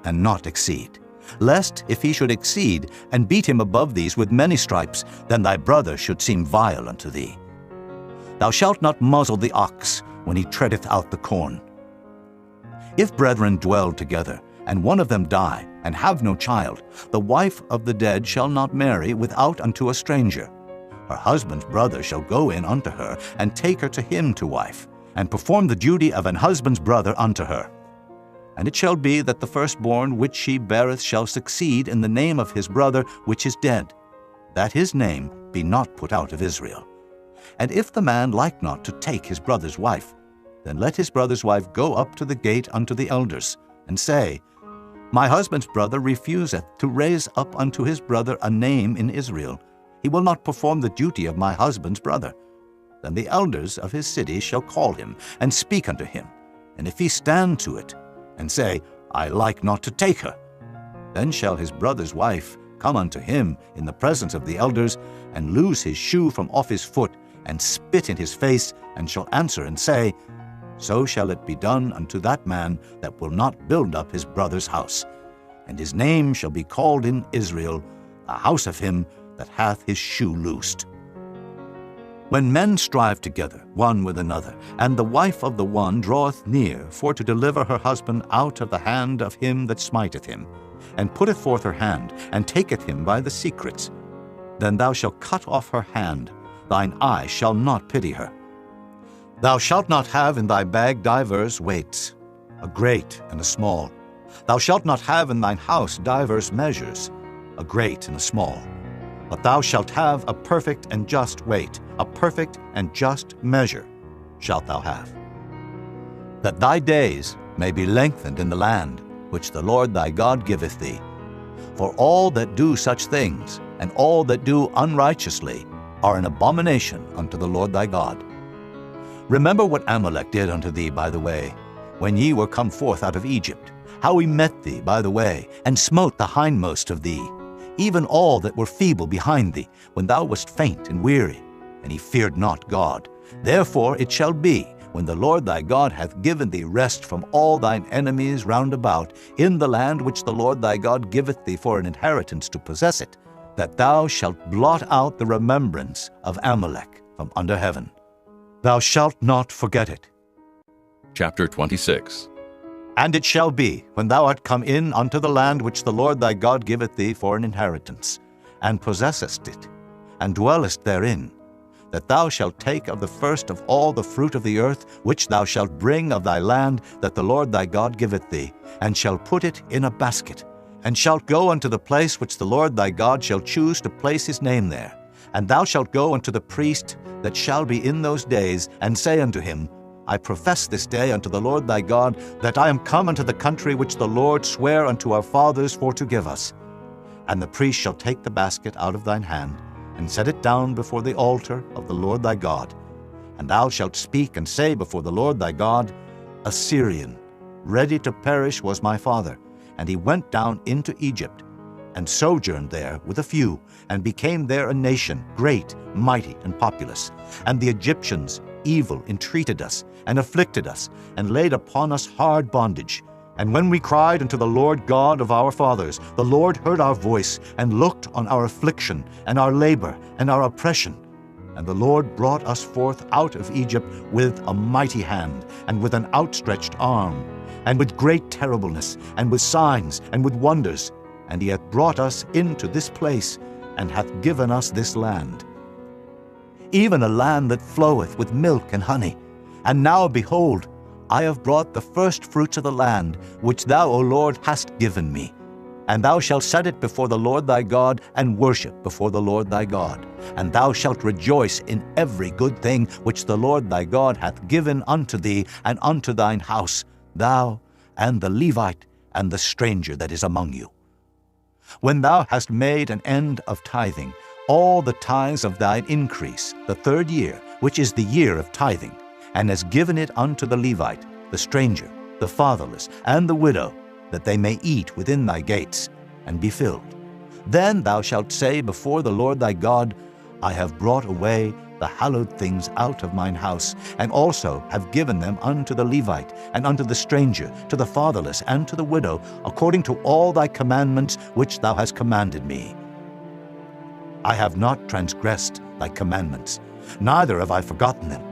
Speaker 2: and not exceed. Lest, if he should exceed, and beat him above these with many stripes, then thy brother should seem vile unto thee. Thou shalt not muzzle the ox when he treadeth out the corn. If brethren dwell together, and one of them die, and have no child, the wife of the dead shall not marry without unto a stranger. Her husband's brother shall go in unto her, and take her to him to wife, and perform the duty of an husband's brother unto her. And it shall be that the firstborn which she beareth shall succeed in the name of his brother which is dead, that his name be not put out of Israel. And if the man like not to take his brother's wife, then let his brother's wife go up to the gate unto the elders, and say, My husband's brother refuseth to raise up unto his brother a name in Israel. He will not perform the duty of my husband's brother. Then the elders of his city shall call him, and speak unto him. And if he stand to it, and say, I like not to take her, then shall his brother's wife come unto him in the presence of the elders, and loose his shoe from off his foot, and spit in his face, and shall answer and say, So shall it be done unto that man that will not build up his brother's house. And his name shall be called in Israel, a house of him that hath his shoe loosed. When men strive together one with another, and the wife of the one draweth near for to deliver her husband out of the hand of him that smiteth him, and putteth forth her hand, and taketh him by the secrets, then thou shalt cut off her hand, thine eye shall not pity her. Thou shalt not have in thy bag divers weights, a great and a small. Thou shalt not have in thine house divers measures, a great and a small. But thou shalt have a perfect and just weight, a perfect and just measure shalt thou have. that thy days may be lengthened in the land which the Lord thy God giveth thee. For all that do such things, and all that do unrighteously, are an abomination unto the Lord thy God. Remember what Amalek did unto thee by the way, when ye were come forth out of Egypt, how he met thee by the way, and smote the hindmost of thee, even all that were feeble behind thee, when thou wast faint and weary, and he feared not God. Therefore it shall be, when the Lord thy God hath given thee rest from all thine enemies round about, in the land which the Lord thy God giveth thee for an inheritance to possess it, that thou shalt blot out the remembrance of Amalek from under heaven. Thou shalt not forget it.
Speaker 1: Chapter 26.
Speaker 2: And it shall be, when thou art come in unto the land which the Lord thy God giveth thee for an inheritance, and possessest it, and dwellest therein, that thou shalt take of the first of all the fruit of the earth, which thou shalt bring of thy land that the Lord thy God giveth thee, and shalt put it in a basket, and shalt go unto the place which the Lord thy God shall choose to place his name there. And thou shalt go unto the priest that shall be in those days, and say unto him, I profess this day unto the Lord thy God, that I am come unto the country which the Lord sware unto our fathers for to give us. And the priest shall take the basket out of thine hand, and set it down before the altar of the Lord thy God. And thou shalt speak and say before the Lord thy God, A Syrian, ready to perish, was my father, and he went down into Egypt, and sojourned there with a few, and became there a nation, great, mighty, and populous. And the Egyptians evil entreated us, and afflicted us, and laid upon us hard bondage. And when we cried unto the Lord God of our fathers, the Lord heard our voice, and looked on our affliction, and our labor, and our oppression. And the Lord brought us forth out of Egypt with a mighty hand, and with an outstretched arm, and with great terribleness, and with signs, and with wonders. And he hath brought us into this place, and hath given us this land, even a land that floweth with milk and honey. And now, behold, I have brought the first fruits of the land, which thou, O Lord, hast given me. And thou shalt set it before the Lord thy God, and worship before the Lord thy God. And thou shalt rejoice in every good thing which the Lord thy God hath given unto thee and unto thine house, thou and the Levite and the stranger that is among you. When thou hast made an end of tithing, all the tithes of thine increase, the third year, which is the year of tithing, and hast given it unto the Levite, the stranger, the fatherless, and the widow, that they may eat within thy gates, and be filled. Then thou shalt say before the Lord thy God, I have brought away the hallowed things out of mine house, and also have given them unto the Levite, and unto the stranger, to the fatherless, and to the widow, according to all thy commandments which thou hast commanded me. I have not transgressed thy commandments, neither have I forgotten them.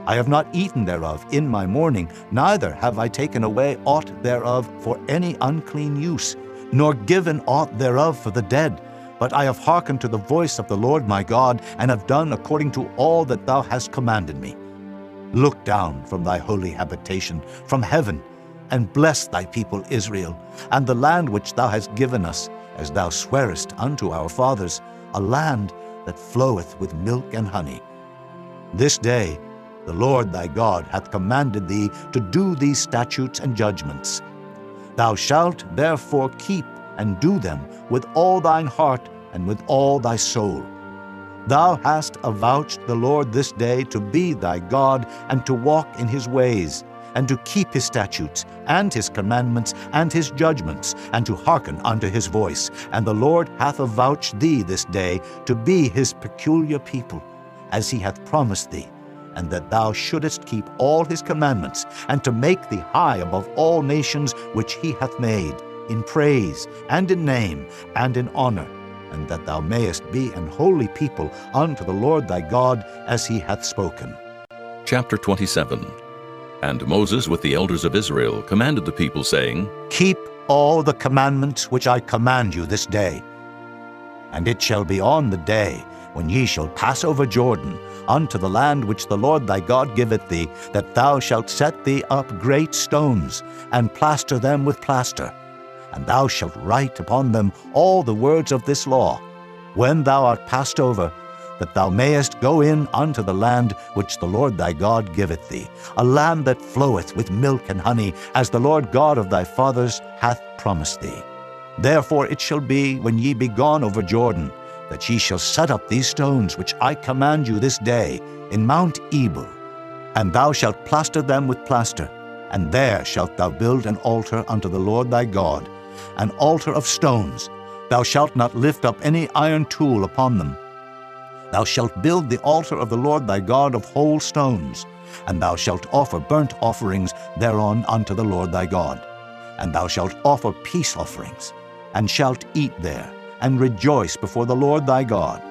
Speaker 2: I have not eaten thereof in my mourning, neither have I taken away aught thereof for any unclean use, nor given aught thereof for the dead. But I have hearkened to the voice of the Lord my God, and have done according to all that thou hast commanded me. Look down from thy holy habitation, from heaven, and bless thy people Israel, and the land which thou hast given us, as thou swarest unto our fathers, a land that floweth with milk and honey. This day the Lord thy God hath commanded thee to do these statutes and judgments. Thou shalt therefore keep and do them with all thine heart and with all thy soul. Thou hast avouched the Lord this day to be thy God, and to walk in his ways, and to keep his statutes, and his commandments, and his judgments, and to hearken unto his voice. And the Lord hath avouched thee this day to be his peculiar people, as he hath promised thee, and that thou shouldest keep all his commandments, and to make thee high above all nations which he hath made, in praise, and in name, and in honor, and that thou mayest be an holy people unto the Lord thy God, as he hath spoken.
Speaker 1: Chapter 27. And Moses with the elders of Israel commanded the people, saying,
Speaker 2: Keep all the commandments which I command you this day. And it shall be on the day when ye shall pass over Jordan unto the land which the Lord thy God giveth thee, that thou shalt set thee up great stones, and plaster them with plaster. And thou shalt write upon them all the words of this law. When thou art passed over, that thou mayest go in unto the land which the Lord thy God giveth thee, a land that floweth with milk and honey, as the Lord God of thy fathers hath promised thee. Therefore it shall be, when ye be gone over Jordan, that ye shall set up these stones which I command you this day in Mount Ebal, and thou shalt plaster them with plaster, and there shalt thou build an altar unto the Lord thy God, an altar of stones. Thou shalt not lift up any iron tool upon them. Thou shalt build the altar of the Lord thy God of whole stones, and thou shalt offer burnt offerings thereon unto the Lord thy God. And thou shalt offer peace offerings, and shalt eat there, and rejoice before the Lord thy God.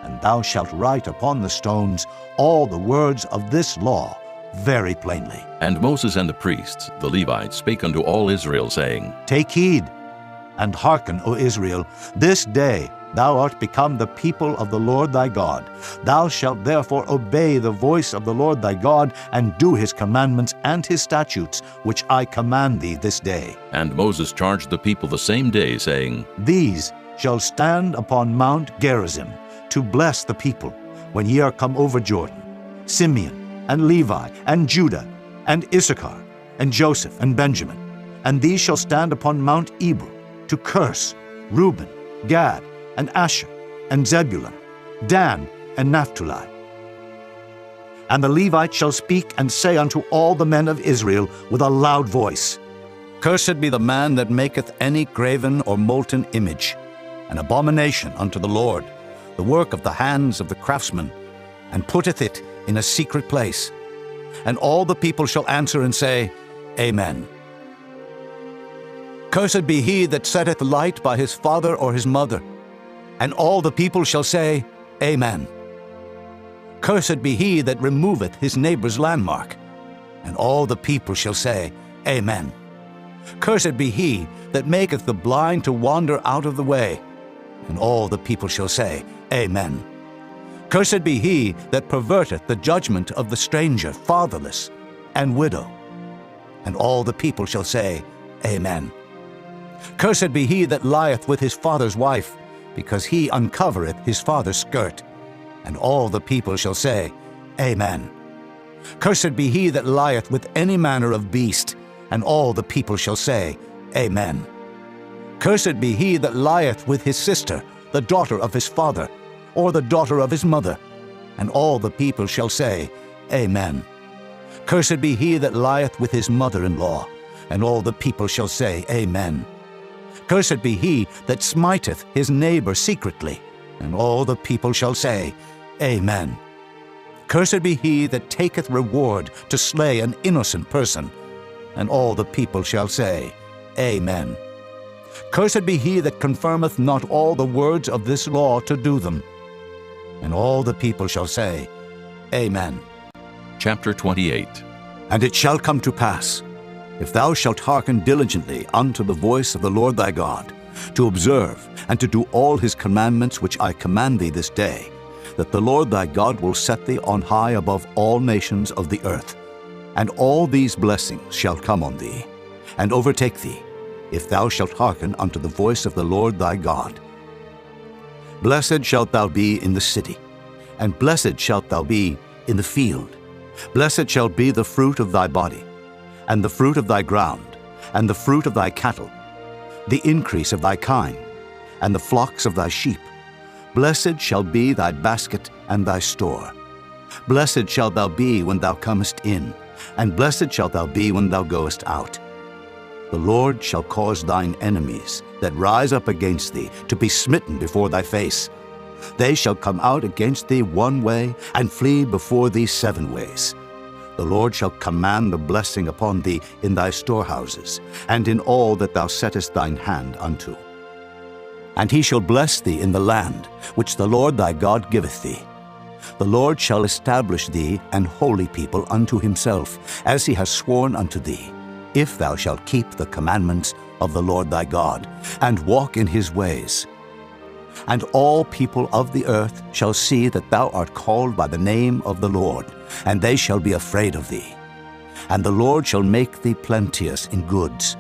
Speaker 2: And thou shalt write upon the stones all the words of this law very plainly.
Speaker 1: And Moses and the priests, the Levites, spake unto all Israel, saying,
Speaker 2: Take heed, and hearken, O Israel, this day thou art become the people of the Lord thy God. Thou shalt therefore obey the voice of the Lord thy God, and do his commandments and his statutes, which I command thee this day.
Speaker 1: And Moses charged the people the same day, saying,
Speaker 2: These shall stand upon Mount Gerizim, to bless the people, when ye are come over Jordan, Simeon, and Levi, and Judah, and Issachar, and Joseph, and Benjamin. And these shall stand upon Mount Ebal, to curse Reuben, Gad, and Asher, and Zebulun, Dan, and Naphtali. And the Levites shall speak and say unto all the men of Israel with a loud voice, Cursed be the man that maketh any graven or molten image, an abomination unto the Lord, the work of the hands of the craftsman, and putteth it in a secret place. And all the people shall answer and say, Amen. Cursed be he that setteth light by his father or his mother. And all the people shall say, Amen. Cursed be he that removeth his neighbor's landmark. And all the people shall say, Amen. Cursed be he that maketh the blind to wander out of the way. And all the people shall say, Amen. Cursed be he that perverteth the judgment of the stranger, fatherless, and widow. And all the people shall say, Amen. Cursed be he that lieth with his father's wife, because he uncovereth his father's skirt. And all the people shall say, Amen. Cursed be he that lieth with any manner of beast, and all the people shall say, Amen. Cursed be he that lieth with his sister, the daughter of his father, or the daughter of his mother. And all the people shall say, Amen. Cursed be he that lieth with his mother-in-law. And all the people shall say, Amen. Cursed be he that smiteth his neighbor secretly. And all the people shall say, Amen. Cursed be he that taketh reward to slay an innocent person. And all the people shall say, Amen. Cursed be he that confirmeth not all the words of this law to do them. And all the people shall say, Amen.
Speaker 1: Chapter 28.
Speaker 2: And it shall come to pass, if thou shalt hearken diligently unto the voice of the Lord thy God, to observe and to do all his commandments which I command thee this day, that the Lord thy God will set thee on high above all nations of the earth. And all these blessings shall come on thee, and overtake thee, if thou shalt hearken unto the voice of the Lord thy God. Blessed shalt thou be in the city, and blessed shalt thou be in the field. Blessed shall be the fruit of thy body, and the fruit of thy ground, and the fruit of thy cattle, the increase of thy kine, and the flocks of thy sheep. Blessed shall be thy basket and thy store. Blessed shalt thou be when thou comest in, and blessed shalt thou be when thou goest out. The Lord shall cause thine enemies that rise up against thee to be smitten before thy face. They shall come out against thee one way, and flee before thee 7 ways. The Lord shall command the blessing upon thee in thy storehouses, and in all that thou settest thine hand unto. And he shall bless thee in the land which the Lord thy God giveth thee. The Lord shall establish thee an holy people unto himself, as he has sworn unto thee, if thou shalt keep the commandments of the Lord thy God, and walk in his ways. And all people of the earth shall see that thou art called by the name of the Lord, and they shall be afraid of thee. And the Lord shall make thee plenteous in goods,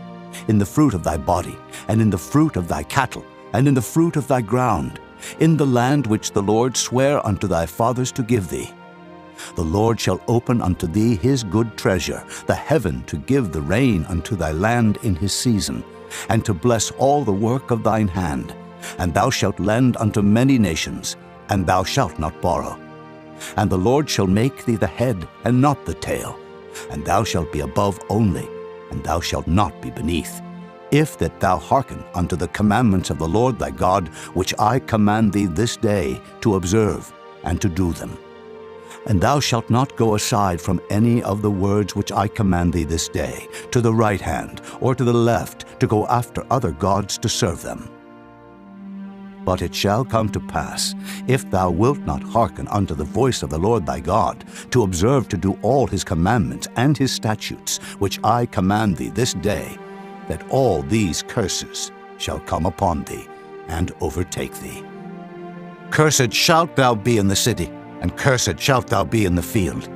Speaker 2: in the fruit of thy body, and in the fruit of thy cattle, and in the fruit of thy ground, in the land which the Lord sware unto thy fathers to give thee. The Lord shall open unto thee his good treasure, the heaven to give the rain unto thy land in his season, and to bless all the work of thine hand. And thou shalt lend unto many nations, and thou shalt not borrow. And the Lord shall make thee the head, and not the tail. And thou shalt be above only, and thou shalt not be beneath, if that thou hearken unto the commandments of the Lord thy God, which I command thee this day to observe and to do them. And thou shalt not go aside from any of the words which I command thee this day, to the right hand or to the left, to go after other gods to serve them. But it shall come to pass, if thou wilt not hearken unto the voice of the Lord thy God, to observe to do all his commandments and his statutes, which I command thee this day, that all these curses shall come upon thee and overtake thee. Cursed shalt thou be in the city, and cursed shalt thou be in the field.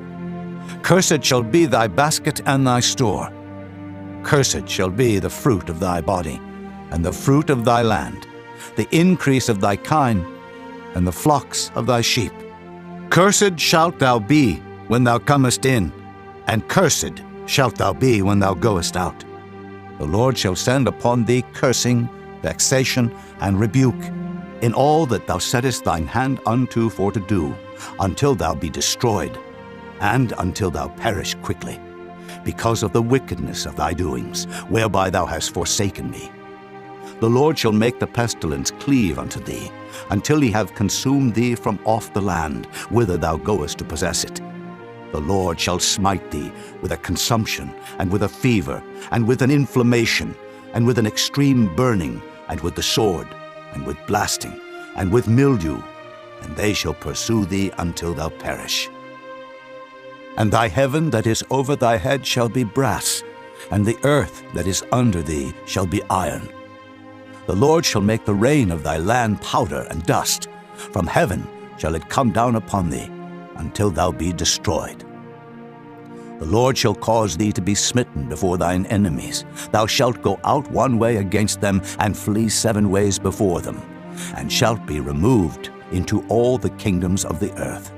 Speaker 2: Cursed shall be thy basket and thy store. Cursed shall be the fruit of thy body, and the fruit of thy land, the increase of thy kine, and the flocks of thy sheep. Cursed shalt thou be when thou comest in, and cursed shalt thou be when thou goest out. The Lord shall send upon thee cursing, vexation, and rebuke, in all that thou settest thine hand unto for to do, until thou be destroyed, and until thou perish quickly, because of the wickedness of thy doings, whereby thou hast forsaken me. The Lord shall make the pestilence cleave unto thee, until he have consumed thee from off the land, whither thou goest to possess it. The Lord shall smite thee with a consumption, and with a fever, and with an inflammation, and with an extreme burning, and with the sword, and with blasting, and with mildew, and they shall pursue thee until thou perish. And thy heaven that is over thy head shall be brass, and the earth that is under thee shall be iron. The Lord shall make the rain of thy land powder and dust. From heaven shall it come down upon thee, until thou be destroyed. The Lord shall cause thee to be smitten before thine enemies. Thou shalt go out one way against them, and flee 7 ways before them, and shalt be removed into all the kingdoms of the earth.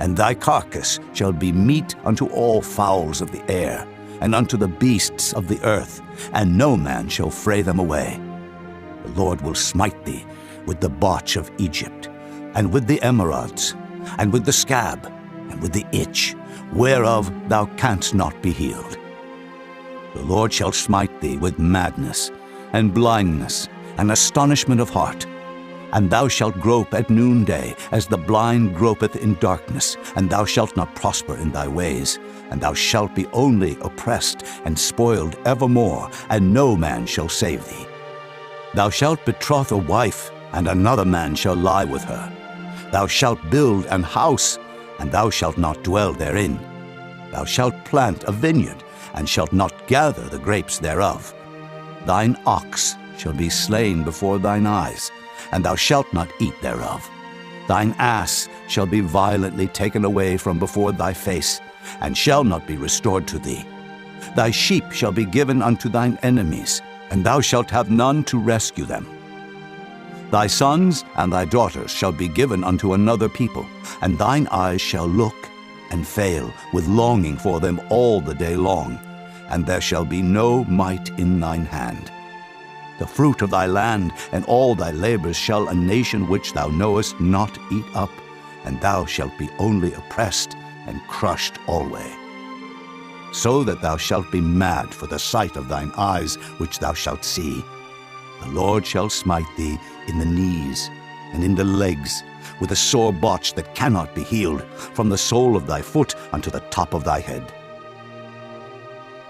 Speaker 2: And thy carcass shall be meat unto all fowls of the air, and unto the beasts of the earth, and no man shall fray them away. The Lord will smite thee with the botch of Egypt, and with the emerods, and with the scab, and with the itch, whereof thou canst not be healed. The Lord shall smite thee with madness, and blindness, and astonishment of heart. And thou shalt grope at noonday, as the blind gropeth in darkness, and thou shalt not prosper in thy ways, and thou shalt be only oppressed and spoiled evermore, and no man shall save thee. Thou shalt betroth a wife, and another man shall lie with her. Thou shalt build an house, and thou shalt not dwell therein. Thou shalt plant a vineyard, and shalt not gather the grapes thereof. Thine ox shall be slain before thine eyes, and thou shalt not eat thereof. Thine ass shall be violently taken away from before thy face, and shall not be restored to thee. Thy sheep shall be given unto thine enemies, and thou shalt have none to rescue them. Thy sons and thy daughters shall be given unto another people, and thine eyes shall look and fail with longing for them all the day long, and there shall be no might in thine hand. The fruit of thy land and all thy labors shall a nation which thou knowest not eat up, and thou shalt be only oppressed and crushed alway. So that thou shalt be mad for the sight of thine eyes which thou shalt see. The Lord shall smite thee in the knees and in the legs, with a sore botch that cannot be healed, from the sole of thy foot unto the top of thy head.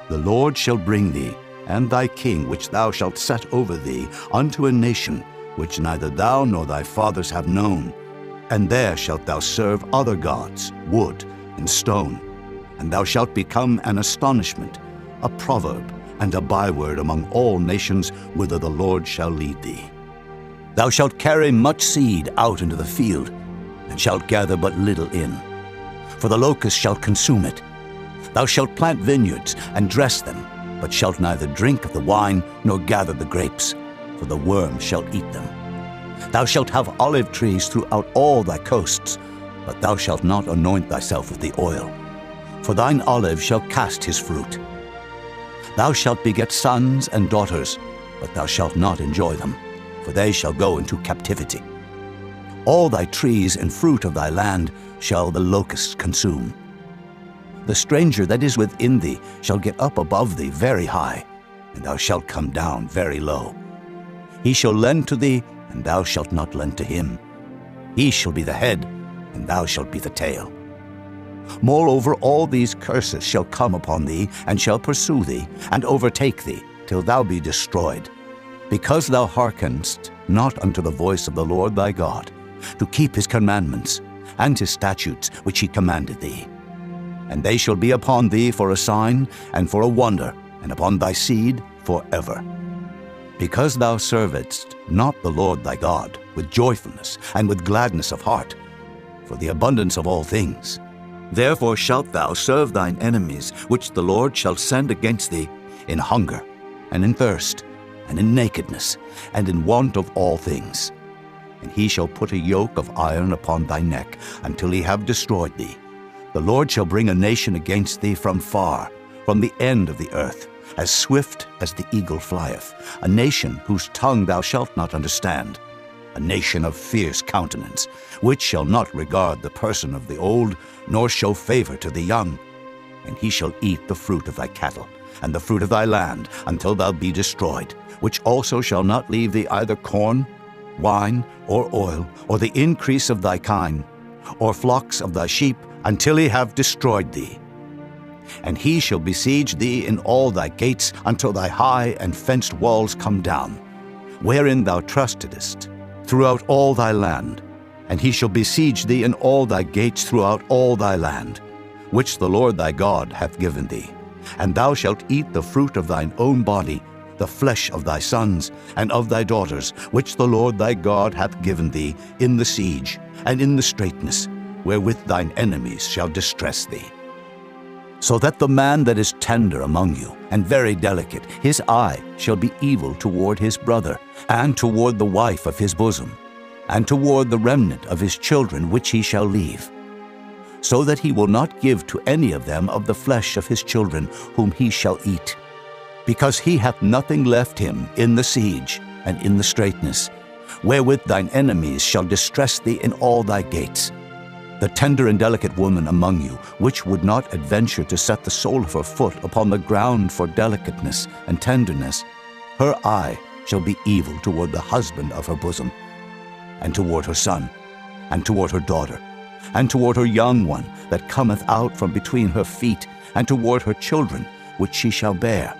Speaker 2: The Lord shall bring thee, and thy king which thou shalt set over thee, unto a nation which neither thou nor thy fathers have known. And there shalt thou serve other gods, wood and stone. And thou shalt become an astonishment, a proverb, and a byword among all nations whither the Lord shall lead thee. Thou shalt carry much seed out into the field, and shalt gather but little in. For the locust shall consume it. Thou shalt plant vineyards, and dress them, but shalt neither drink of the wine, nor gather the grapes, for the worm shall eat them. Thou shalt have olive trees throughout all thy coasts, but thou shalt not anoint thyself with the oil, for thine olive shall cast his fruit. Thou shalt beget sons and daughters, but thou shalt not enjoy them, for they shall go into captivity. All thy trees and fruit of thy land shall the locusts consume. The stranger that is within thee shall get up above thee very high, and thou shalt come down very low. He shall lend to thee, and thou shalt not lend to him. He shall be the head, and thou shalt be the tail. Moreover, all these curses shall come upon thee, and shall pursue thee, and overtake thee, till thou be destroyed, because thou hearkenedst not unto the voice of the Lord thy God, to keep his commandments, and his statutes which he commanded thee. And they shall be upon thee for a sign, and for a wonder, and upon thy seed forever. Because thou servedst not the Lord thy God with joyfulness and with gladness of heart, for the abundance of all things, therefore shalt thou serve thine enemies, which the Lord shall send against thee, in hunger, and in thirst, and in nakedness, and in want of all things. And he shall put a yoke of iron upon thy neck, until he have destroyed thee. The Lord shall bring a nation against thee from far, from the end of the earth, as swift as the eagle flieth, a nation whose tongue thou shalt not understand, a nation of fierce countenance, which shall not regard the person of the old, nor show favor to the young. And he shall eat the fruit of thy cattle, and the fruit of thy land, until thou be destroyed, which also shall not leave thee either corn, wine, or oil, or the increase of thy kine, or flocks of thy sheep, until he have destroyed thee. And he shall besiege thee in all thy gates, until thy high and fenced walls come down, wherein thou trustedest, throughout all thy land. And he shall besiege thee in all thy gates throughout all thy land, which the Lord thy God hath given thee. And thou shalt eat the fruit of thine own body, the flesh of thy sons and of thy daughters, which the Lord thy God hath given thee in the siege and in the straitness, wherewith thine enemies shall distress thee. So that the man that is tender among you, and very delicate, his eye shall be evil toward his brother, and toward the wife of his bosom, and toward the remnant of his children which he shall leave, so that he will not give to any of them of the flesh of his children whom he shall eat, because he hath nothing left him in the siege and in the straitness, wherewith thine enemies shall distress thee in all thy gates. The tender and delicate woman among you, which would not adventure to set the sole of her foot upon the ground for delicateness and tenderness, her eye shall be evil toward the husband of her bosom, and toward her son, and toward her daughter, and toward her young one that cometh out from between her feet, and toward her children which she shall bear.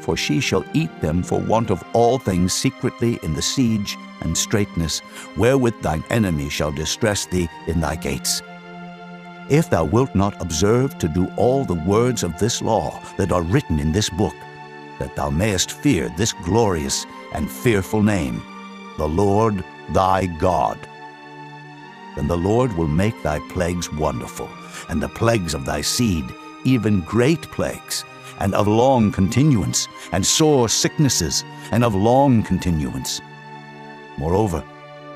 Speaker 2: For she shall eat them for want of all things secretly in the siege and straitness, wherewith thine enemy shall distress thee in thy gates. If thou wilt not observe to do all the words of this law that are written in this book, that thou mayest fear this glorious and fearful name, the Lord thy God, then the Lord will make thy plagues wonderful, and the plagues of thy seed, even great plagues, and of long continuance, and sore sicknesses, and of long continuance. Moreover,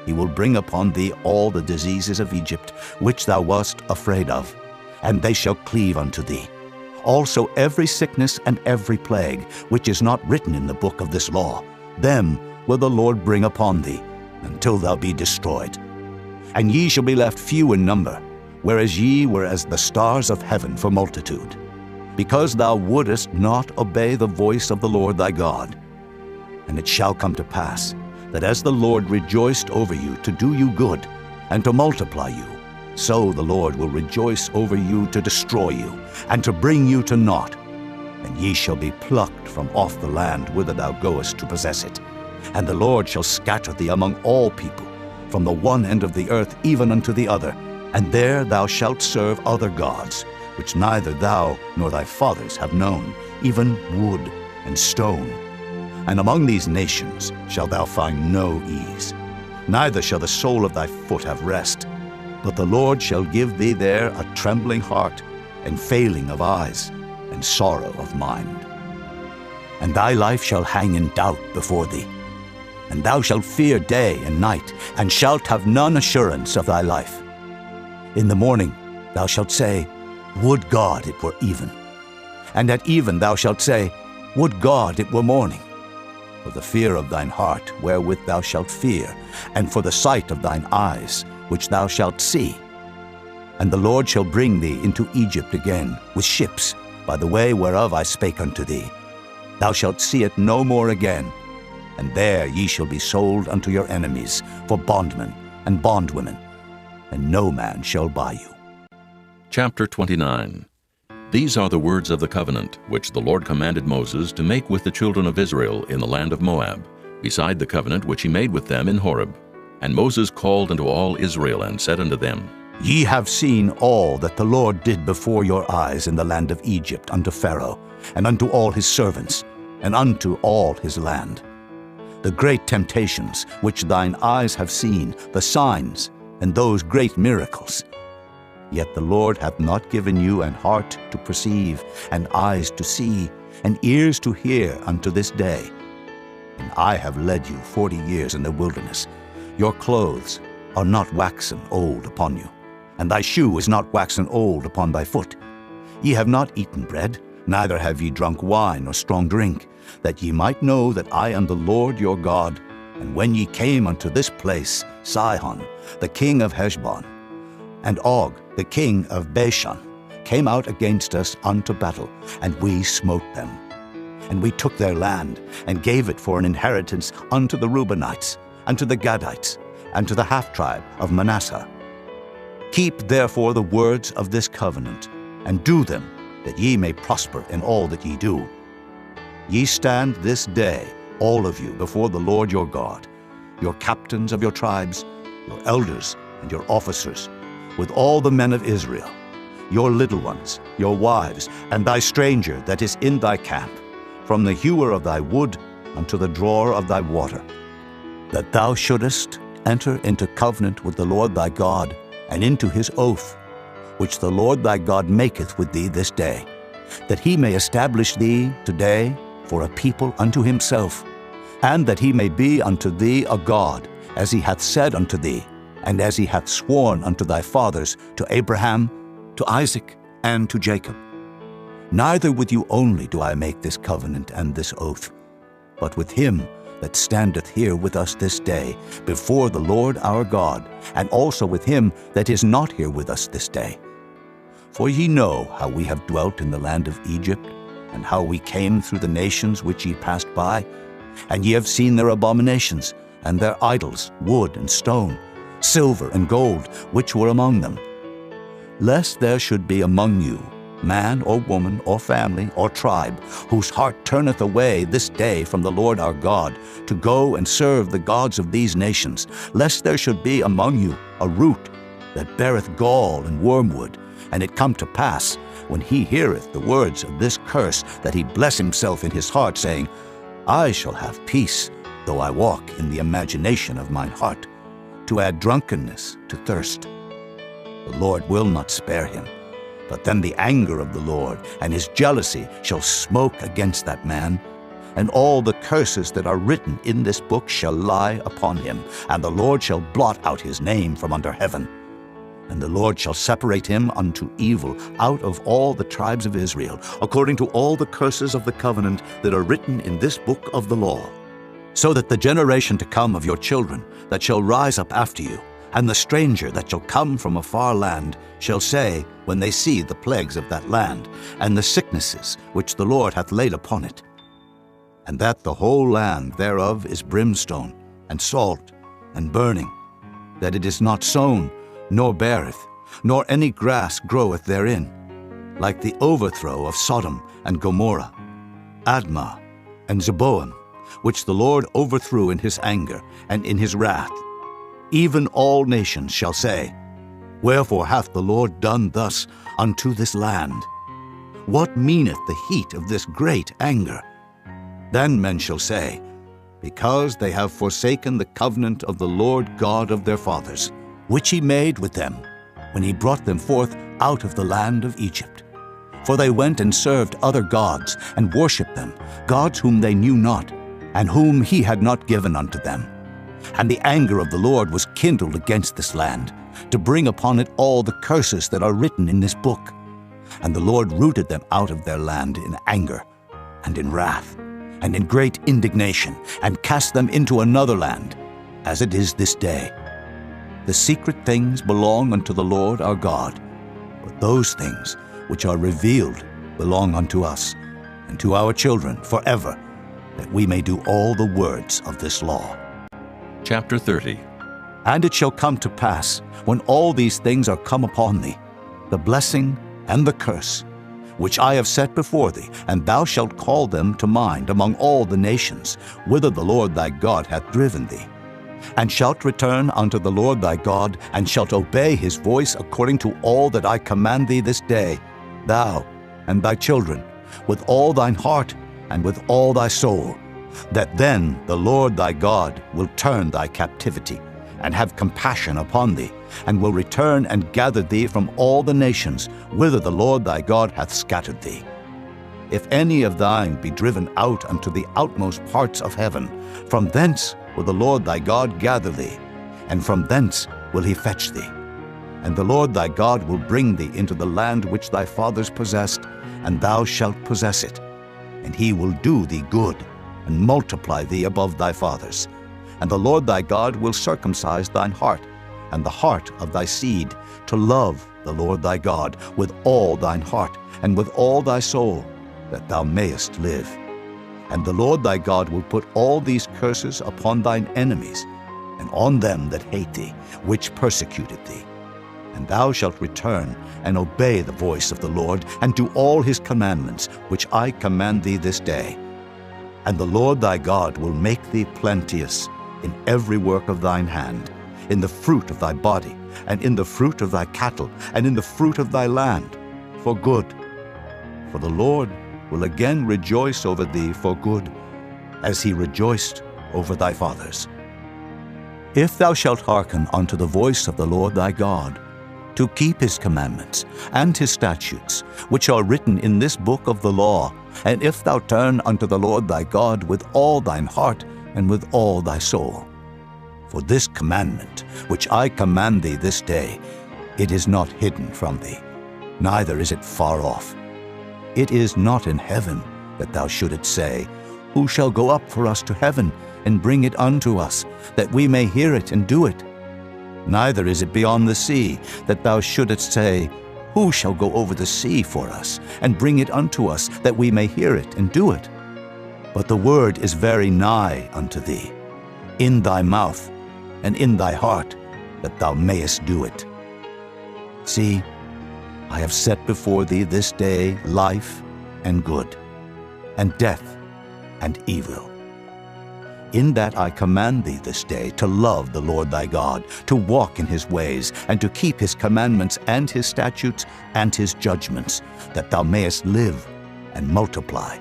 Speaker 2: he will bring upon thee all the diseases of Egypt, which thou wast afraid of, and they shall cleave unto thee. Also every sickness and every plague, which is not written in the book of this law, them will the Lord bring upon thee, until thou be destroyed. And ye shall be left few in number, whereas ye were as the stars of heaven for multitude, because thou wouldest not obey the voice of the Lord thy God. And it shall come to pass, that as the Lord rejoiced over you to do you good, and to multiply you, so the Lord will rejoice over you to destroy you, and to bring you to naught. And ye shall be plucked from off the land whither thou goest to possess it. And the Lord shall scatter thee among all people, from the one end of the earth even unto the other, and there thou shalt serve other gods, which neither thou nor thy fathers have known, even wood and stone. And among these nations shalt thou find no ease, neither shall the sole of thy foot have rest. But the Lord shall give thee there a trembling heart, and failing of eyes, and sorrow of mind. And thy life shall hang in doubt before thee. and thou shalt fear day and night, and shalt have none assurance of thy life. In the morning thou shalt say, Would God it were even. And at even thou shalt say, Would God it were morning. For the fear of thine heart wherewith thou shalt fear, and for the sight of thine eyes which thou shalt see. And the Lord shall bring thee into Egypt again with ships, by the way whereof I spake unto thee. Thou shalt see it no more again, and there ye shall be sold unto your enemies for bondmen and bondwomen, and no man shall buy you.
Speaker 1: Chapter 29. These are the words of the covenant which the Lord commanded Moses to make with the children of Israel in the land of Moab, beside the covenant which he made with them in Horeb. And Moses called unto all Israel, and said unto them,
Speaker 2: Ye have seen all that the Lord did before your eyes in the land of Egypt unto Pharaoh, and unto all his servants, and unto all his land. The great temptations which thine eyes have seen, the signs, and those great miracles. Yet the Lord hath not given you an heart to perceive, and eyes to see, and ears to hear unto this day. And I have led you 40 years in the wilderness. Your clothes are not waxen old upon you, and thy shoe is not waxen old upon thy foot. Ye have not eaten bread, neither have ye drunk wine or strong drink, that ye might know that I am the Lord your God. And when ye came unto this place, Sihon, the king of Heshbon, and Og, the king of Bashan, came out against us unto battle, and we smote them. And we took their land, and gave it for an inheritance unto the Reubenites, and to the Gadites, and to the half-tribe of Manasseh. Keep therefore the words of this covenant, and do them, that ye may prosper in all that ye do. Ye stand this day, all of you, before the Lord your God, your captains of your tribes, your elders and your officers, with all the men of Israel, your little ones, your wives, and thy stranger that is in thy camp, from the hewer of thy wood unto the drawer of thy water, that thou shouldest enter into covenant with the Lord thy God, and into his oath, which the Lord thy God maketh with thee this day, that he may establish thee today for a people unto himself, and that he may be unto thee a God, as he hath said unto thee, and as he hath sworn unto thy fathers, to Abraham, to Isaac, and to Jacob. Neither with you only do I make this covenant and this oath, but with him that standeth here with us this day before the Lord our God, and also with him that is not here with us this day. For ye know how we have dwelt in the land of Egypt, and how we came through the nations which ye passed by, and ye have seen their abominations, and their idols, wood and stone, silver and gold, which were among them. Lest there should be among you man or woman or family or tribe, whose heart turneth away this day from the Lord our God, to go and serve the gods of these nations, lest there should be among you a root that beareth gall and wormwood, and it come to pass, when he heareth the words of this curse, that he bless himself in his heart, saying, I shall have peace, though I walk in the imagination of mine heart, to add drunkenness to thirst. The Lord will not spare him, but then the anger of the Lord and his jealousy shall smoke against that man, and all the curses that are written in this book shall lie upon him, and the Lord shall blot out his name from under heaven. And the Lord shall separate him unto evil out of all the tribes of Israel, according to all the curses of the covenant that are written in this book of the law, so that the generation to come of your children that shall rise up after you, and the stranger that shall come from a far land, shall say, when they see the plagues of that land, and the sicknesses which the Lord hath laid upon it, and that the whole land thereof is brimstone, and salt, and burning, that it is not sown, nor beareth, nor any grass groweth therein, like the overthrow of Sodom and Gomorrah, Admah, and Zeboim, which the Lord overthrew in his anger and in his wrath. Even all nations shall say, Wherefore hath the Lord done thus unto this land? What meaneth the heat of this great anger? Then men shall say, Because they have forsaken the covenant of the Lord God of their fathers, which he made with them, when he brought them forth out of the land of Egypt. For they went and served other gods, and worshipped them, gods whom they knew not, and whom he had not given unto them. And the anger of the Lord was kindled against this land, to bring upon it all the curses that are written in this book. And the Lord rooted them out of their land in anger, and in wrath, and in great indignation, and cast them into another land, as it is this day. The secret things belong unto the Lord our God, but those things which are revealed belong unto us, and to our children forever, that we may do all the words of this law.
Speaker 1: Chapter 30.
Speaker 2: And it shall come to pass, when all these things are come upon thee, the blessing and the curse, which I have set before thee, and thou shalt call them to mind among all the nations, whither the Lord thy God hath driven thee, and shalt return unto the Lord thy God, and shalt obey his voice according to all that I command thee this day, thou and thy children, with all thine heart and with all thy soul, that then the Lord thy God will turn thy captivity, and have compassion upon thee, and will return and gather thee from all the nations whither the Lord thy God hath scattered thee. If any of thine be driven out unto the outmost parts of heaven, from thence will the Lord thy God gather thee, and from thence will he fetch thee. And the Lord thy God will bring thee into the land which thy fathers possessed, and thou shalt possess it. And he will do thee good, and multiply thee above thy fathers. And the Lord thy God will circumcise thine heart, and the heart of thy seed, to love the Lord thy God with all thine heart, and with all thy soul, that thou mayest live. And the Lord thy God will put all these curses upon thine enemies, and on them that hate thee, which persecuted thee. And thou shalt return and obey the voice of the Lord, and do all his commandments, which I command thee this day. And the Lord thy God will make thee plenteous in every work of thine hand, in the fruit of thy body, and in the fruit of thy cattle, and in the fruit of thy land, for good. For the Lord will again rejoice over thee for good, as he rejoiced over thy fathers. If thou shalt hearken unto the voice of the Lord thy God, to keep his commandments and his statutes, which are written in this book of the law, and if thou turn unto the Lord thy God with all thine heart and with all thy soul. For this commandment, which I command thee this day, it is not hidden from thee, neither is it far off. It is not in heaven, that thou shouldest say, Who shall go up for us to heaven, and bring it unto us, that we may hear it and do it? Neither is it beyond the sea, that thou shouldest say, Who shall go over the sea for us, and bring it unto us, that we may hear it and do it? But the word is very nigh unto thee, in thy mouth and in thy heart, that thou mayest do it. See, I have set before thee this day life and good, and death and evil. In that I command thee this day to love the Lord thy God, to walk in his ways, and to keep his commandments and his statutes and his judgments, that thou mayest live and multiply.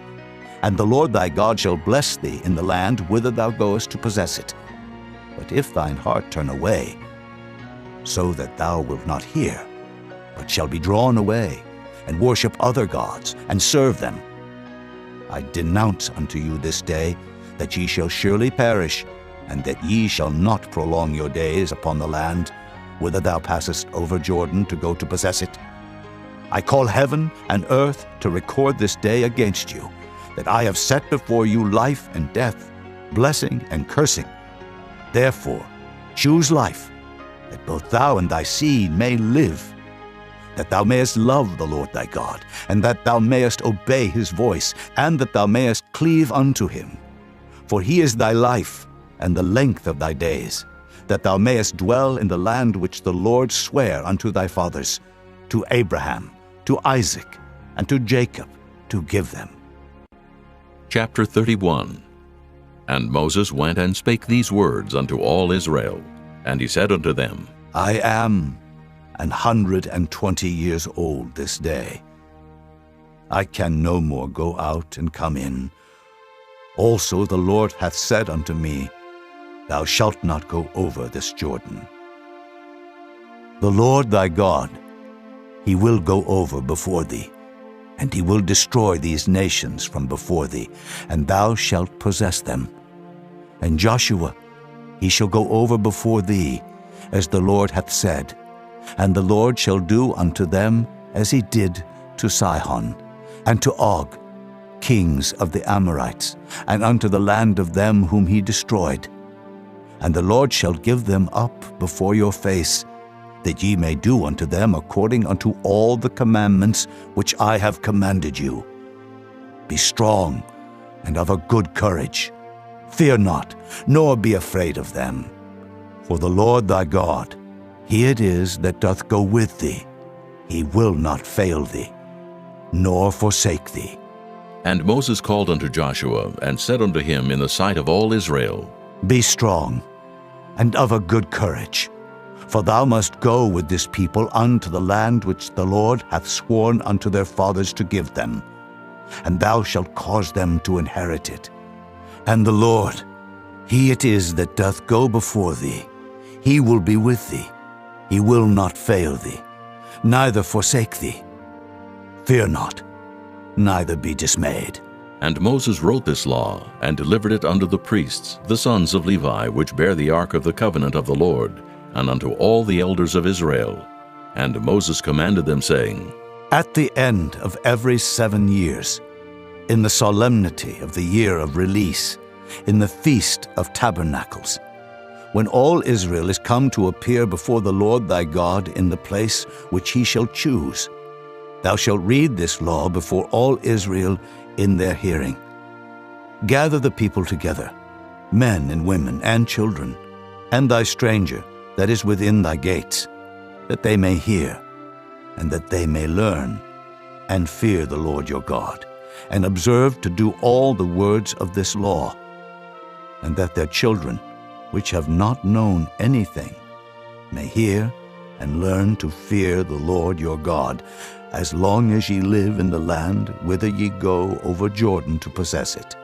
Speaker 2: And the Lord thy God shall bless thee in the land whither thou goest to possess it. But if thine heart turn away, so that thou wilt not hear, but shall be drawn away, and worship other gods, and serve them, I denounce unto you this day that ye shall surely perish, and that ye shall not prolong your days upon the land, whither thou passest over Jordan to go to possess it. I call heaven and earth to record this day against you, that I have set before you life and death, blessing and cursing. Therefore choose life, that both thou and thy seed may live, that thou mayest love the Lord thy God, and that thou mayest obey his voice, and that thou mayest cleave unto him. For he is thy life, and the length of thy days, that thou mayest dwell in the land which the Lord sware unto thy fathers, to Abraham, to Isaac, and to Jacob, to give them.
Speaker 1: Chapter 31. And Moses went and spake these words unto all Israel. And he said unto them,
Speaker 2: I am 120 years old this day. I can no more go out and come in. Also the Lord hath said unto me, Thou shalt not go over this Jordan. The Lord thy God, he will go over before thee, and he will destroy these nations from before thee, and thou shalt possess them, And Joshua, he shall go over before thee, as the Lord hath said, and the Lord shall do unto them as he did to Sihon, and to Og, kings of the Amorites, and unto the land of them whom he destroyed. And the Lord shall give them up before your face, that ye may do unto them according unto all the commandments which I have commanded you. Be strong and of a good courage. Fear not, nor be afraid of them. For the Lord thy God, he it is that doth go with thee. He will not fail thee, nor forsake thee.
Speaker 1: And Moses called unto Joshua, and said unto him in the sight of all Israel,
Speaker 2: Be strong and of a good courage, for thou must go with this people unto the land which the Lord hath sworn unto their fathers to give them, and thou shalt cause them to inherit it. And the Lord, he it is that doth go before thee. He will be with thee. He will not fail thee, neither forsake thee. Fear not, neither be dismayed.
Speaker 1: And Moses wrote this law, and delivered it unto the priests, the sons of Levi, which bear the ark of the covenant of the Lord, and unto all the elders of Israel. And Moses commanded them, saying,
Speaker 2: At the end of every 7 years, in the solemnity of the year of release, in the feast of tabernacles, when all Israel is come to appear before the Lord thy God in the place which he shall choose, thou shalt read this law before all Israel in their hearing. Gather the people together, men and women and children, and thy stranger that is within thy gates, that they may hear, and that they may learn, and fear the Lord your God, and observe to do all the words of this law, and that their children, which have not known anything, may hear and learn to fear the Lord your God, as long as ye live in the land whither ye go over Jordan to possess it.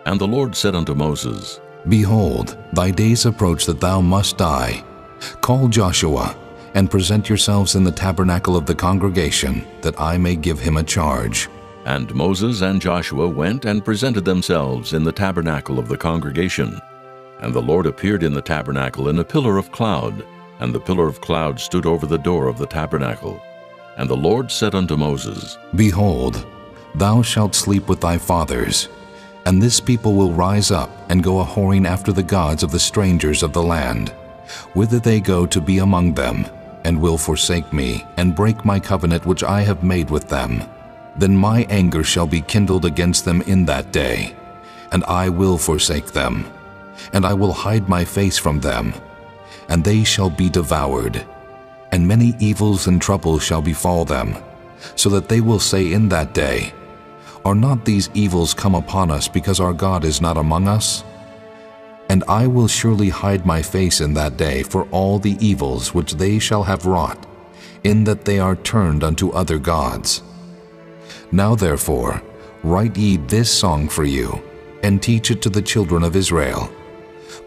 Speaker 1: And the Lord said unto Moses,
Speaker 3: Behold, thy days approach that thou must die. Call Joshua, and present yourselves in the tabernacle of the congregation, that I may give him a charge.
Speaker 1: And Moses and Joshua went and presented themselves in the tabernacle of the congregation. And the Lord appeared in the tabernacle in a pillar of cloud, and the pillar of cloud stood over the door of the tabernacle. And the Lord said unto Moses,
Speaker 3: Behold, thou shalt sleep with thy fathers, and this people will rise up and go a-whoring after the gods of the strangers of the land, whither they go to be among them, and will forsake me, and break my covenant which I have made with them. Then my anger shall be kindled against them in that day, and I will forsake them, and I will hide my face from them, and they shall be devoured. And many evils and troubles shall befall them, so that they will say in that day, Are not these evils come upon us because our God is not among us? And I will surely hide my face in that day for all the evils which they shall have wrought, in that they are turned unto other gods. Now therefore, write ye this song for you, and teach it to the children of Israel.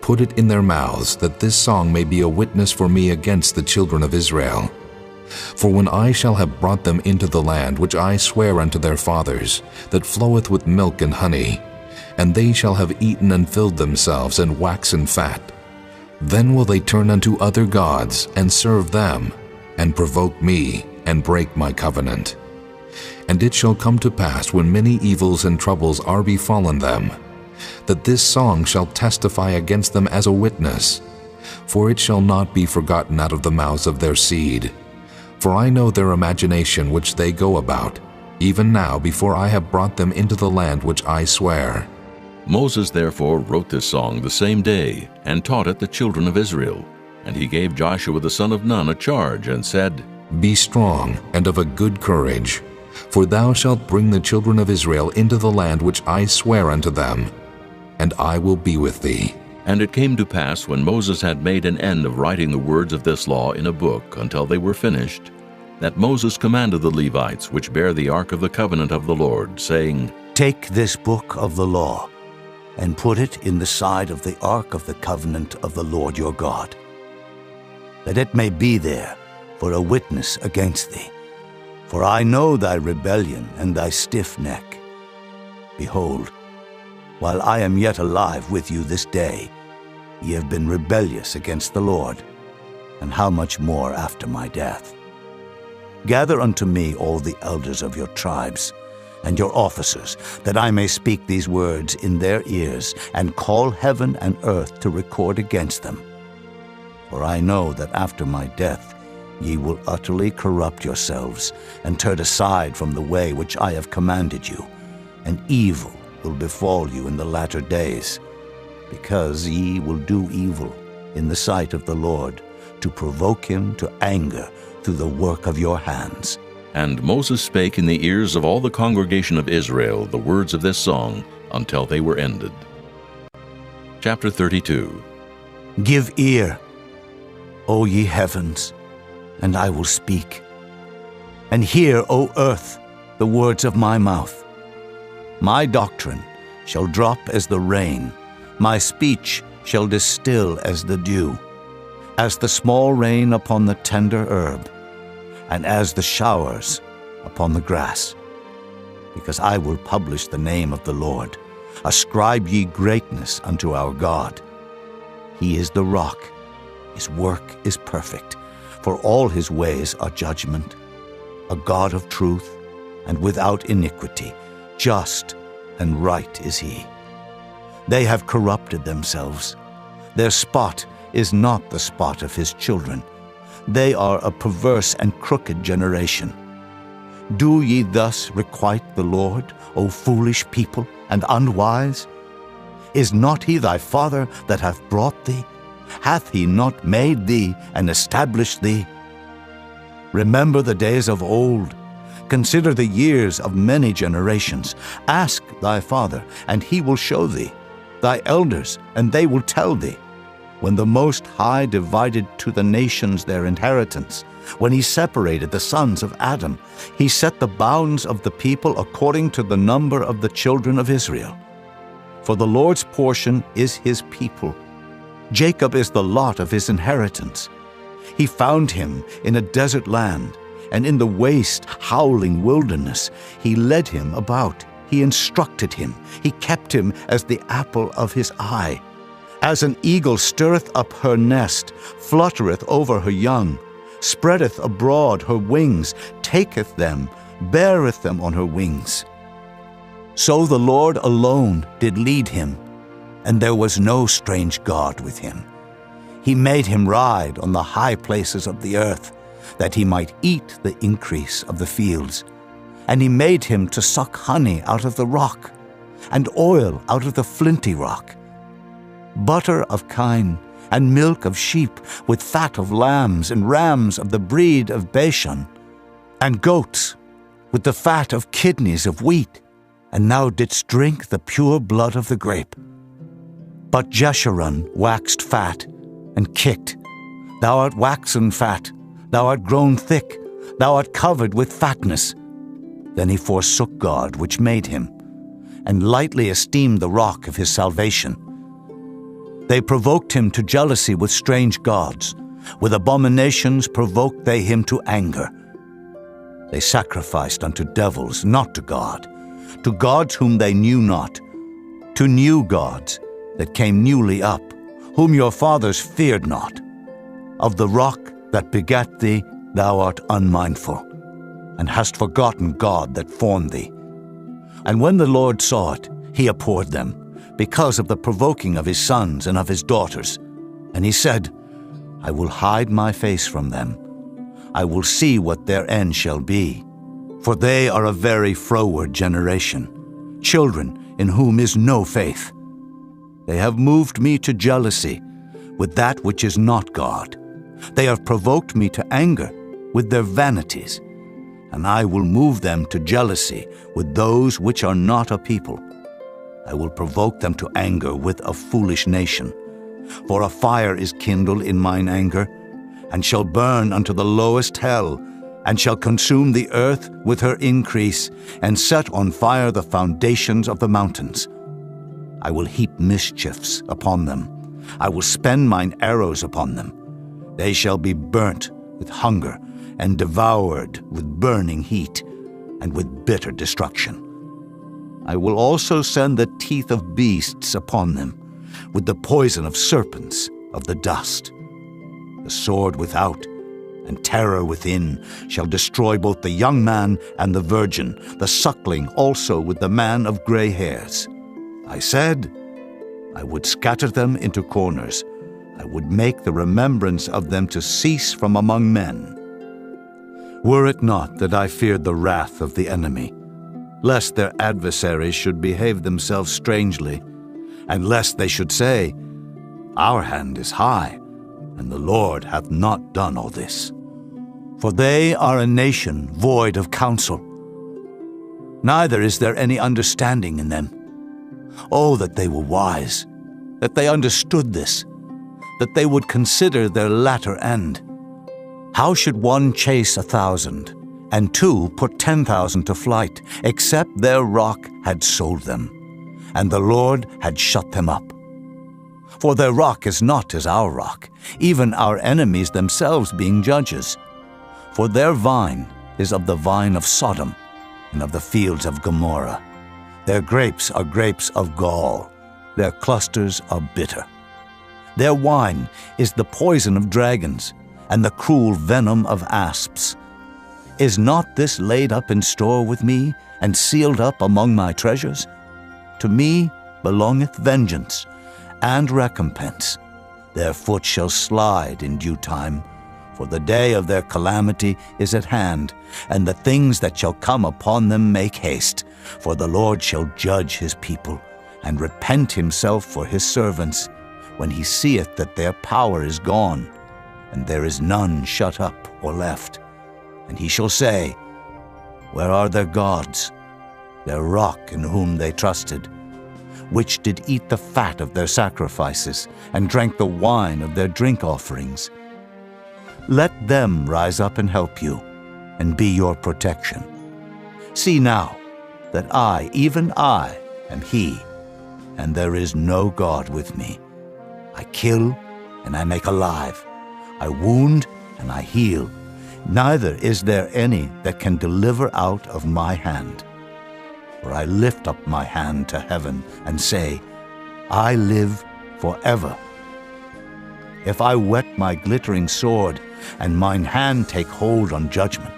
Speaker 3: Put it in their mouths, that this song may be a witness for me against the children of Israel. For when I shall have brought them into the land which I swear unto their fathers, that floweth with milk and honey, and they shall have eaten and filled themselves and waxen fat, then will they turn unto other gods and serve them, and provoke me, and break my covenant. And it shall come to pass, when many evils and troubles are befallen them, that this song shall testify against them as a witness, for it shall not be forgotten out of the mouths of their seed. For I know their imagination which they go about, even now before I have brought them into the land which I swear.
Speaker 1: Moses therefore wrote this song the same day, and taught it the children of Israel. And he gave Joshua the son of Nun a charge, and said,
Speaker 3: Be strong and of a good courage, for thou shalt bring the children of Israel into the land which I swear unto them, and I will be with thee.
Speaker 1: And it came to pass, when Moses had made an end of writing the words of this law in a book until they were finished, that Moses commanded the Levites which bear the ark of the covenant of the Lord, saying,
Speaker 2: Take this book of the law, and put it in the side of the ark of the covenant of the Lord your God, that it may be there for a witness against thee. For I know thy rebellion and thy stiff neck. Behold, While I am yet alive with you this day, ye have been rebellious against the Lord, and how much more after my death? Gather unto me all the elders of your tribes, and your officers, that I may speak these words in their ears, and call heaven and earth to record against them. For I know that after my death ye will utterly corrupt yourselves, and turn aside from the way which I have commanded you, and evil will befall you in the latter days, because ye will do evil in the sight of the Lord, to provoke him to anger through the work of your hands.
Speaker 1: And Moses spake in the ears of all the congregation of Israel the words of this song until they were ended. Chapter 32.
Speaker 2: Give ear, O ye heavens, and I will speak. And hear, O earth, the words of my mouth. My doctrine shall drop as the rain, my speech shall distill as the dew, as the small rain upon the tender herb, and as the showers upon the grass. Because I will publish the name of the Lord. Ascribe ye greatness unto our God. He is the rock, his work is perfect, for all his ways are judgment. A God of truth, and without iniquity, just and right is he. They have corrupted themselves. Their spot is not the spot of his children. They are a perverse and crooked generation. Do ye thus requite the Lord, O foolish people, and unwise? Is not he thy father that hath brought thee? Hath he not made thee and established thee? Remember the days of old. Consider the years of many generations. Ask thy father, and he will show thee, thy elders, and they will tell thee. When the Most High divided to the nations their inheritance, when he separated the sons of Adam, he set the bounds of the people according to the number of the children of Israel. For the Lord's portion is his people. Jacob is the lot of his inheritance. He found him in a desert land, and in the waste, howling wilderness. He led him about. He instructed him. He kept him as the apple of his eye. As an eagle stirreth up her nest, fluttereth over her young, spreadeth abroad her wings, taketh them, beareth them on her wings. So the Lord alone did lead him, and there was no strange God with him. He made him ride on the high places of the earth, that he might eat the increase of the fields. And he made him to suck honey out of the rock, and oil out of the flinty rock. Butter of kine, and milk of sheep, with fat of lambs, and rams of the breed of Bashan, and goats, with the fat of kidneys of wheat, and thou didst drink the pure blood of the grape. But Jeshurun waxed fat, and kicked. Thou art waxen fat, thou art grown thick, thou art covered with fatness. Then he forsook God which made him, and lightly esteemed the rock of his salvation. They provoked him to jealousy with strange gods. With abominations provoked they him to anger. They sacrificed unto devils, not to gods whom they knew not, to new gods that came newly up, whom your fathers feared not. Of the rock that begat thee thou art unmindful, and hast forgotten God that formed thee. And when the Lord saw it, he abhorred them, because of the provoking of his sons and of his daughters. And he said, I will hide my face from them. I will see what their end shall be. For they are a very froward generation, children in whom is no faith. They have moved me to jealousy with that which is not God. They have provoked me to anger with their vanities, and I will move them to jealousy with those which are not a people. I will provoke them to anger with a foolish nation. For a fire is kindled in mine anger, and shall burn unto the lowest hell, and shall consume the earth with her increase, and set on fire the foundations of the mountains. I will heap mischiefs upon them. I will spend mine arrows upon them. They shall be burnt with hunger, and devoured with burning heat, and with bitter destruction. I will also send the teeth of beasts upon them, with the poison of serpents of the dust. The sword without and terror within shall destroy both the young man and the virgin, the suckling also with the man of gray hairs. I said, I would scatter them into corners. I would make the remembrance of them to cease from among men. Were it not that I feared the wrath of the enemy, lest their adversaries should behave themselves strangely, and lest they should say, Our hand is high, and the Lord hath not done all this. For they are a nation void of counsel, neither is there any understanding in them. Oh, that they were wise, that they understood this, that they would consider their latter end. How should one chase 1,000, and two put 10,000 to flight, except their rock had sold them, and the Lord had shut them up? For their rock is not as our rock, even our enemies themselves being judges. For their vine is of the vine of Sodom, and of the fields of Gomorrah. Their grapes are grapes of gall, their clusters are bitter. Their wine is the poison of dragons, and the cruel venom of asps. Is not this laid up in store with me, and sealed up among my treasures? To me belongeth vengeance and recompense. Their foot shall slide in due time, for the day of their calamity is at hand, and the things that shall come upon them make haste. For the Lord shall judge his people, and repent himself for his servants, when he seeth that their power is gone, and there is none shut up or left. And he shall say, Where are their gods, their rock in whom they trusted, which did eat the fat of their sacrifices, and drank the wine of their drink offerings? Let them rise up and help you, and be your protection. See now that I, even I, am he, and there is no God with me. I kill, and I make alive. I wound, and I heal. Neither is there any that can deliver out of my hand. For I lift up my hand to heaven, and say, I live forever. If I whet my glittering sword, and mine hand take hold on judgment,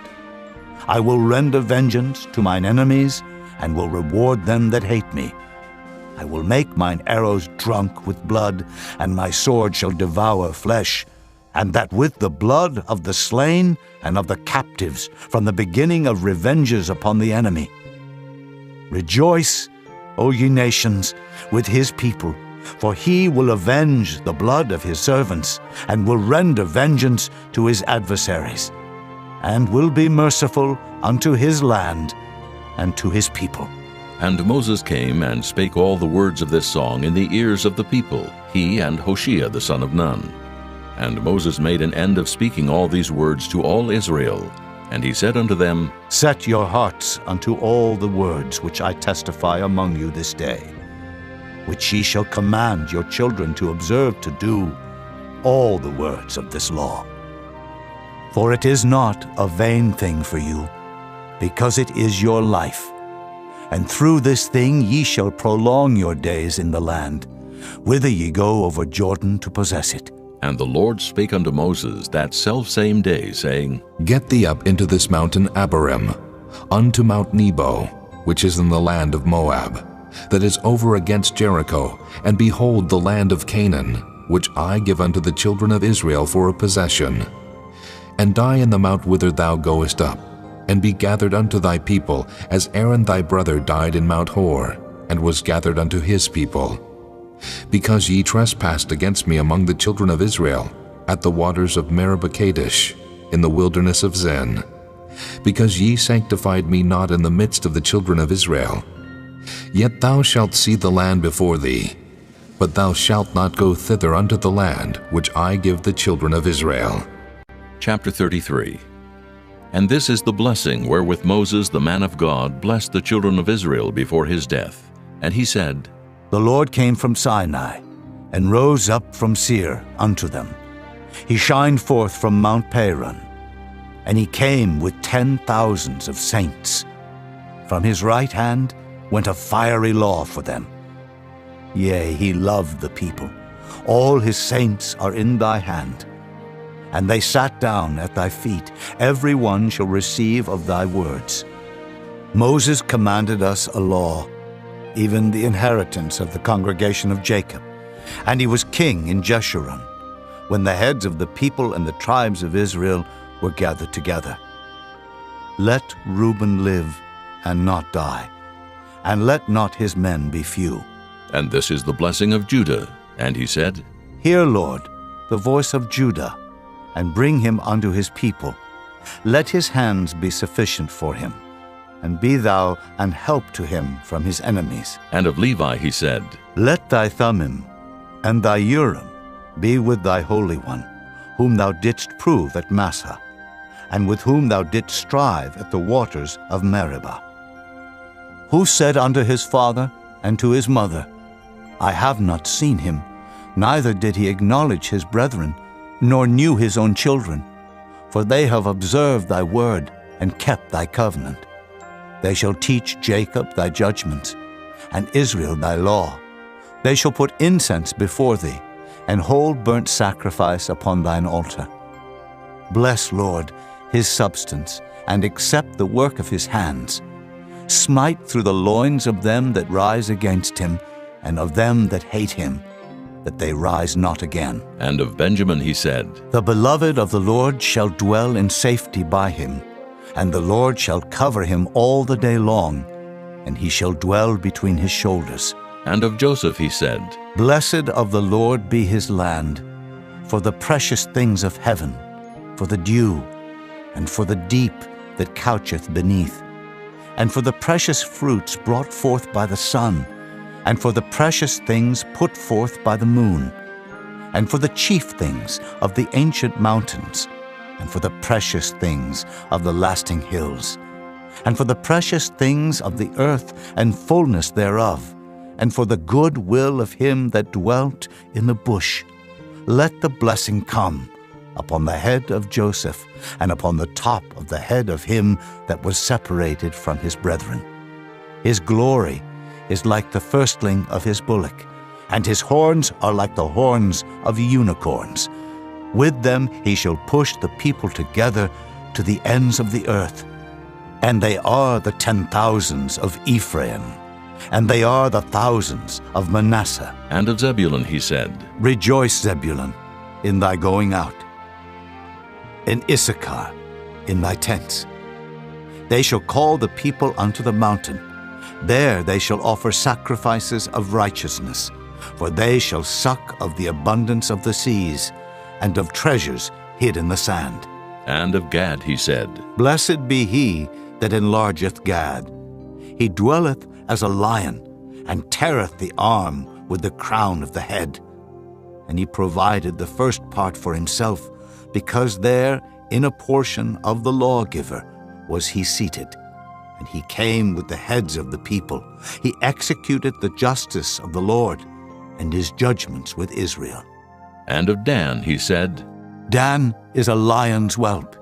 Speaker 2: I will render vengeance to mine enemies, and will reward them that hate me. I will make mine arrows drunk with blood, and my sword shall devour flesh, and that with the blood of the slain and of the captives, from the beginning of revenges upon the enemy. Rejoice, O ye nations, with his people, for he will avenge the blood of his servants, and will render vengeance to his adversaries, and will be merciful unto his land and to his people.
Speaker 1: And Moses came and spake all the words of this song in the ears of the people, he and Hoshea the son of Nun. And Moses made an end of speaking all these words to all Israel. And he said unto them,
Speaker 2: Set your hearts unto all the words which I testify among you this day, which ye shall command your children to observe to do, all the words of this law. For it is not a vain thing for you, because it is your life. And through this thing ye shall prolong your days in the land, whither ye go over Jordan to possess it.
Speaker 1: And the Lord spake unto Moses that selfsame day, saying,
Speaker 3: Get thee up into this mountain Abarim, unto Mount Nebo, which is in the land of Moab, that is over against Jericho, and behold the land of Canaan, which I give unto the children of Israel for a possession. And die in the mount whither thou goest up, and be gathered unto thy people, as Aaron thy brother died in Mount Hor, and was gathered unto his people. Because ye trespassed against me among the children of Israel, at the waters of Meribah Kadesh, in the wilderness of Zin. Because ye sanctified me not in the midst of the children of Israel. Yet thou shalt see the land before thee, but thou shalt not go thither unto the land which I give the children of Israel.
Speaker 1: Chapter 33. And this is the blessing wherewith Moses the man of God blessed the children of Israel before his death. And he said,
Speaker 2: The Lord came from Sinai, and rose up from Seir unto them. He shined forth from Mount Paran, and he came with 10,000s of saints. From his right hand went a fiery law for them. Yea, he loved the people. All his saints are in thy hand. And they sat down at thy feet. Every one shall receive of thy words. Moses commanded us a law, even the inheritance of the congregation of Jacob. And he was king in Jeshurun, when the heads of the people and the tribes of Israel were gathered together. Let Reuben live and not die, and let not his men be few.
Speaker 1: And this is the blessing of Judah. And he said,
Speaker 2: Hear, Lord, the voice of Judah, and bring him unto his people. Let his hands be sufficient for him, and be thou an help to him from his enemies.
Speaker 1: And of Levi he said,
Speaker 2: Let thy Thummim and thy Urim be with thy Holy One, whom thou didst prove at Massah, and with whom thou didst strive at the waters of Meribah. Who said unto his father and to his mother, I have not seen him, neither did he acknowledge his brethren, nor knew his own children. For they have observed thy word, and kept thy covenant. They shall teach Jacob thy judgments, and Israel thy law. They shall put incense before thee, and hold burnt sacrifice upon thine altar. Bless, Lord, his substance, and accept the work of his hands. Smite through the loins of them that rise against him, and of them that hate him, that they rise not again.
Speaker 1: And of Benjamin he said,
Speaker 2: The beloved of the Lord shall dwell in safety by him, and the Lord shall cover him all the day long, and he shall dwell between his shoulders.
Speaker 1: And of Joseph he said,
Speaker 2: Blessed of the Lord be his land, for the precious things of heaven, for the dew, and for the deep that coucheth beneath, and for the precious fruits brought forth by the sun, and for the precious things put forth by the moon, and for the chief things of the ancient mountains, and for the precious things of the lasting hills, and for the precious things of the earth and fullness thereof, and for the good will of him that dwelt in the bush. Let the blessing come upon the head of Joseph, and upon the top of the head of him that was separated from his brethren. His glory is like the firstling of his bullock, and his horns are like the horns of unicorns. With them he shall push the people together to the ends of the earth. And they are the 10,000s of Ephraim, and they are the thousands of Manasseh.
Speaker 1: And of Zebulun he said,
Speaker 2: Rejoice, Zebulun, in thy going out, in Issachar, in thy tents. They shall call the people unto the mountain. There they shall offer sacrifices of righteousness, for they shall suck of the abundance of the seas, and of treasures hid in the sand.
Speaker 1: And of Gad he said,
Speaker 2: Blessed be he that enlargeth Gad. He dwelleth as a lion, and teareth the arm with the crown of the head. And he provided the first part for himself, because there in a portion of the lawgiver was he seated. And he came with the heads of the people. He executed the justice of the Lord, and his judgments with Israel.
Speaker 1: And of Dan he said,
Speaker 2: Dan is a lion's whelp.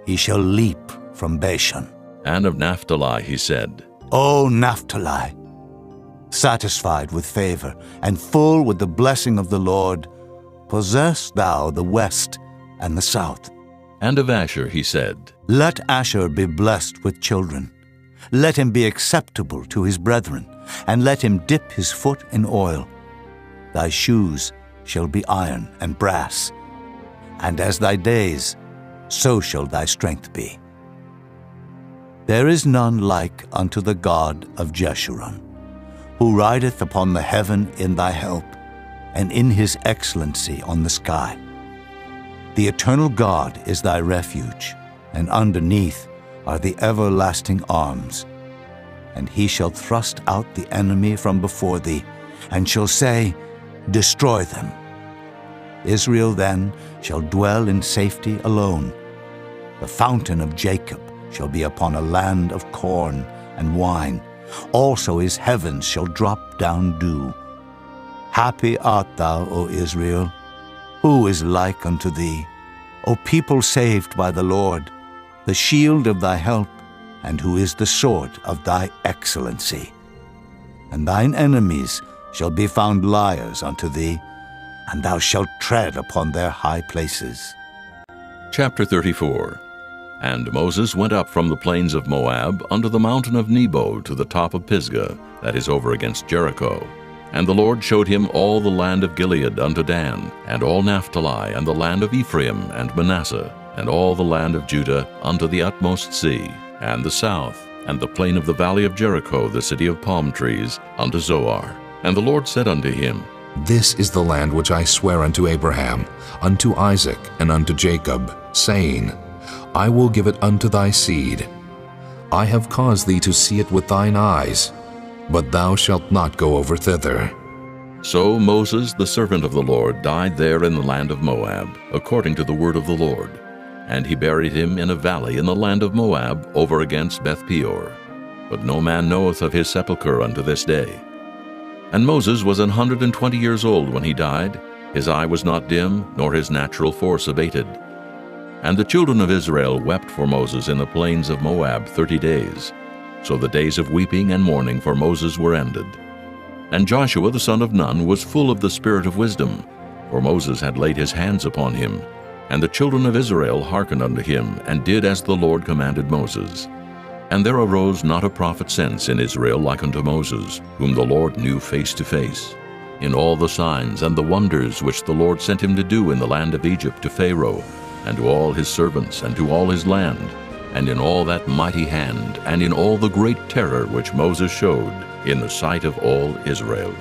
Speaker 2: He shall leap from Bashan.
Speaker 1: And of Naphtali he said,
Speaker 2: O Naphtali, satisfied with favor, and full with the blessing of the Lord, possess thou the west and the south.
Speaker 1: And of Asher he said,
Speaker 2: Let Asher be blessed with children. Let him be acceptable to his brethren, and let him dip his foot in oil. Thy shoes shall be iron and brass, and as thy days, so shall thy strength be. There is none like unto the God of Jeshurun, who rideth upon the heaven in thy help, and in his excellency on the sky. The eternal God is thy refuge, and underneath are the everlasting arms. And he shall thrust out the enemy from before thee, and shall say, Destroy them. Israel then shall dwell in safety alone. The fountain of Jacob shall be upon a land of corn and wine. Also his heavens shall drop down dew. Happy art thou, O Israel. Who is like unto thee? O people saved by the Lord, the shield of thy help, and who is the sword of thy excellency. and thine enemies shall be found liars unto thee, and thou shalt tread upon their high places.
Speaker 1: Chapter 34. And Moses went up from the plains of Moab unto the mountain of Nebo to the top of Pisgah, that is over against Jericho. And the Lord showed him all the land of Gilead unto Dan, and all Naphtali, and the land of Ephraim and Manasseh, and all the land of Judah unto the utmost sea, and the south, and the plain of the valley of Jericho, the city of palm trees, unto Zoar. And the Lord said unto him,
Speaker 3: This is the land which I swear unto Abraham, unto Isaac, and unto Jacob, saying, I will give it unto thy seed. I have caused thee to see it with thine eyes, but thou shalt not go over thither.
Speaker 1: So Moses, the servant of the Lord, died there in the land of Moab, according to the word of the Lord. And he buried him in a valley in the land of Moab, over against Beth-peor. But no man knoweth of his sepulchre unto this day. And Moses was 120 years old when he died. His eye was not dim, nor his natural force abated. And the children of Israel wept for Moses in the plains of Moab 30 days. So the days of weeping and mourning for Moses were ended. And Joshua the son of Nun was full of the spirit of wisdom, for Moses had laid his hands upon him. And the children of Israel hearkened unto him, and did as the Lord commanded Moses. And there arose not a prophet since in Israel like unto Moses, whom the Lord knew face to face, in all the signs and the wonders which the Lord sent him to do in the land of Egypt to Pharaoh, and to all his servants, and to all his land, and in all that mighty hand, and in all the great terror which Moses showed in the sight of all Israel.